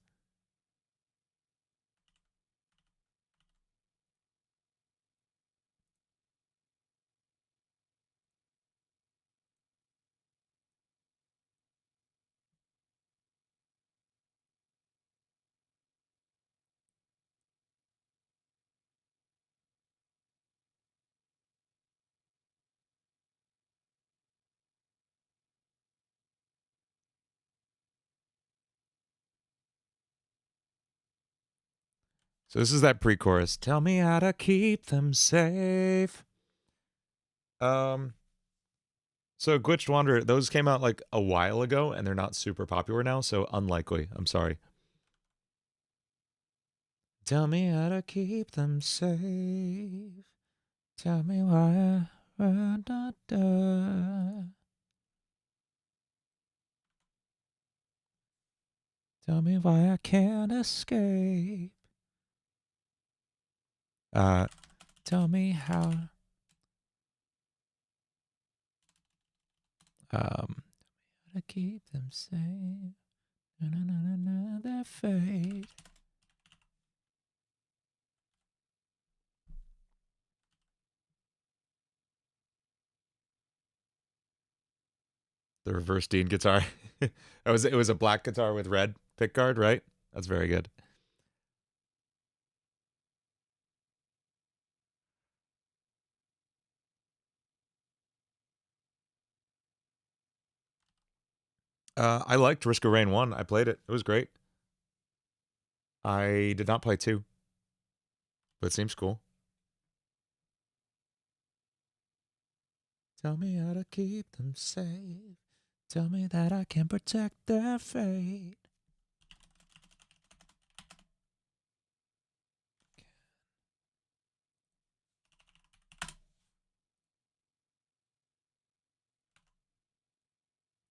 Speaker 1: So this is that pre-chorus. Tell me how to keep them safe. So Glitched Wanderer, those came out like a while ago, and they're not super popular now, so unlikely. I'm sorry. Tell me how to keep them safe. Tell me why. Tell me why I can't escape. Tell me how. To keep them safe. Their fate. The reverse Dean guitar. It was a black guitar with red pickguard, right? That's very good. I liked Risk of Rain 1. I played it. It was great. I did not play 2, but it seems cool. Tell me how to keep them safe. Tell me that I can protect their fate.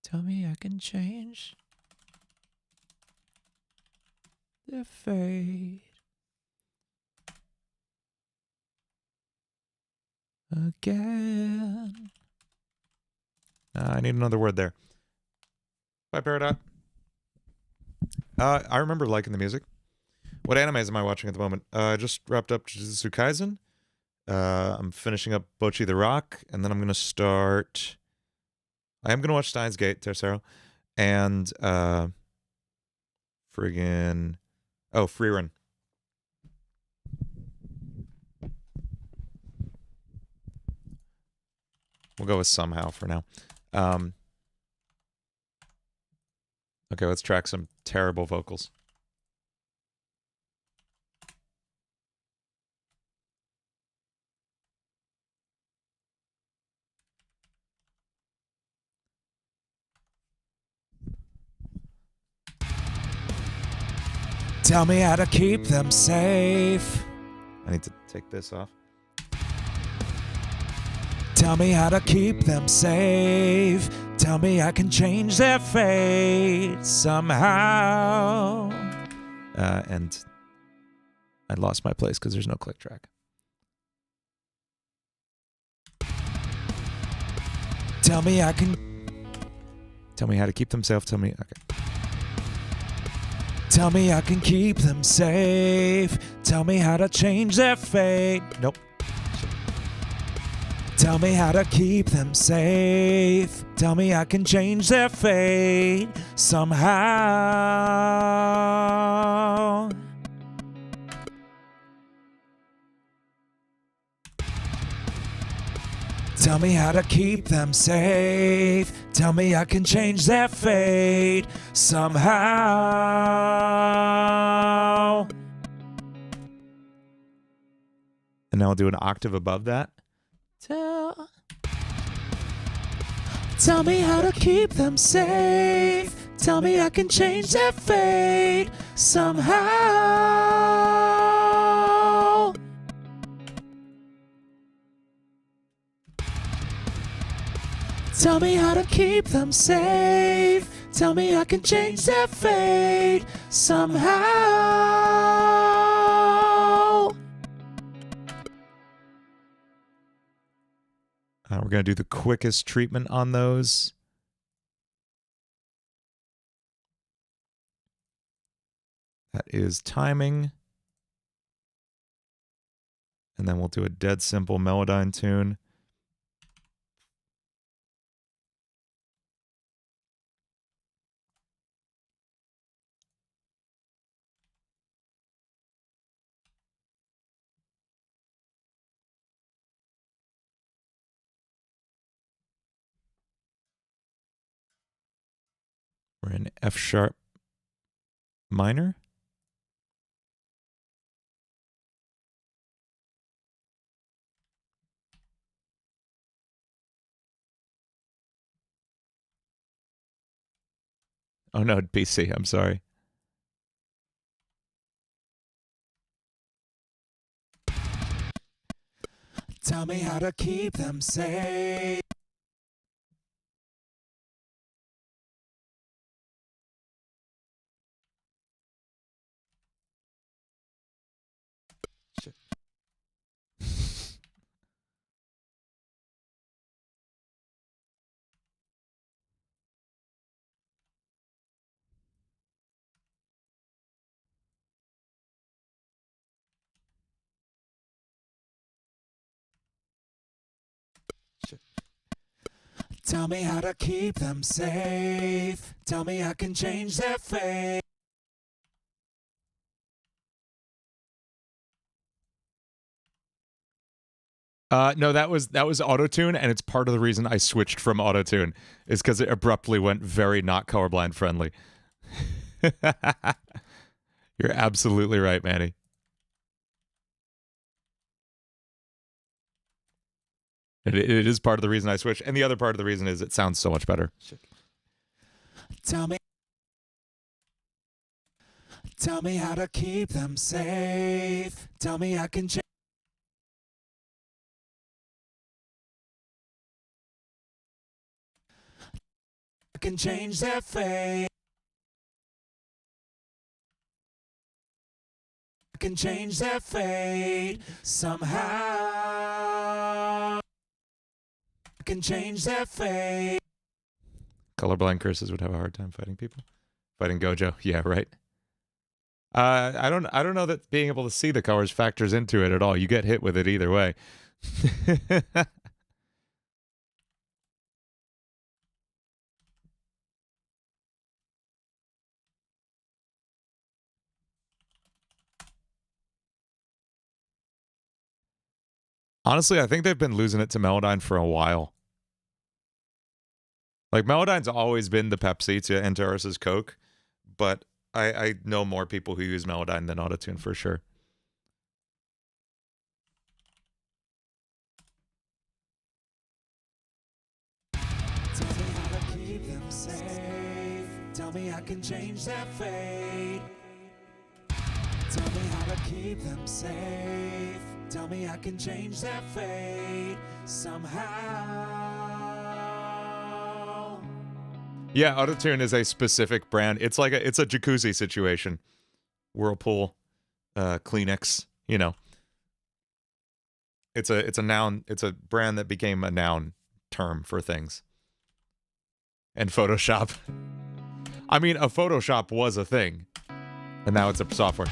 Speaker 1: Tell me I can change their fate. Again. I need another word there. Bye, Peridot. I remember liking the music. What animes am I watching at the moment? I just wrapped up Jujutsu Kaisen. I'm finishing up Bocchi the Rock, and then I'm going to start... I am going to watch Steins Gate, Tercero, and friggin... Oh, Freerun. We'll go with Somehow for now. Okay, let's track some terrible vocals. Tell me how to keep them safe. I need to take this off. Tell me how to keep them safe. Tell me I can change their fate somehow. And I lost my place because there's no click track. Tell me I can... Tell me how to keep them safe. Tell me... Okay. Tell me I can keep them safe. Tell me how to change their fate. Nope. Tell me how to keep them safe. Tell me I can change their fate somehow. Tell me how to keep them safe. Tell me I can change their fate somehow. And now I'll do an octave above that. Tell me how to keep them safe. Tell me I can change their fate somehow. Tell me how to keep them safe. Tell me I can change their fate somehow. We're going to do the quickest treatment on those. That is timing. And then we'll do a dead simple Melodyne tune. We're in F sharp minor. Oh no, BC, I'm sorry. Tell me how to keep them safe. Shit. Shit. Tell me how to keep them safe. Tell me I can change their fate. No, that was autotune, and it's part of the reason I switched from autotune is because it abruptly went very not colorblind friendly. You're absolutely right, Manny. It is part of the reason I switched, and the other part of the reason is it sounds so much better. Tell me how to keep them safe. Tell me I can change. I can change their fate. I can change their fate somehow. I can change their fate. Colorblind curses would have a hard time fighting people. Fighting Gojo, yeah, right. I don't know that being able to see the colors factors into it at all. You get hit with it either way. Honestly, I think they've been losing it to Melodyne for a while. Like, Melodyne's always been the Pepsi to Antares's Coke, but I know more people who use Melodyne than Autotune for sure. Tell me how to keep them safe. Tell me I can change their fate. Tell me how to keep them safe. Tell me I can change their fate somehow. Yeah, Autotune is a specific brand. It's like it's a jacuzzi situation. Whirlpool, Kleenex, you know. It's a noun, it's a brand that became a noun term for things. And Photoshop. I mean, a Photoshop was a thing. And now it's a software.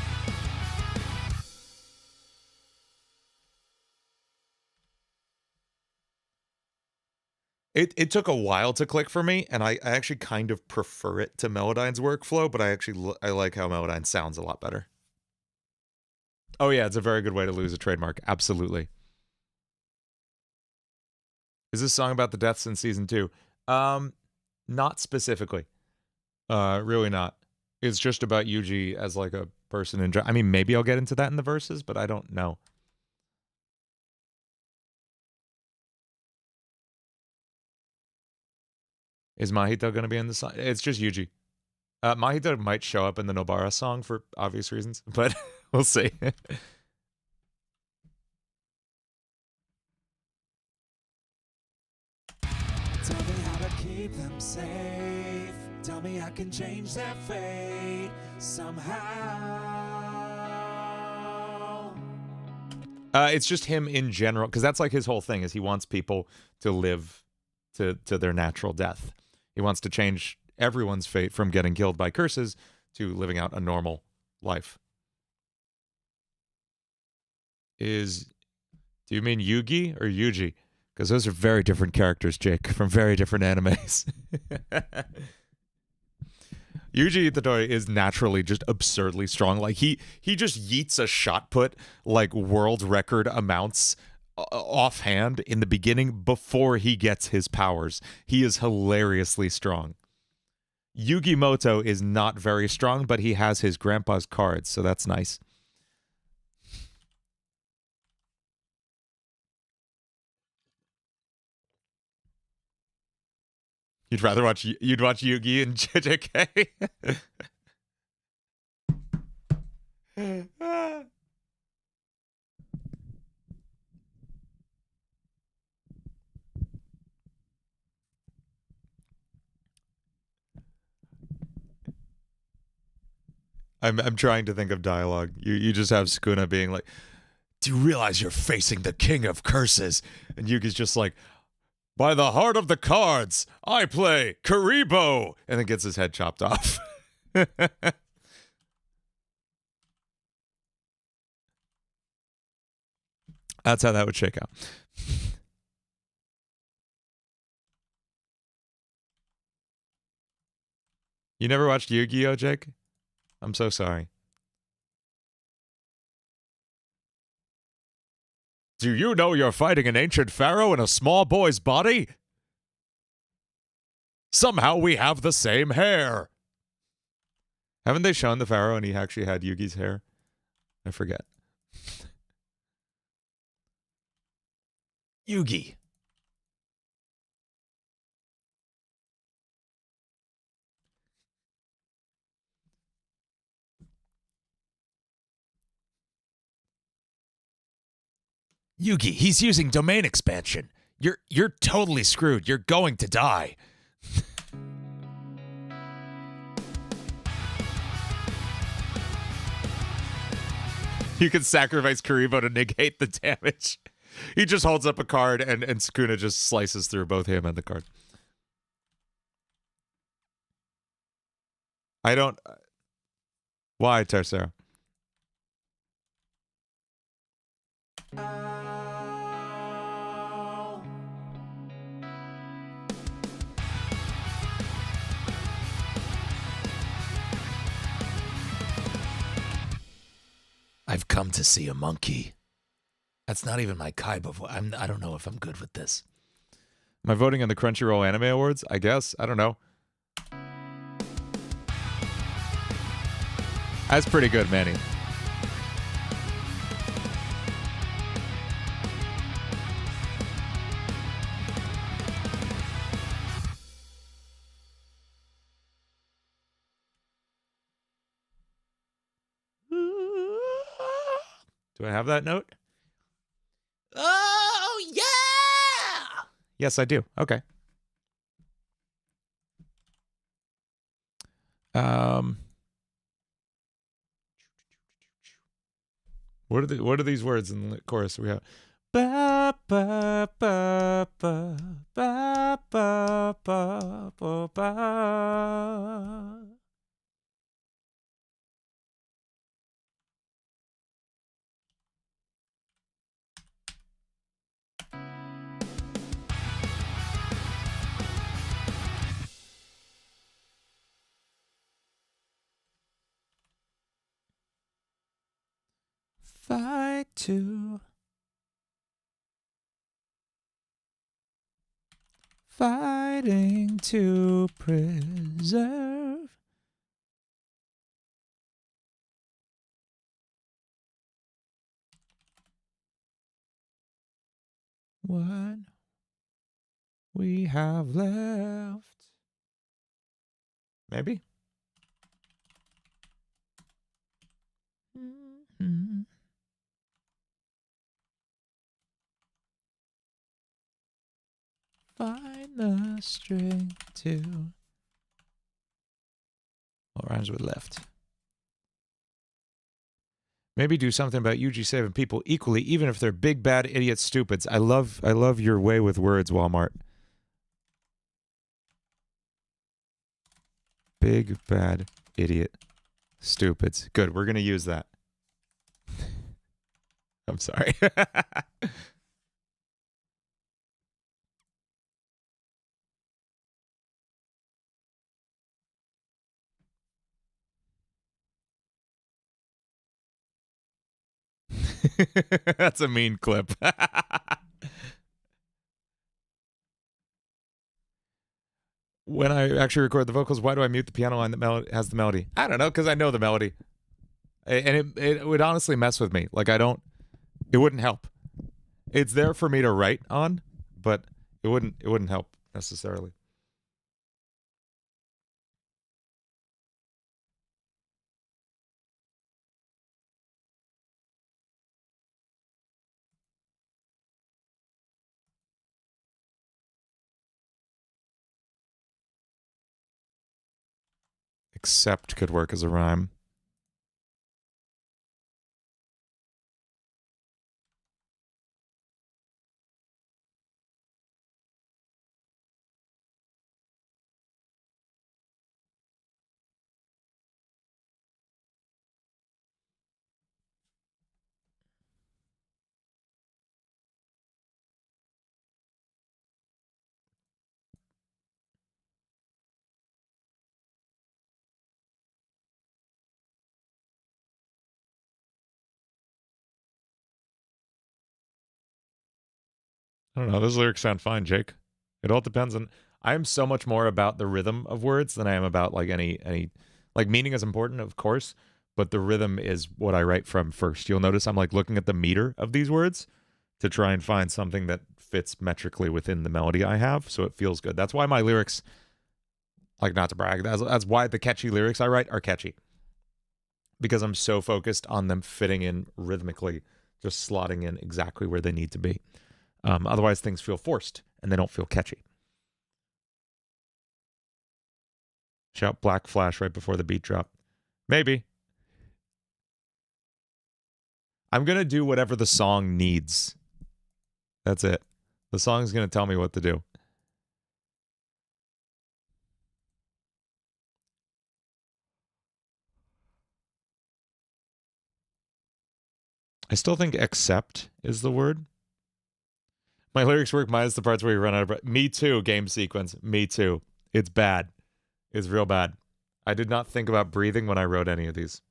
Speaker 1: It took a while to click for me, and I actually kind of prefer it to Melodyne's workflow, but I like how Melodyne sounds a lot better. Oh yeah, it's a very good way to lose a trademark. Absolutely. Is this song about the deaths in season 2? Not specifically. Really not. It's just about Yuji as like a person in. I mean, maybe I'll get into that in the verses, but I don't know. Is Mahito going to be in the song? It's just Yuji. Mahito might show up in the Nobara song for obvious reasons, but we'll see. Tell me how to keep them safe.
Speaker 3: Tell me I can change their fate somehow.
Speaker 1: It's just him in general, because that's like his whole thing, is he wants people to live to their natural death. He wants to change everyone's fate from getting killed by curses to living out a normal life. Do you mean Yugi or Yuji? Because those are very different characters, Jake, from very different animes. Yuji Itadori is naturally just absurdly strong. Like he just yeets a shot put like world record amounts offhand in the beginning before he gets his powers. He is hilariously strong. Yugi Moto is not very strong, but he has his grandpa's cards, so that's nice. You'd watch Yugi and JJK? I'm trying to think of dialogue. You just have Sukuna being like, "Do you realize you're facing the king of curses?" And Yugi's just like, "By the heart of the cards, I play Karibo," and then gets his head chopped off. That's how that would shake out. You never watched Yu-Gi-Oh, Jake? I'm so sorry. Do you know you're fighting an ancient pharaoh in a small boy's body? Somehow we have the same hair. Haven't they shown the pharaoh and he actually had Yugi's hair? I forget. Yugi. Yugi, he's using domain expansion. You're totally screwed. You're going to die. You can sacrifice Karibo to negate the damage. He just holds up a card and Sukuna just slices through both him and the card. I don't... Why, Tercero? I've come to see a monkey. That's not even my Kaiba voice. I don't know if I'm good with this. Am I voting on the Crunchyroll Anime Awards? I guess. I don't know. That's pretty good, Manny. Do I have that note? Oh, yeah! Yes, I do. Okay. What are these words in the chorus we have? Ba ba ba ba ba ba ba ba ba. Fight to fighting to preserve what we have left. Maybe. Mm-hmm. Find the strength to What rhymes with left? Maybe do something about Yuji saving people equally, even if they're big, bad, idiot stupids. I love your way with words, Walmart. Big, bad, idiot, stupids. Good, we're going to use that. I'm sorry. That's a mean clip. When I actually record the vocals, why do I mute the piano line that has the melody? I don't know, because I know the melody. And it would honestly mess with me. Like, it wouldn't help. It's there for me to write on, but it wouldn't help necessarily. Except could work as a rhyme. I don't know. Those lyrics sound fine, Jake. It all depends on. I am so much more about the rhythm of words than I am about like any like meaning is important, of course, but the rhythm is what I write from first. You'll notice I'm like looking at the meter of these words to try and find something that fits metrically within the melody I have, so it feels good. That's why my lyrics, like not to brag, that's why the catchy lyrics I write are catchy. Because I'm so focused on them fitting in rhythmically, just slotting in exactly where they need to be. Otherwise, things feel forced and they don't feel catchy. Shout Black Flash right before the beat drop. Maybe. I'm going to do whatever the song needs. That's it. The song's going to tell me what to do. I still think accept is the word. My lyrics work minus the parts where you run out of breath. Me too, game sequence. Me too. It's bad. It's real bad. I did not think about breathing when I wrote any of these.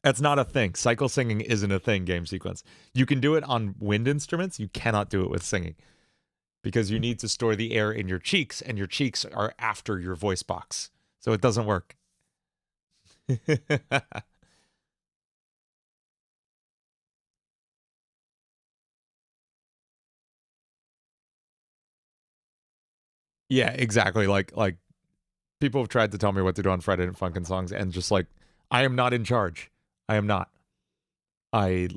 Speaker 1: That's not a thing. Cycle singing isn't a thing, game sequence. You can do it on wind instruments. You cannot do it with singing. Because you need to store the air in your cheeks, and your cheeks are after your voice box. So it doesn't work. Yeah, exactly. Like people have tried to tell me what to do on Friday Night Funkin' songs, and just like, I am not in charge. I am not. I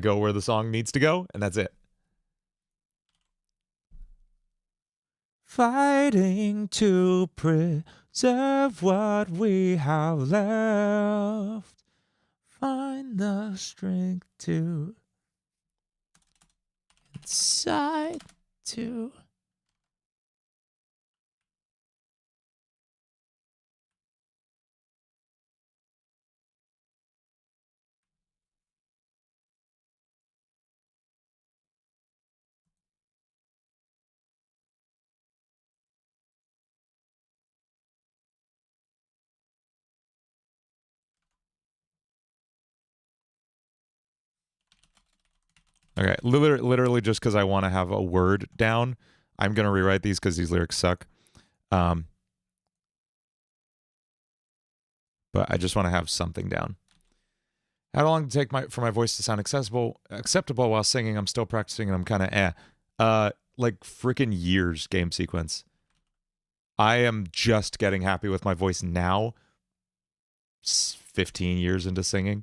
Speaker 1: go where the song needs to go, and that's it. Fighting to preserve what we have left. Find the strength to inside to. Okay, literally just because I want to have a word down, I'm going to rewrite these because these lyrics suck. But I just want to have something down. How long did it take for my voice to sound acceptable while singing? I'm still practicing and I'm kind of like freaking years, game sequence. I am just getting happy with my voice now, 15 years into singing.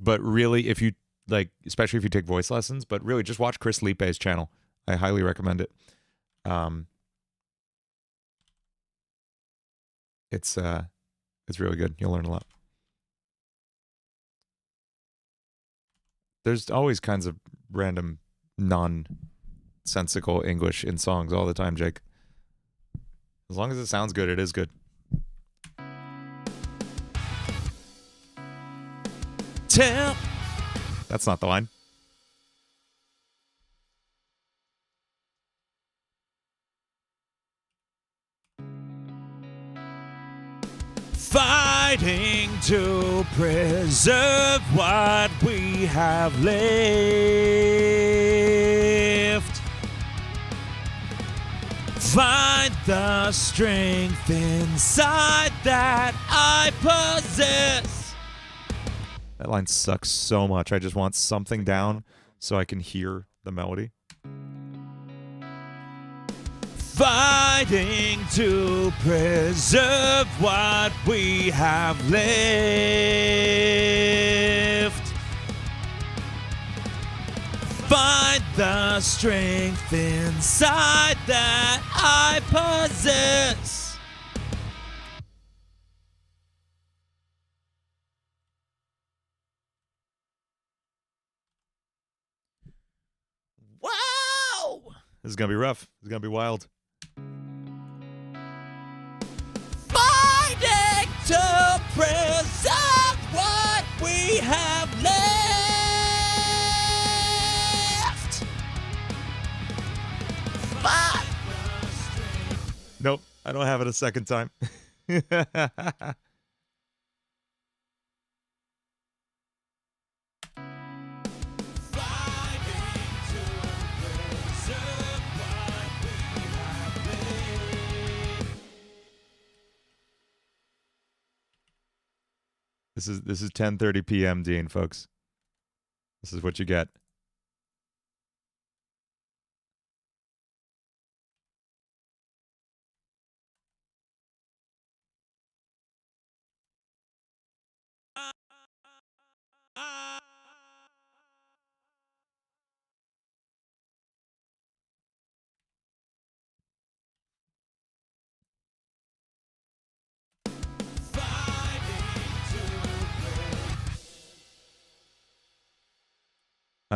Speaker 1: But really, if you like, especially if you take voice lessons, but really just watch Chris Lipe's channel. I highly recommend it. It's really good. You'll learn a lot. There's always kinds of random nonsensical English in songs all the time, Jake. As long as it sounds good, it is good. Tell. That's not the line.
Speaker 3: Fighting to preserve what we have left. Find the strength inside that I possess.
Speaker 1: That line sucks so much. I just want something down so I can hear the melody.
Speaker 3: Fighting to preserve what we have left. Find the strength inside that I possess.
Speaker 1: Wow! This is going to be rough. This is going to be wild.
Speaker 3: Fighting to preserve what we have left.
Speaker 1: Nope, I don't have it a second time. This is 10:30 p.m. Dean, folks. This is what you get.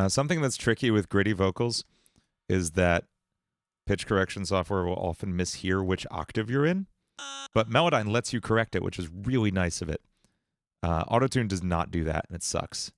Speaker 1: Something that's tricky with gritty vocals is that pitch correction software will often mishear which octave you're in, but Melodyne lets you correct it, which is really nice of it. Autotune does not do that, and it sucks.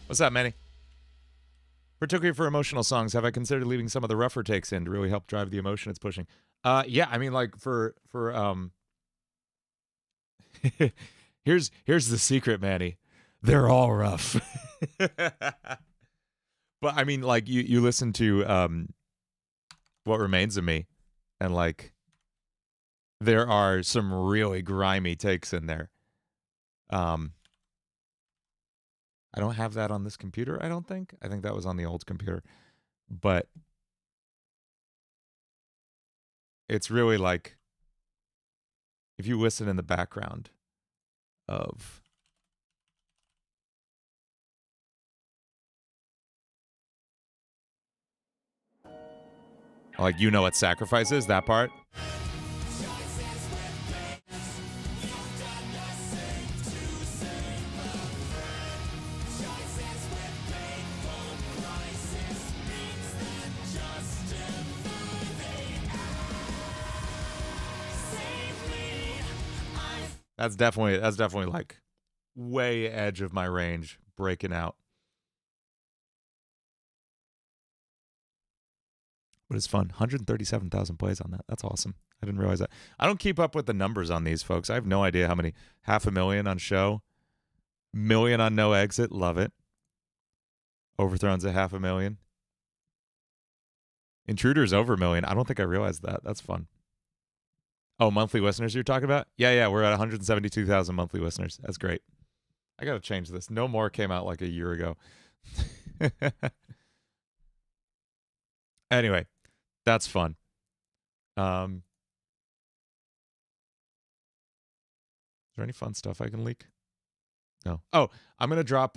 Speaker 1: What's up, Manny? Particularly for emotional songs, have I considered leaving some of the rougher takes in to really help drive the emotion it's pushing? Yeah, I mean, like for here's the secret, Manny. They're all rough. But I mean, like you listen to What Remains of Me, and like there are some really grimy takes in there. I don't have that on this computer, I don't think. I think that was on the old computer. But it's really like, if you listen in the background of like, you know what sacrifice is, that part. That's definitely like way edge of my range, breaking out. But it's fun. 137,000 plays on that. That's awesome. I didn't realize that. I don't keep up with the numbers on these, folks. I have no idea how many. 500,000 on show. Million on no exit. Love it. Overthrone's at 500,000. Intruder's over 1 million. I don't think I realized that. That's fun. Oh, monthly listeners you're talking about? Yeah, we're at 172,000 monthly listeners. That's great. I got to change this. No More came out like a year ago. Anyway, that's fun. Is there any fun stuff I can leak? No. Oh, I'm going to drop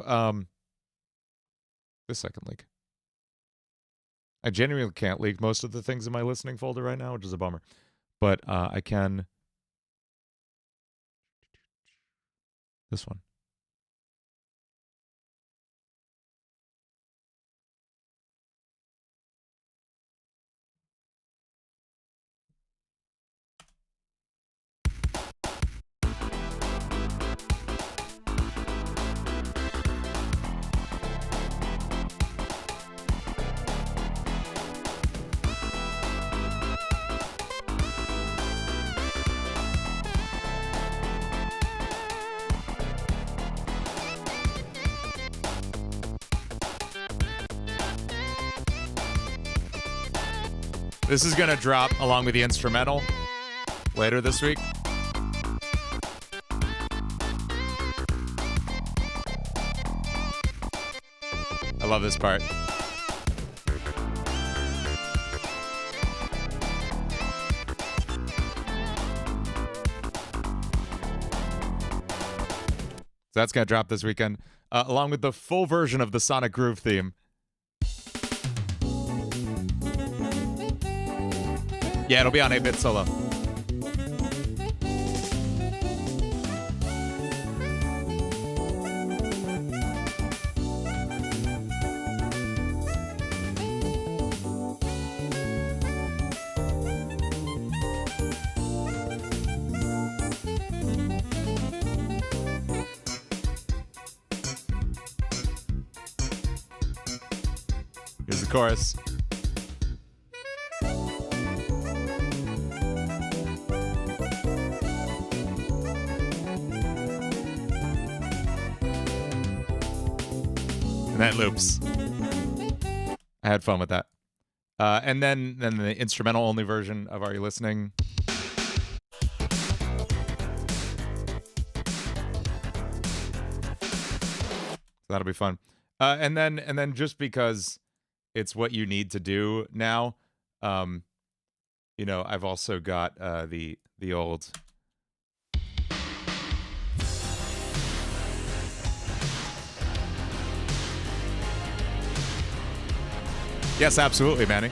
Speaker 1: this second leak. I genuinely can't leak most of the things in my listening folder right now, which is a bummer. But I can. This one. This is going to drop along with the instrumental later this week. I love this part. So that's going to drop this weekend, along with the full version of the Sonic Groove theme. Yeah, it'll be on 8-Bit Solo. Here's the chorus. That loops. I had fun with that. And then the instrumental only version of Are You Listening? So that'll be fun. And then just because it's what you need to do now, you know, I've also got the old. Yes, absolutely, Manny.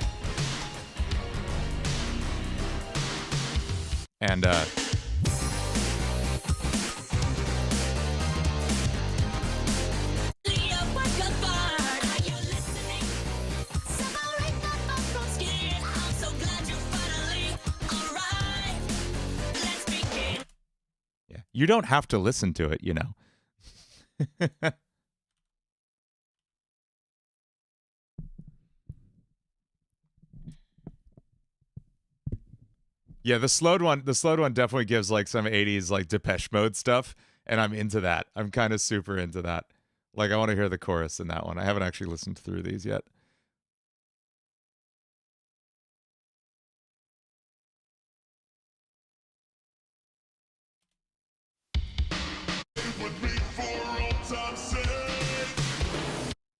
Speaker 1: And yeah, you don't have to listen to it, you know. Yeah, the slowed one definitely gives like some 80s like Depeche Mode stuff, and I'm into that. I'm kind of super into that. Like I want to hear the chorus in that one. I haven't actually listened through these yet.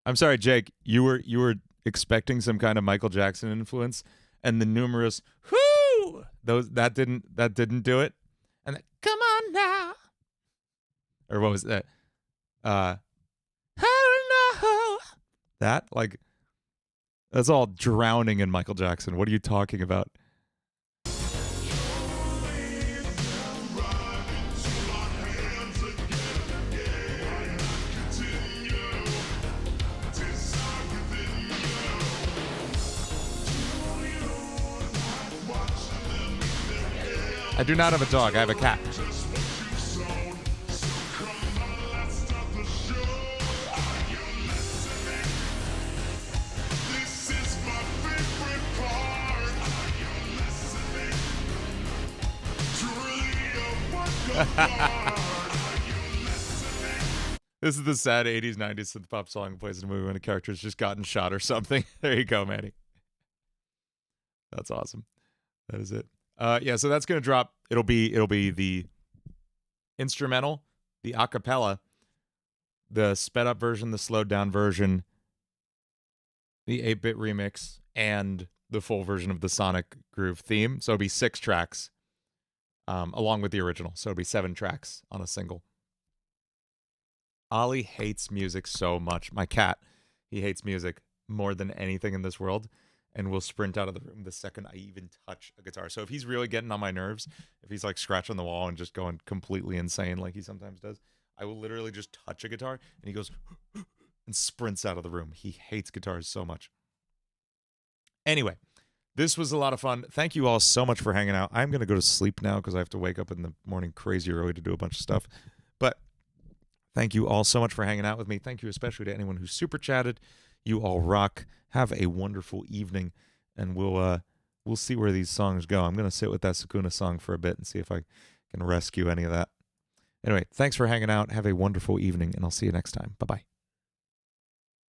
Speaker 1: I'm sorry, Jake. You were expecting some kind of Michael Jackson influence, and the numerous whoo that didn't do it. And the, come on now, or what was that? I don't know. That like that's all drowning in Michael Jackson. What are you talking about? I do not have a dog. I have a cat. This is the sad 80s, 90s synth pop song plays in a movie when a character's just gotten shot or something. There you go, Manny. That's awesome. That is it. Yeah, so that's gonna drop. It'll be the instrumental, the acapella, the sped up version, the slowed down version, the 8-bit remix, and the full version of the Sonic Groove theme. So it'll be 6 tracks, along with the original. So it'll be 7 tracks on a single. Ollie hates music so much. My cat, he hates music more than anything in this world, and will sprint out of the room the second I even touch a guitar. So if he's really getting on my nerves, if he's like scratching the wall and just going completely insane like he sometimes does, I will literally just touch a guitar and he goes and sprints out of the room. He hates guitars so much. Anyway, this was a lot of fun. Thank you all so much for hanging out. I'm going to go to sleep now because I have to wake up in the morning crazy early to do a bunch of stuff. But thank you all so much for hanging out with me. Thank you especially to anyone who super chatted. You all rock. Have a wonderful evening, and we'll see where these songs go. I'm going to sit with that Sukuna song for a bit and see if I can rescue any of that. Anyway, thanks for hanging out. Have a wonderful evening, and I'll see you next time. Bye-bye.